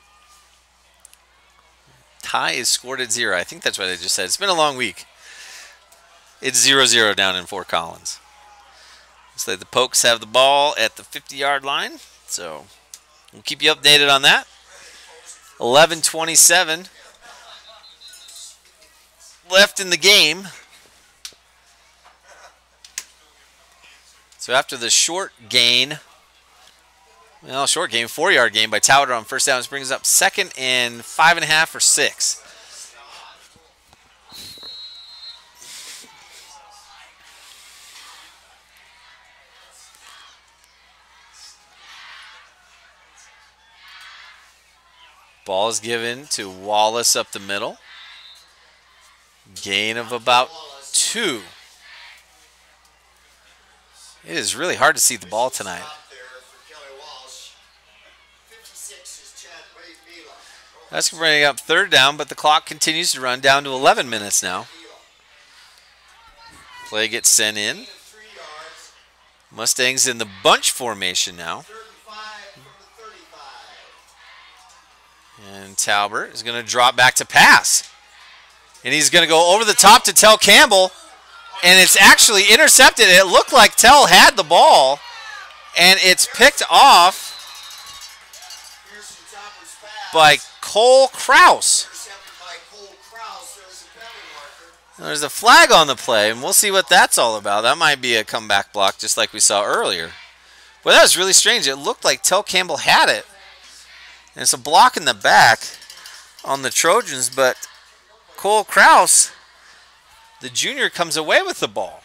Tie is scored at 0. I think that's what I just said. It's been a long week. It's 0-0 down in Fort Collins. Looks like the Pokes have the ball at the 50-yard line. So we'll keep you updated on that. 11:27 left in the game. So after the short gain, 4-yard gain by Talbot on first down, this brings up 2nd and 5.5 or 6. Ball is given to Wallace up the middle. Gain of about 2. It is really hard to see the ball tonight. That's bringing up 3rd down, but the clock continues to run down to 11 minutes now. Play gets sent in. Mustangs in the bunch formation now. And Talbert is going to drop back to pass. And he's going to go over the top to Tell Campbell. And it's actually intercepted. It looked like Tell had the ball. And it's picked off by Cole Kraus. There's a flag on the play, and we'll see what that's all about. That might be a comeback block just like we saw earlier. But that was really strange. It looked like Tell Campbell had it. And it's a block in the back on the Trojans, but Cole Kraus, the junior, comes away with the ball.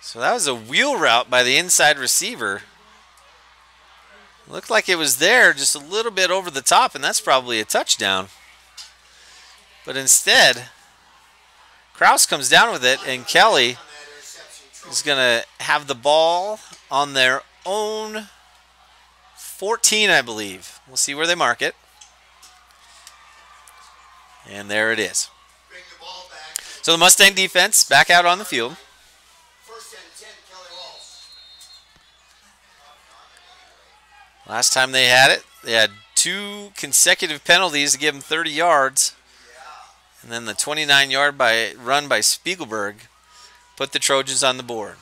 So that was a wheel route by the inside receiver. Looked like it was there just a little bit over the top, and that's probably a touchdown. But instead, Kraus comes down with it, and Kelly is going to have the ball on their own 14, I believe. We'll see where they mark it. And there it is. So the Mustang defense back out on the field. Last time they had it, they had 2 consecutive penalties to give them 30 yards. And then the 29-yard run by Spiegelberg put the Trojans on the board.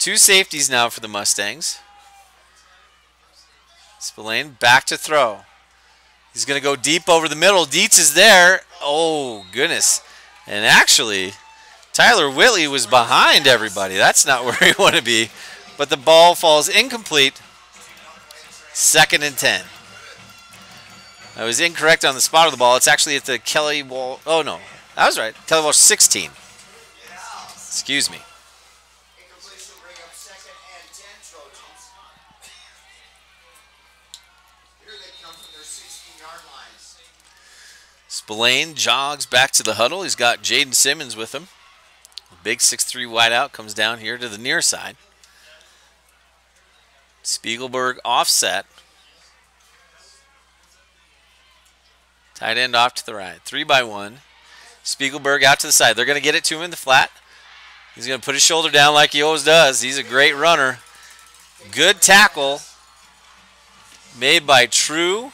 2 safeties now for the Mustangs. Spillane back to throw. He's going to go deep over the middle. Dietz is there. Oh, goodness. And actually, Tyler Whitley was behind everybody. That's not where you want to be. But the ball falls incomplete. 2nd and 10. I was incorrect on the spot of the ball. It's actually at the Kelly Walsh. Oh, no. I was right. Kelly Walsh 16. Excuse me. Incompletion will bring up 2nd and 10 Trojans. Here they come from their 16-yard lines. Spillane jogs back to the huddle. He's got Jaden Simmons with him. Big 6'3" wideout comes down here to the near side. Spiegelberg offset. Tight end off to the right. 3-by-1. Spiegelberg out to the side. They're going to get it to him in the flat. He's going to put his shoulder down like he always does. He's a great runner. Good tackle made by True.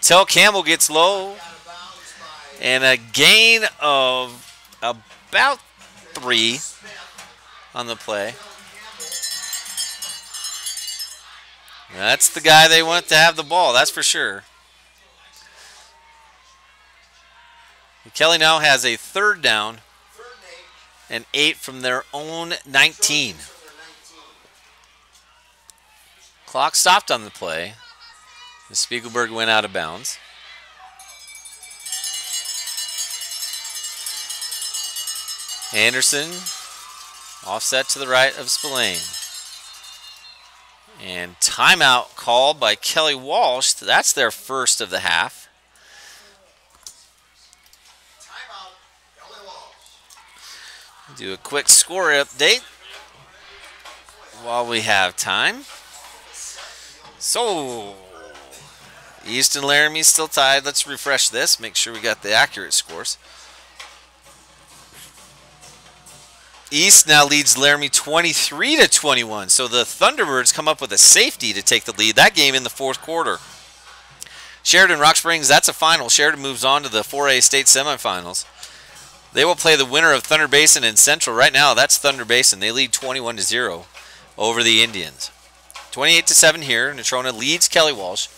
Tell Campbell gets low. And a gain of about 3 on the play. That's the guy they want to have the ball, that's for sure. Kelly now has a 3rd down and 8 from their own 19. Clock stopped on the play. The Spiegelberg went out of bounds. Anderson offset to the right of Spillane. And timeout called by Kelly Walsh. That's their first of the half. Do a quick score update while we have time. So, East and Laramie still tied. Let's refresh this, make sure we got the accurate scores. East now leads Laramie 23-21. So the Thunderbirds come up with a safety to take the lead. That game in the 4th quarter. Sheridan Rock Springs, that's a final. Sheridan moves on to the 4A state semifinals. They will play the winner of Thunder Basin and Central. Right now, that's Thunder Basin. They lead 21-0 over the Indians. 28-7 here. Natrona leads Kelly Walsh.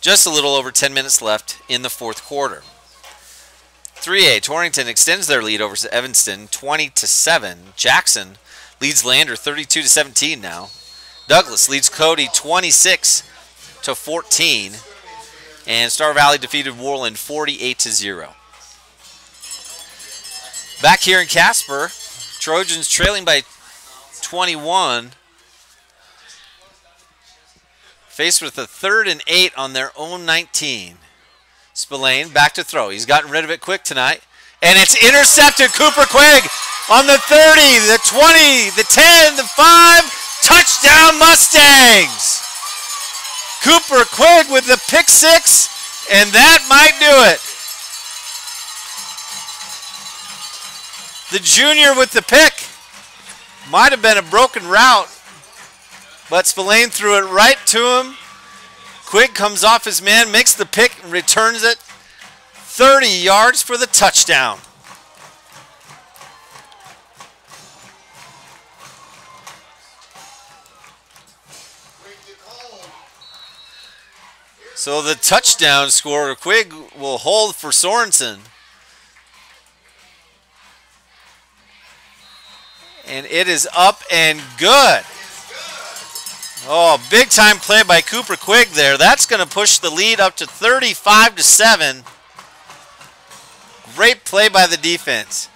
Just a little over 10 minutes left in the 4th quarter. 3A, Torrington extends their lead over Evanston 20-7. Jackson leads Lander 32-17 now. Douglas leads Cody 26-14. And Star Valley defeated Worland 48-0. Back here in Casper, Trojans trailing by 21. Faced with a 3rd and 8 on their own 19. Spillane back to throw. He's gotten rid of it quick tonight. And it's intercepted. Cooper Quigg on the 30, the 20, the 10, the 5. Touchdown Mustangs! Cooper Quigg with the pick 6, and that might do it. The junior with the pick. Might have been a broken route, but Spillane threw it right to him. Quigg comes off his man, makes the pick, and returns it 30 yards for the touchdown. So the touchdown scorer, Quigg, will hold for Sorensen. And it is up and good. Oh, big time play by Cooper Quigg there. That's going to push the lead up to 35-7. Great play by the defense.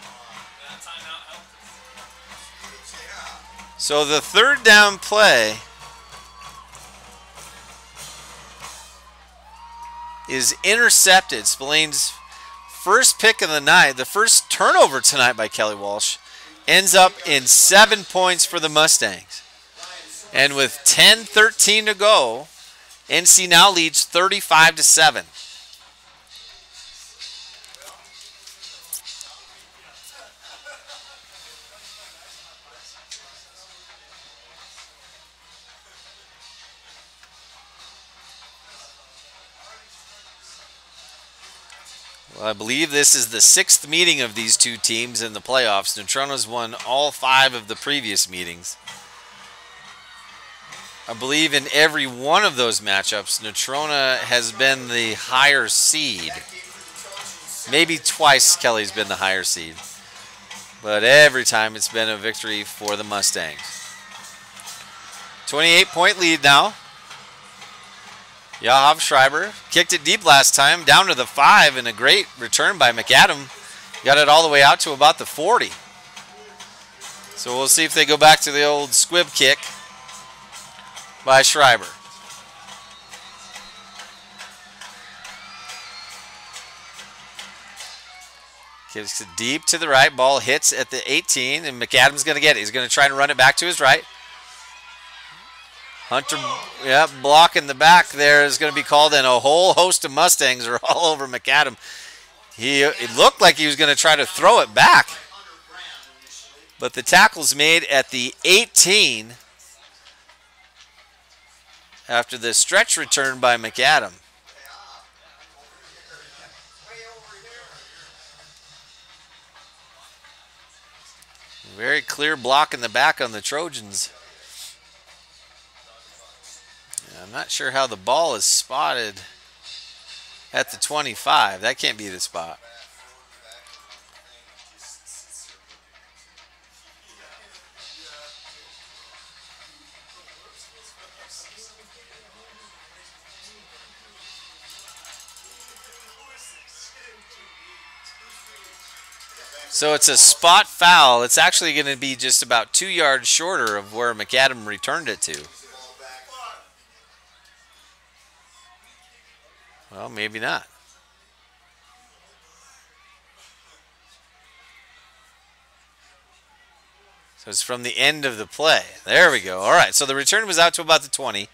So the 3rd down play is intercepted. Spillane's first pick of the night, the first turnover tonight by Kelly Walsh, ends up in 7 points for the Mustangs. And with 10:13 to go, NC now leads 35-7. Well, I believe this is the 6th meeting of these two teams in the playoffs. Natrona's won all 5 of the previous meetings. I believe in every one of those matchups, Natrona has been the higher seed. Maybe twice Kelly's been the higher seed. But every time it's been a victory for the Mustangs. 28-point lead now. Yahav Schreiber kicked it deep last time, down to the 5, and a great return by McAdam. Got it all the way out to about the 40. So we'll see if they go back to the old squib kick by Schreiber. Gives it deep to the right. Ball hits at the 18, and McAdam's going to get it. He's going to try to run it back to his right. Hunter, yep, blocking the back there is going to be called, and a whole host of Mustangs are all over McAdam. It looked like he was going to try to throw it back, but the tackle's made at the 18 after the stretch return by McAdam. Very clear block in the back on the Trojans. I'm not sure how the ball is spotted at the 25. That can't be the spot. So it's a spot foul. It's actually going to be just about 2 yards shorter of where McAdam returned it to. Well, maybe not. So it's from the end of the play. There we go. All right, so the return was out to about the 20.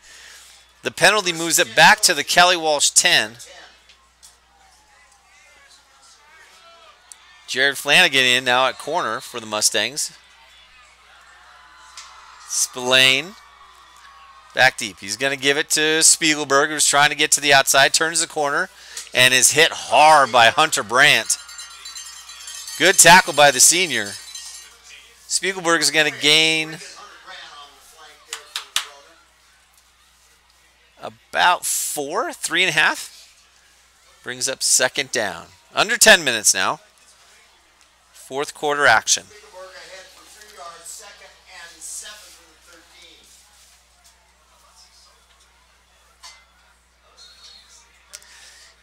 The penalty moves it back to the Kelly Walsh 10. Jared Flanagan in now at corner for the Mustangs. Spillane back deep. He's going to give it to Spiegelberg, who's trying to get to the outside. Turns the corner and is hit hard by Hunter Brandt. Good tackle by the senior. Spiegelberg is going to gain about 3.5. Brings up second down. Under 10 minutes now. Fourth quarter action.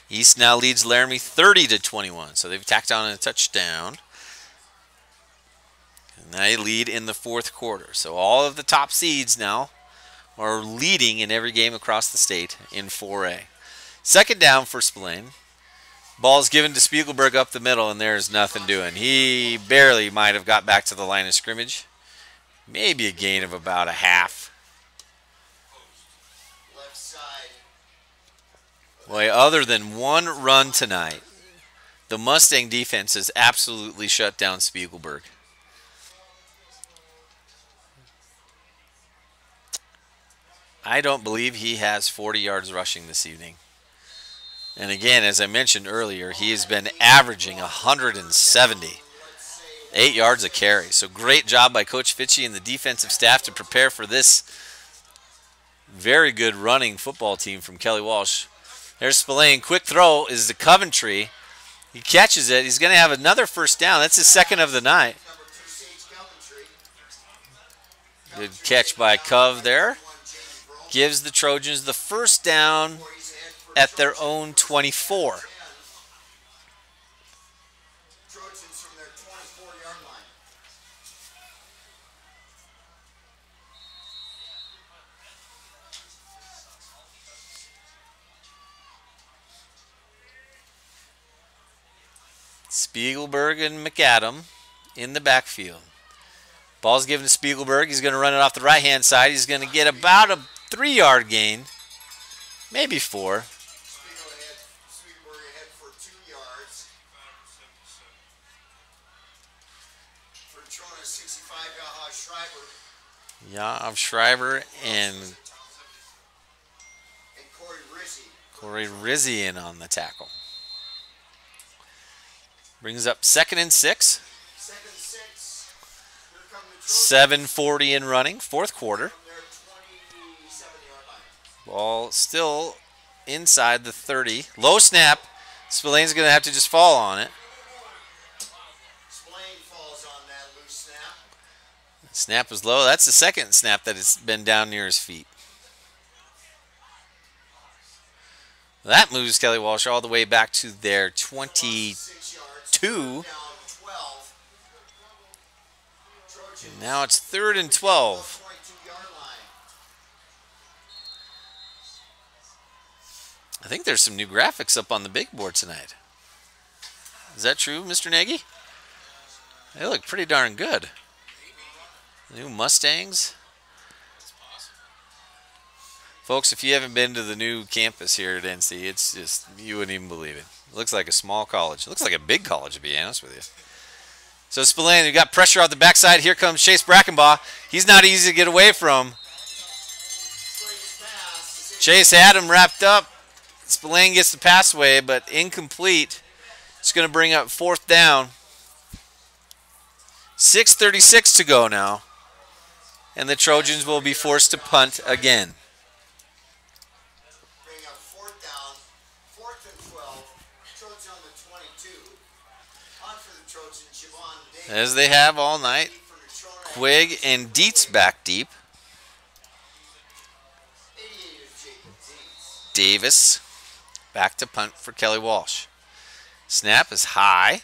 East now leads Laramie 30-21, so they've tacked on a touchdown. And they lead in the fourth quarter. So all of the top seeds now are leading in every game across the state in 4A. Second down for Spillane. Ball's given to Spiegelberg up the middle, and there's nothing doing. He barely might have got back to the line of scrimmage. Maybe a gain of about a half. Boy, other than one run tonight, the Mustang defense has absolutely shut down Spiegelberg. I don't believe he has 40 yards rushing this evening. And again, as I mentioned earlier, he has been averaging 170. 8 yards a carry. So great job by Coach Fitchie and the defensive staff to prepare for this very good running football team from Kelly Walsh. There's Spillane. Quick throw is to Coventry. He catches it. He's going to have another first down. That's his second of the night. Good catch by Cove there. Gives the Trojans the first down at their own 24. Trojans from their 24-yard line. Spiegelberg and McAdam in the backfield. Ball's given to Spiegelberg. He's going to run it off the right-hand side. He's going to get about a 3-yard gain, maybe 4. Spiegelberg ahead for 2 yards. For Trojans, 65, Yahav Schreiber. Yahav Schreiber and Corey Rizzi. Corey Rizzi in on the tackle. Brings up 2nd and 6. 2nd and 6. Here come the Trojans 7:40 in running, 4th quarter. from their 27-yard line. Ball still inside the 30. Low snap. Spillane's going to have to just fall on it. Spillane falls on that loose snap. Snap was low. That's the second snap that it's been down near his feet. That moves Kelly Walsh all the way back to their 22. 6 yards. Down 12. Trojans Now it's 3rd and 12. 22-yard line. I think there's some new graphics up on the big board tonight. Is that true, Mr. Nagy? They look pretty darn good. New Mustangs. Folks, if you haven't been to the new campus here at NC, it's just, you wouldn't even believe it. It looks like a small college. It looks like a big college, to be honest with you. So Spillane, we got pressure on the backside. Here comes Chase Brackenbaugh. He's not easy to get away from. Chase had him wrapped up. Spillane gets the pass away, but incomplete. It's going to bring up 4th down. 6:36 to go now. And the Trojans will be forced to punt again. Bring up 4th down. 4th and 12. Trojans on the 22. On for the Trojans, Siobhan Davis. As they have all night. From Natrona, Quigg and Dietz back deep. 88 is Jacob Dietz. Davis back to punt for Kelly Walsh. Snap is high.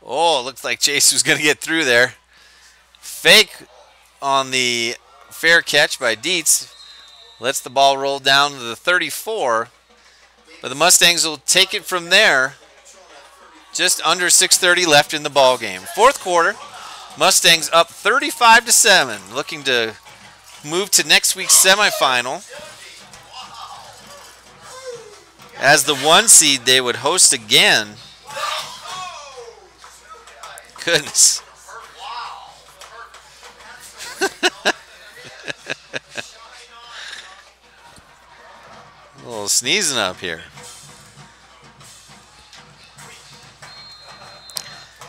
Oh, it looked like Chase was going to get through there. Fake on the fair catch by Dietz. Lets the ball roll down to the 34. But the Mustangs will take it from there. Just under 6:30 left in the ball game. 4th quarter. Mustangs up 35-7. Looking to move to next week's semifinal. As the 1 seed, they would host again. Goodness. A little sneezing up here.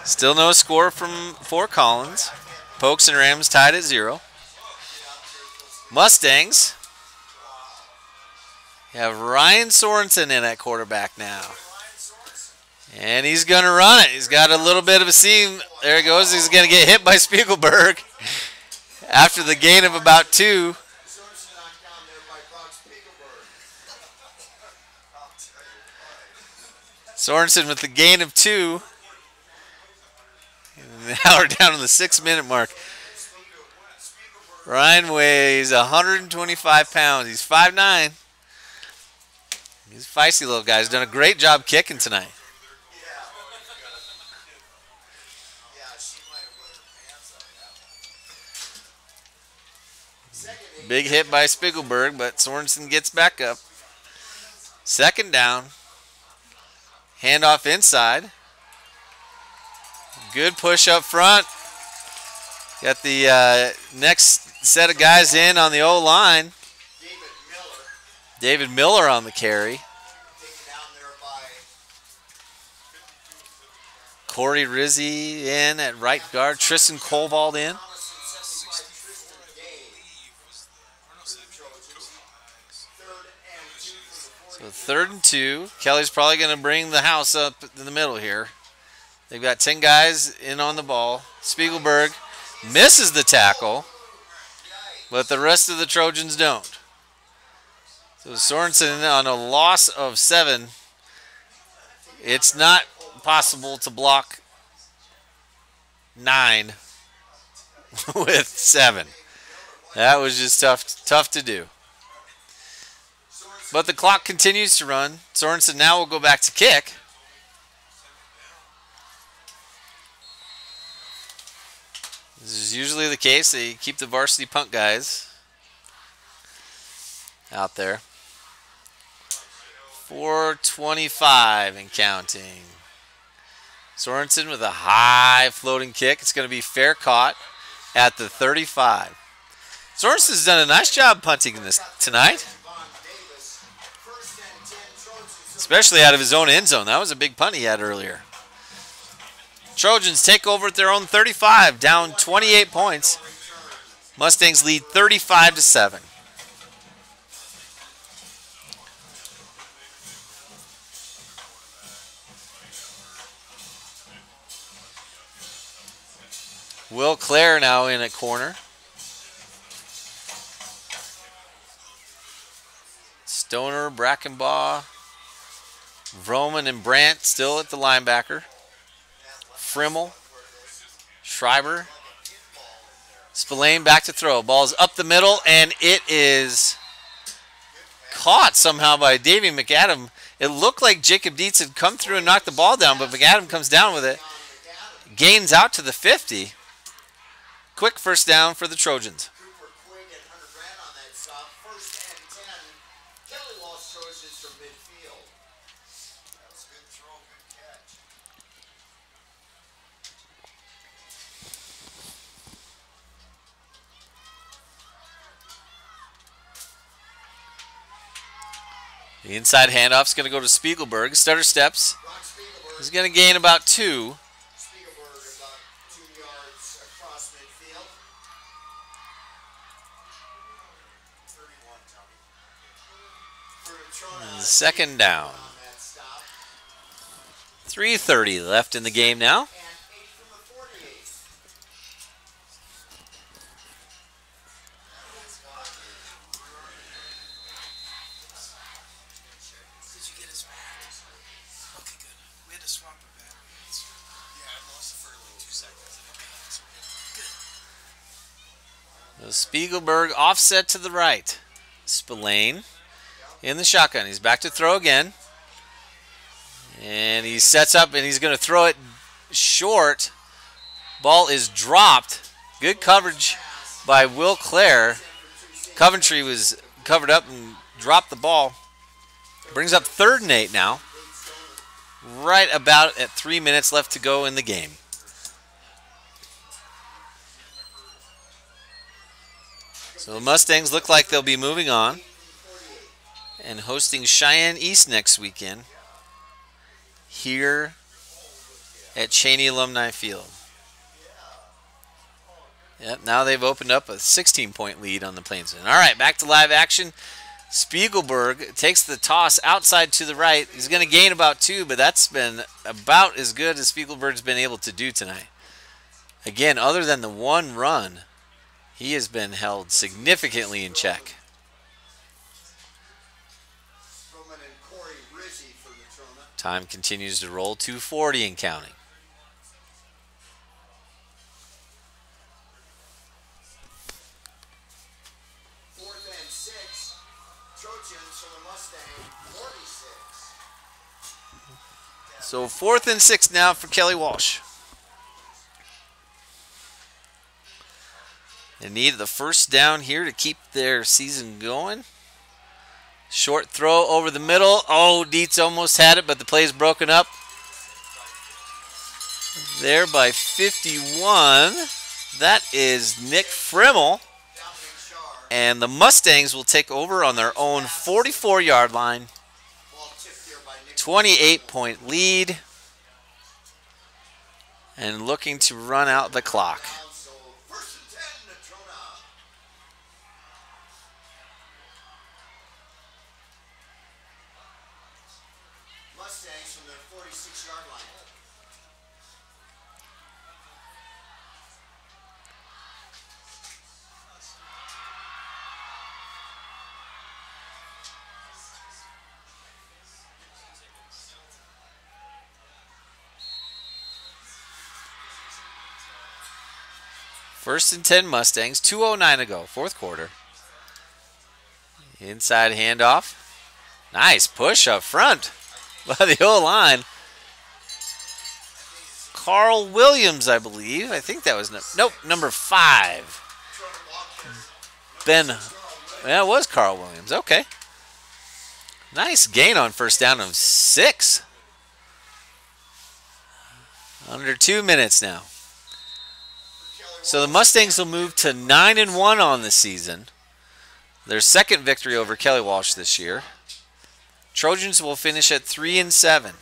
Still no score from Fort Collins. Pokes and Rams tied at 0. Mustangs have Ryan Sorensen in at quarterback now. And he's going to run it. He's got a little bit of a seam. There he goes. He's going to get hit by Spiegelberg after the gain of about 2. Sorensen knocked down there by Brock Spiegelberg. Sorensen with the gain of 2. And now we're down to the 6-minute mark. Ryan weighs 125 pounds. He's 5'9". He's a feisty little guy. He's done a great job kicking tonight. Big hit by Spiegelberg, but Sorensen gets back up. 2nd down. Handoff inside. Good push up front. Got the next set of guys in on the O-line. David Miller on the carry. Corey Rizzi in at right guard. Tristan Colvald in. So 3rd and 2. Kelly's probably going to bring the house up in the middle here. They've got 10 guys in on the ball. Spiegelberg misses the tackle, but the rest of the Trojans don't. So Sorensen on a loss of 7. It's not possible to block 9 with 7. That was just tough to do. But the clock continues to run. Sorensen now will go back to kick. This is usually the case. They keep the varsity punt guys out there. 4:25 and counting. Sorensen with a high floating kick. It's going to be fair caught at the 35. Sorensen's done a nice job punting this tonight. Especially out of his own end zone. That was a big punt he had earlier. Trojans take over at their own 35, down 28 points. Mustangs lead 35-7. Will Clare now in at corner. Stoner, Brackenbaugh, Vroman and Brandt still at the linebacker. Frimmel, Schreiber. Spillane back to throw. Ball's up the middle, and it is caught somehow by Davey McAdam. It looked like Jacob Dietz had come through and knocked the ball down, but McAdam comes down with it. Gains out to the 50. Quick first down for the Trojans. The inside handoff's going to go to Spiegelberg. Stutter steps. He's going to gain about 2. Spiegelberg about 2 yards across midfield. 31, Tony. Second down. 3:30 left in the game now. And 8 from the 48. Did you get his back? Okay, good. We had to swap a battery. Yeah, I lost it for like 2 seconds and it came out, so we're good. Spiegelberg offset to the right. Spillane in the shotgun. He's back to throw again. And he sets up and he's going to throw it short. Ball is dropped. Good coverage by Will Clare. Coventry was covered up and dropped the ball. Brings up 3rd and 8 now. Right about at 3 minutes left to go in the game. So the Mustangs look like they'll be moving on and hosting Cheyenne East next weekend here at Cheney Alumni Field. Yep, now they've opened up a 16-point lead on the Plainsmen. All right, back to live action. Spiegelberg takes the toss outside to the right. He's going to gain about 2, but that's been about as good as Spiegelberg's been able to do tonight. Again, other than the one run, he has been held significantly in check. Time continues to roll, 2:40 and counting. So 4th and 6 now for Kelly Walsh. They need the first down here to keep their season going. Short throw over the middle. Oh, Dietz almost had it, but the play's broken up. There by 51. That is Nick Frimmel. And the Mustangs will take over on their own 44-yard line. 28-point lead. And looking to run out the clock. Mustangs from their 46-yard line. First and 10 Mustangs, 2:09 to go, 4th quarter. Inside handoff. Nice push up front by the O-line. Carl Williams, I believe. I think that was, number 5. Yeah, it was Carl Williams. Okay. Nice gain on first down of 6. Under 2 minutes now. So the Mustangs will move to 9-1 on the season. Their second victory over Kelly Walsh this year. Trojans will finish at 3-7.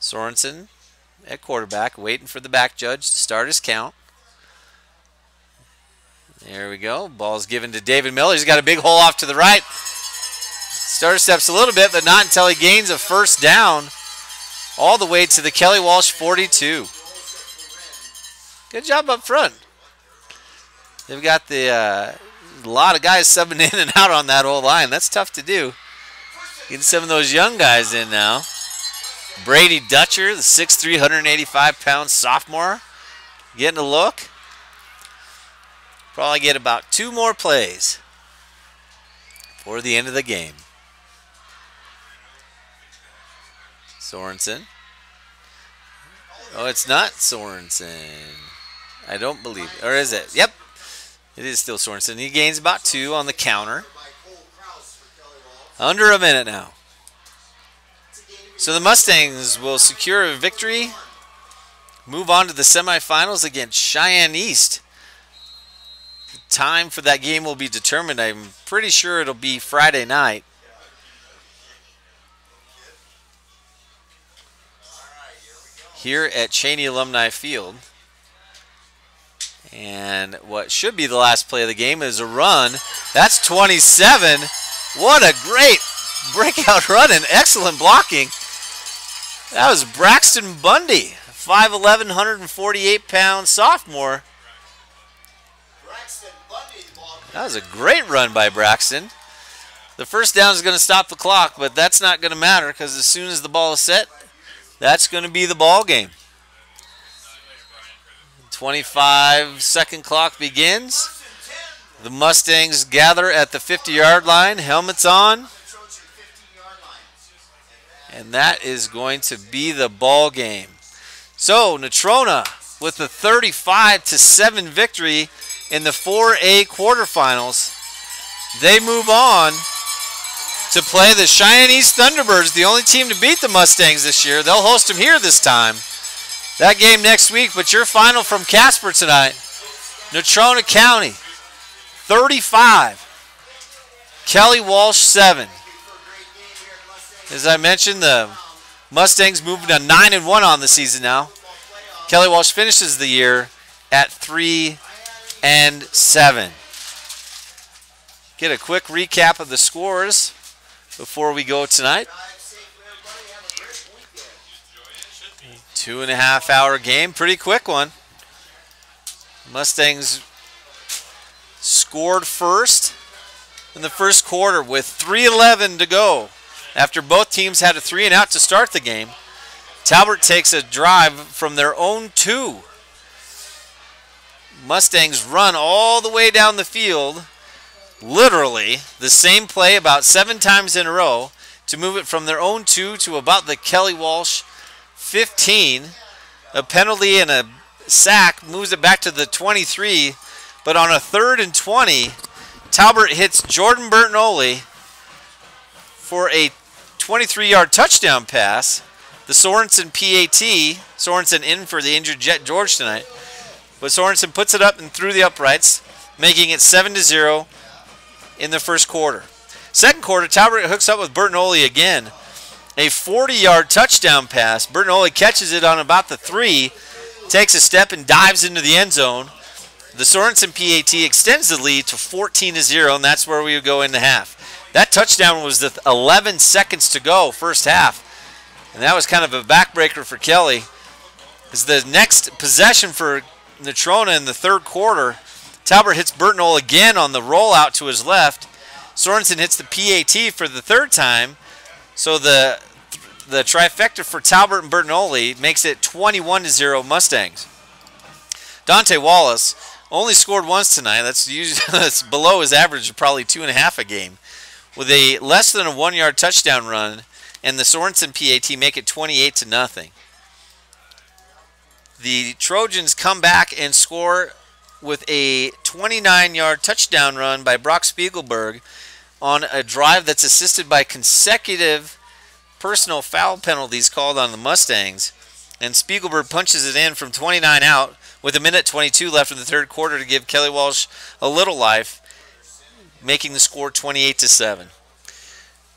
Sorensen at quarterback, waiting for the back judge to start his count. There we go. Ball's given to David Miller. He's got a big hole off to the right. Starter steps a little bit, but not until he gains a first down all the way to the Kelly Walsh 42. Good job up front. They've got a lot of guys subbing in and out on that old line. That's tough to do. Getting some of those young guys in now. Brady Dutcher, the 6'3", 185-pound sophomore, getting a look. Probably get about 2 more plays before the end of the game. Sorensen. Oh, it's not Sorensen. I don't believe it. Or is it? Yep. It is still Sorensen. He gains about 2 on the counter. Under a minute now. So the Mustangs will secure a victory. Move on to the semifinals against Cheyenne East. The time for that game will be determined. I'm pretty sure it'll be Friday night. Here at Cheney Alumni Field. And what should be the last play of the game is a run. That's 27. What a great breakout run and excellent blocking. That was Braxton Bundy, 5'11", 148-pound sophomore. That was a great run by Braxton. The first down is going to stop the clock, but that's not going to matter because as soon as the ball is set, that's going to be the ball game. 25-second clock begins. The Mustangs gather at the 50-yard line, helmets on. And that is going to be the ball game. So Natrona with a 35-7 victory in the 4A quarterfinals. They move on to play the Cheyenne East Thunderbirds, the only team to beat the Mustangs this year. They'll host them here this time. That game next week, but your final from Casper tonight. Natrona County, 35. Kelly Walsh, 7. As I mentioned, the Mustangs moving to 9-1 on the season now. Kelly Walsh finishes the year at 3-7. Get a quick recap of the scores before we go tonight. 2.5-hour game, pretty quick one. Mustangs scored first in the first quarter with 3:11 to go. After both teams had a 3-and-out to start the game, Talbot takes a drive from their own 2. Mustangs run all the way down the field, literally the same play about 7 times in a row to move it from their own 2 to about the Kelly Walsh 15. A penalty and a sack moves it back to the 23, but on a 3rd and 20, Talbot hits Jordan Bertinoli for a 23-yard touchdown pass. The Sorensen PAT, Sorensen in for the injured Jet George tonight, but Sorensen puts it up and through the uprights, making it 7-0 in the first quarter. Second quarter, Talbot hooks up with Bertinoli again. A 40-yard touchdown pass. Bertinoli catches it on about the 3, takes a step and dives into the end zone. The Sorensen PAT extends the lead to 14-0, and that's where we would go into half. That touchdown was with 11 seconds to go, first half. And that was kind of a backbreaker for Kelly. As the next possession for Natrona in the third quarter, Talbot hits Bertinoli again on the rollout to his left. Sorensen hits the PAT for the 3rd time. So the trifecta for Talbot and Bertinoli makes it 21-0 Mustangs. Dante Wallace only scored once tonight. That's below his average of probably 2.5 a game, with a less than a 1-yard touchdown run, and the Sorensen PAT make it 28-0. The Trojans come back and score with a 29-yard touchdown run by Brock Spiegelberg on a drive that's assisted by consecutive personal foul penalties called on the Mustangs. And Spiegelberg punches it in from 29 out with 1:22 left in the third quarter to give Kelly Walsh a little life, making the score 28-7.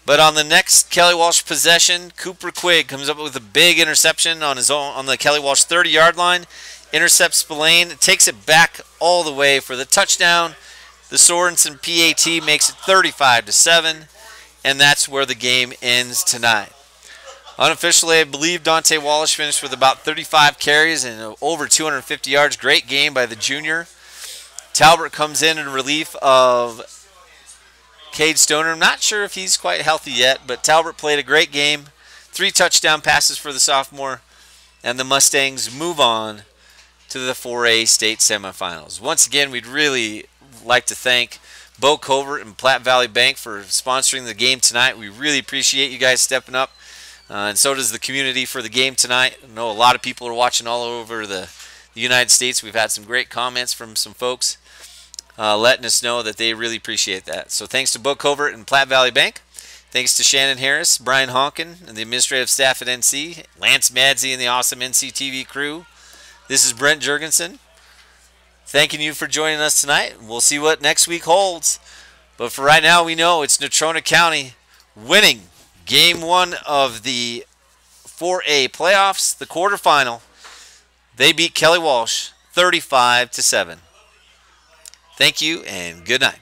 But on the next Kelly Walsh possession, Cooper Quigg comes up with a big interception on his own on the Kelly Walsh 30-yard line. Intercepts Spillane, takes it back all the way for the touchdown. The Sorensen PAT makes it 35-7, and that's where the game ends tonight. Unofficially, I believe Dante Wallace finished with about 35 carries and over 250 yards. Great game by the junior. Talbot comes in relief of Cade Stoner. I'm not sure if he's quite healthy yet, but Talbot played a great game. 3 touchdown passes for the sophomore, and the Mustangs move on to the 4A state semifinals. Once again, we'd really like to thank Bo Covert and Platte Valley Bank for sponsoring the game tonight. We really appreciate you guys stepping up, and so does the community for the game tonight. I know a lot of people are watching all over the United States. We've had some great comments from some folks letting us know that they really appreciate that. So thanks to Bo Covert and Platte Valley Bank. Thanks to Shannon Harris, Brian Honkin, and the administrative staff at NC, Lance Madsey and the awesome NC TV crew. This is Brent Jurgensen, thanking you for joining us tonight. We'll see what next week holds. But for right now, we know it's Natrona County winning Game 1 of the 4A playoffs, the quarterfinal. They beat Kelly Walsh 35-7. Thank you and good night.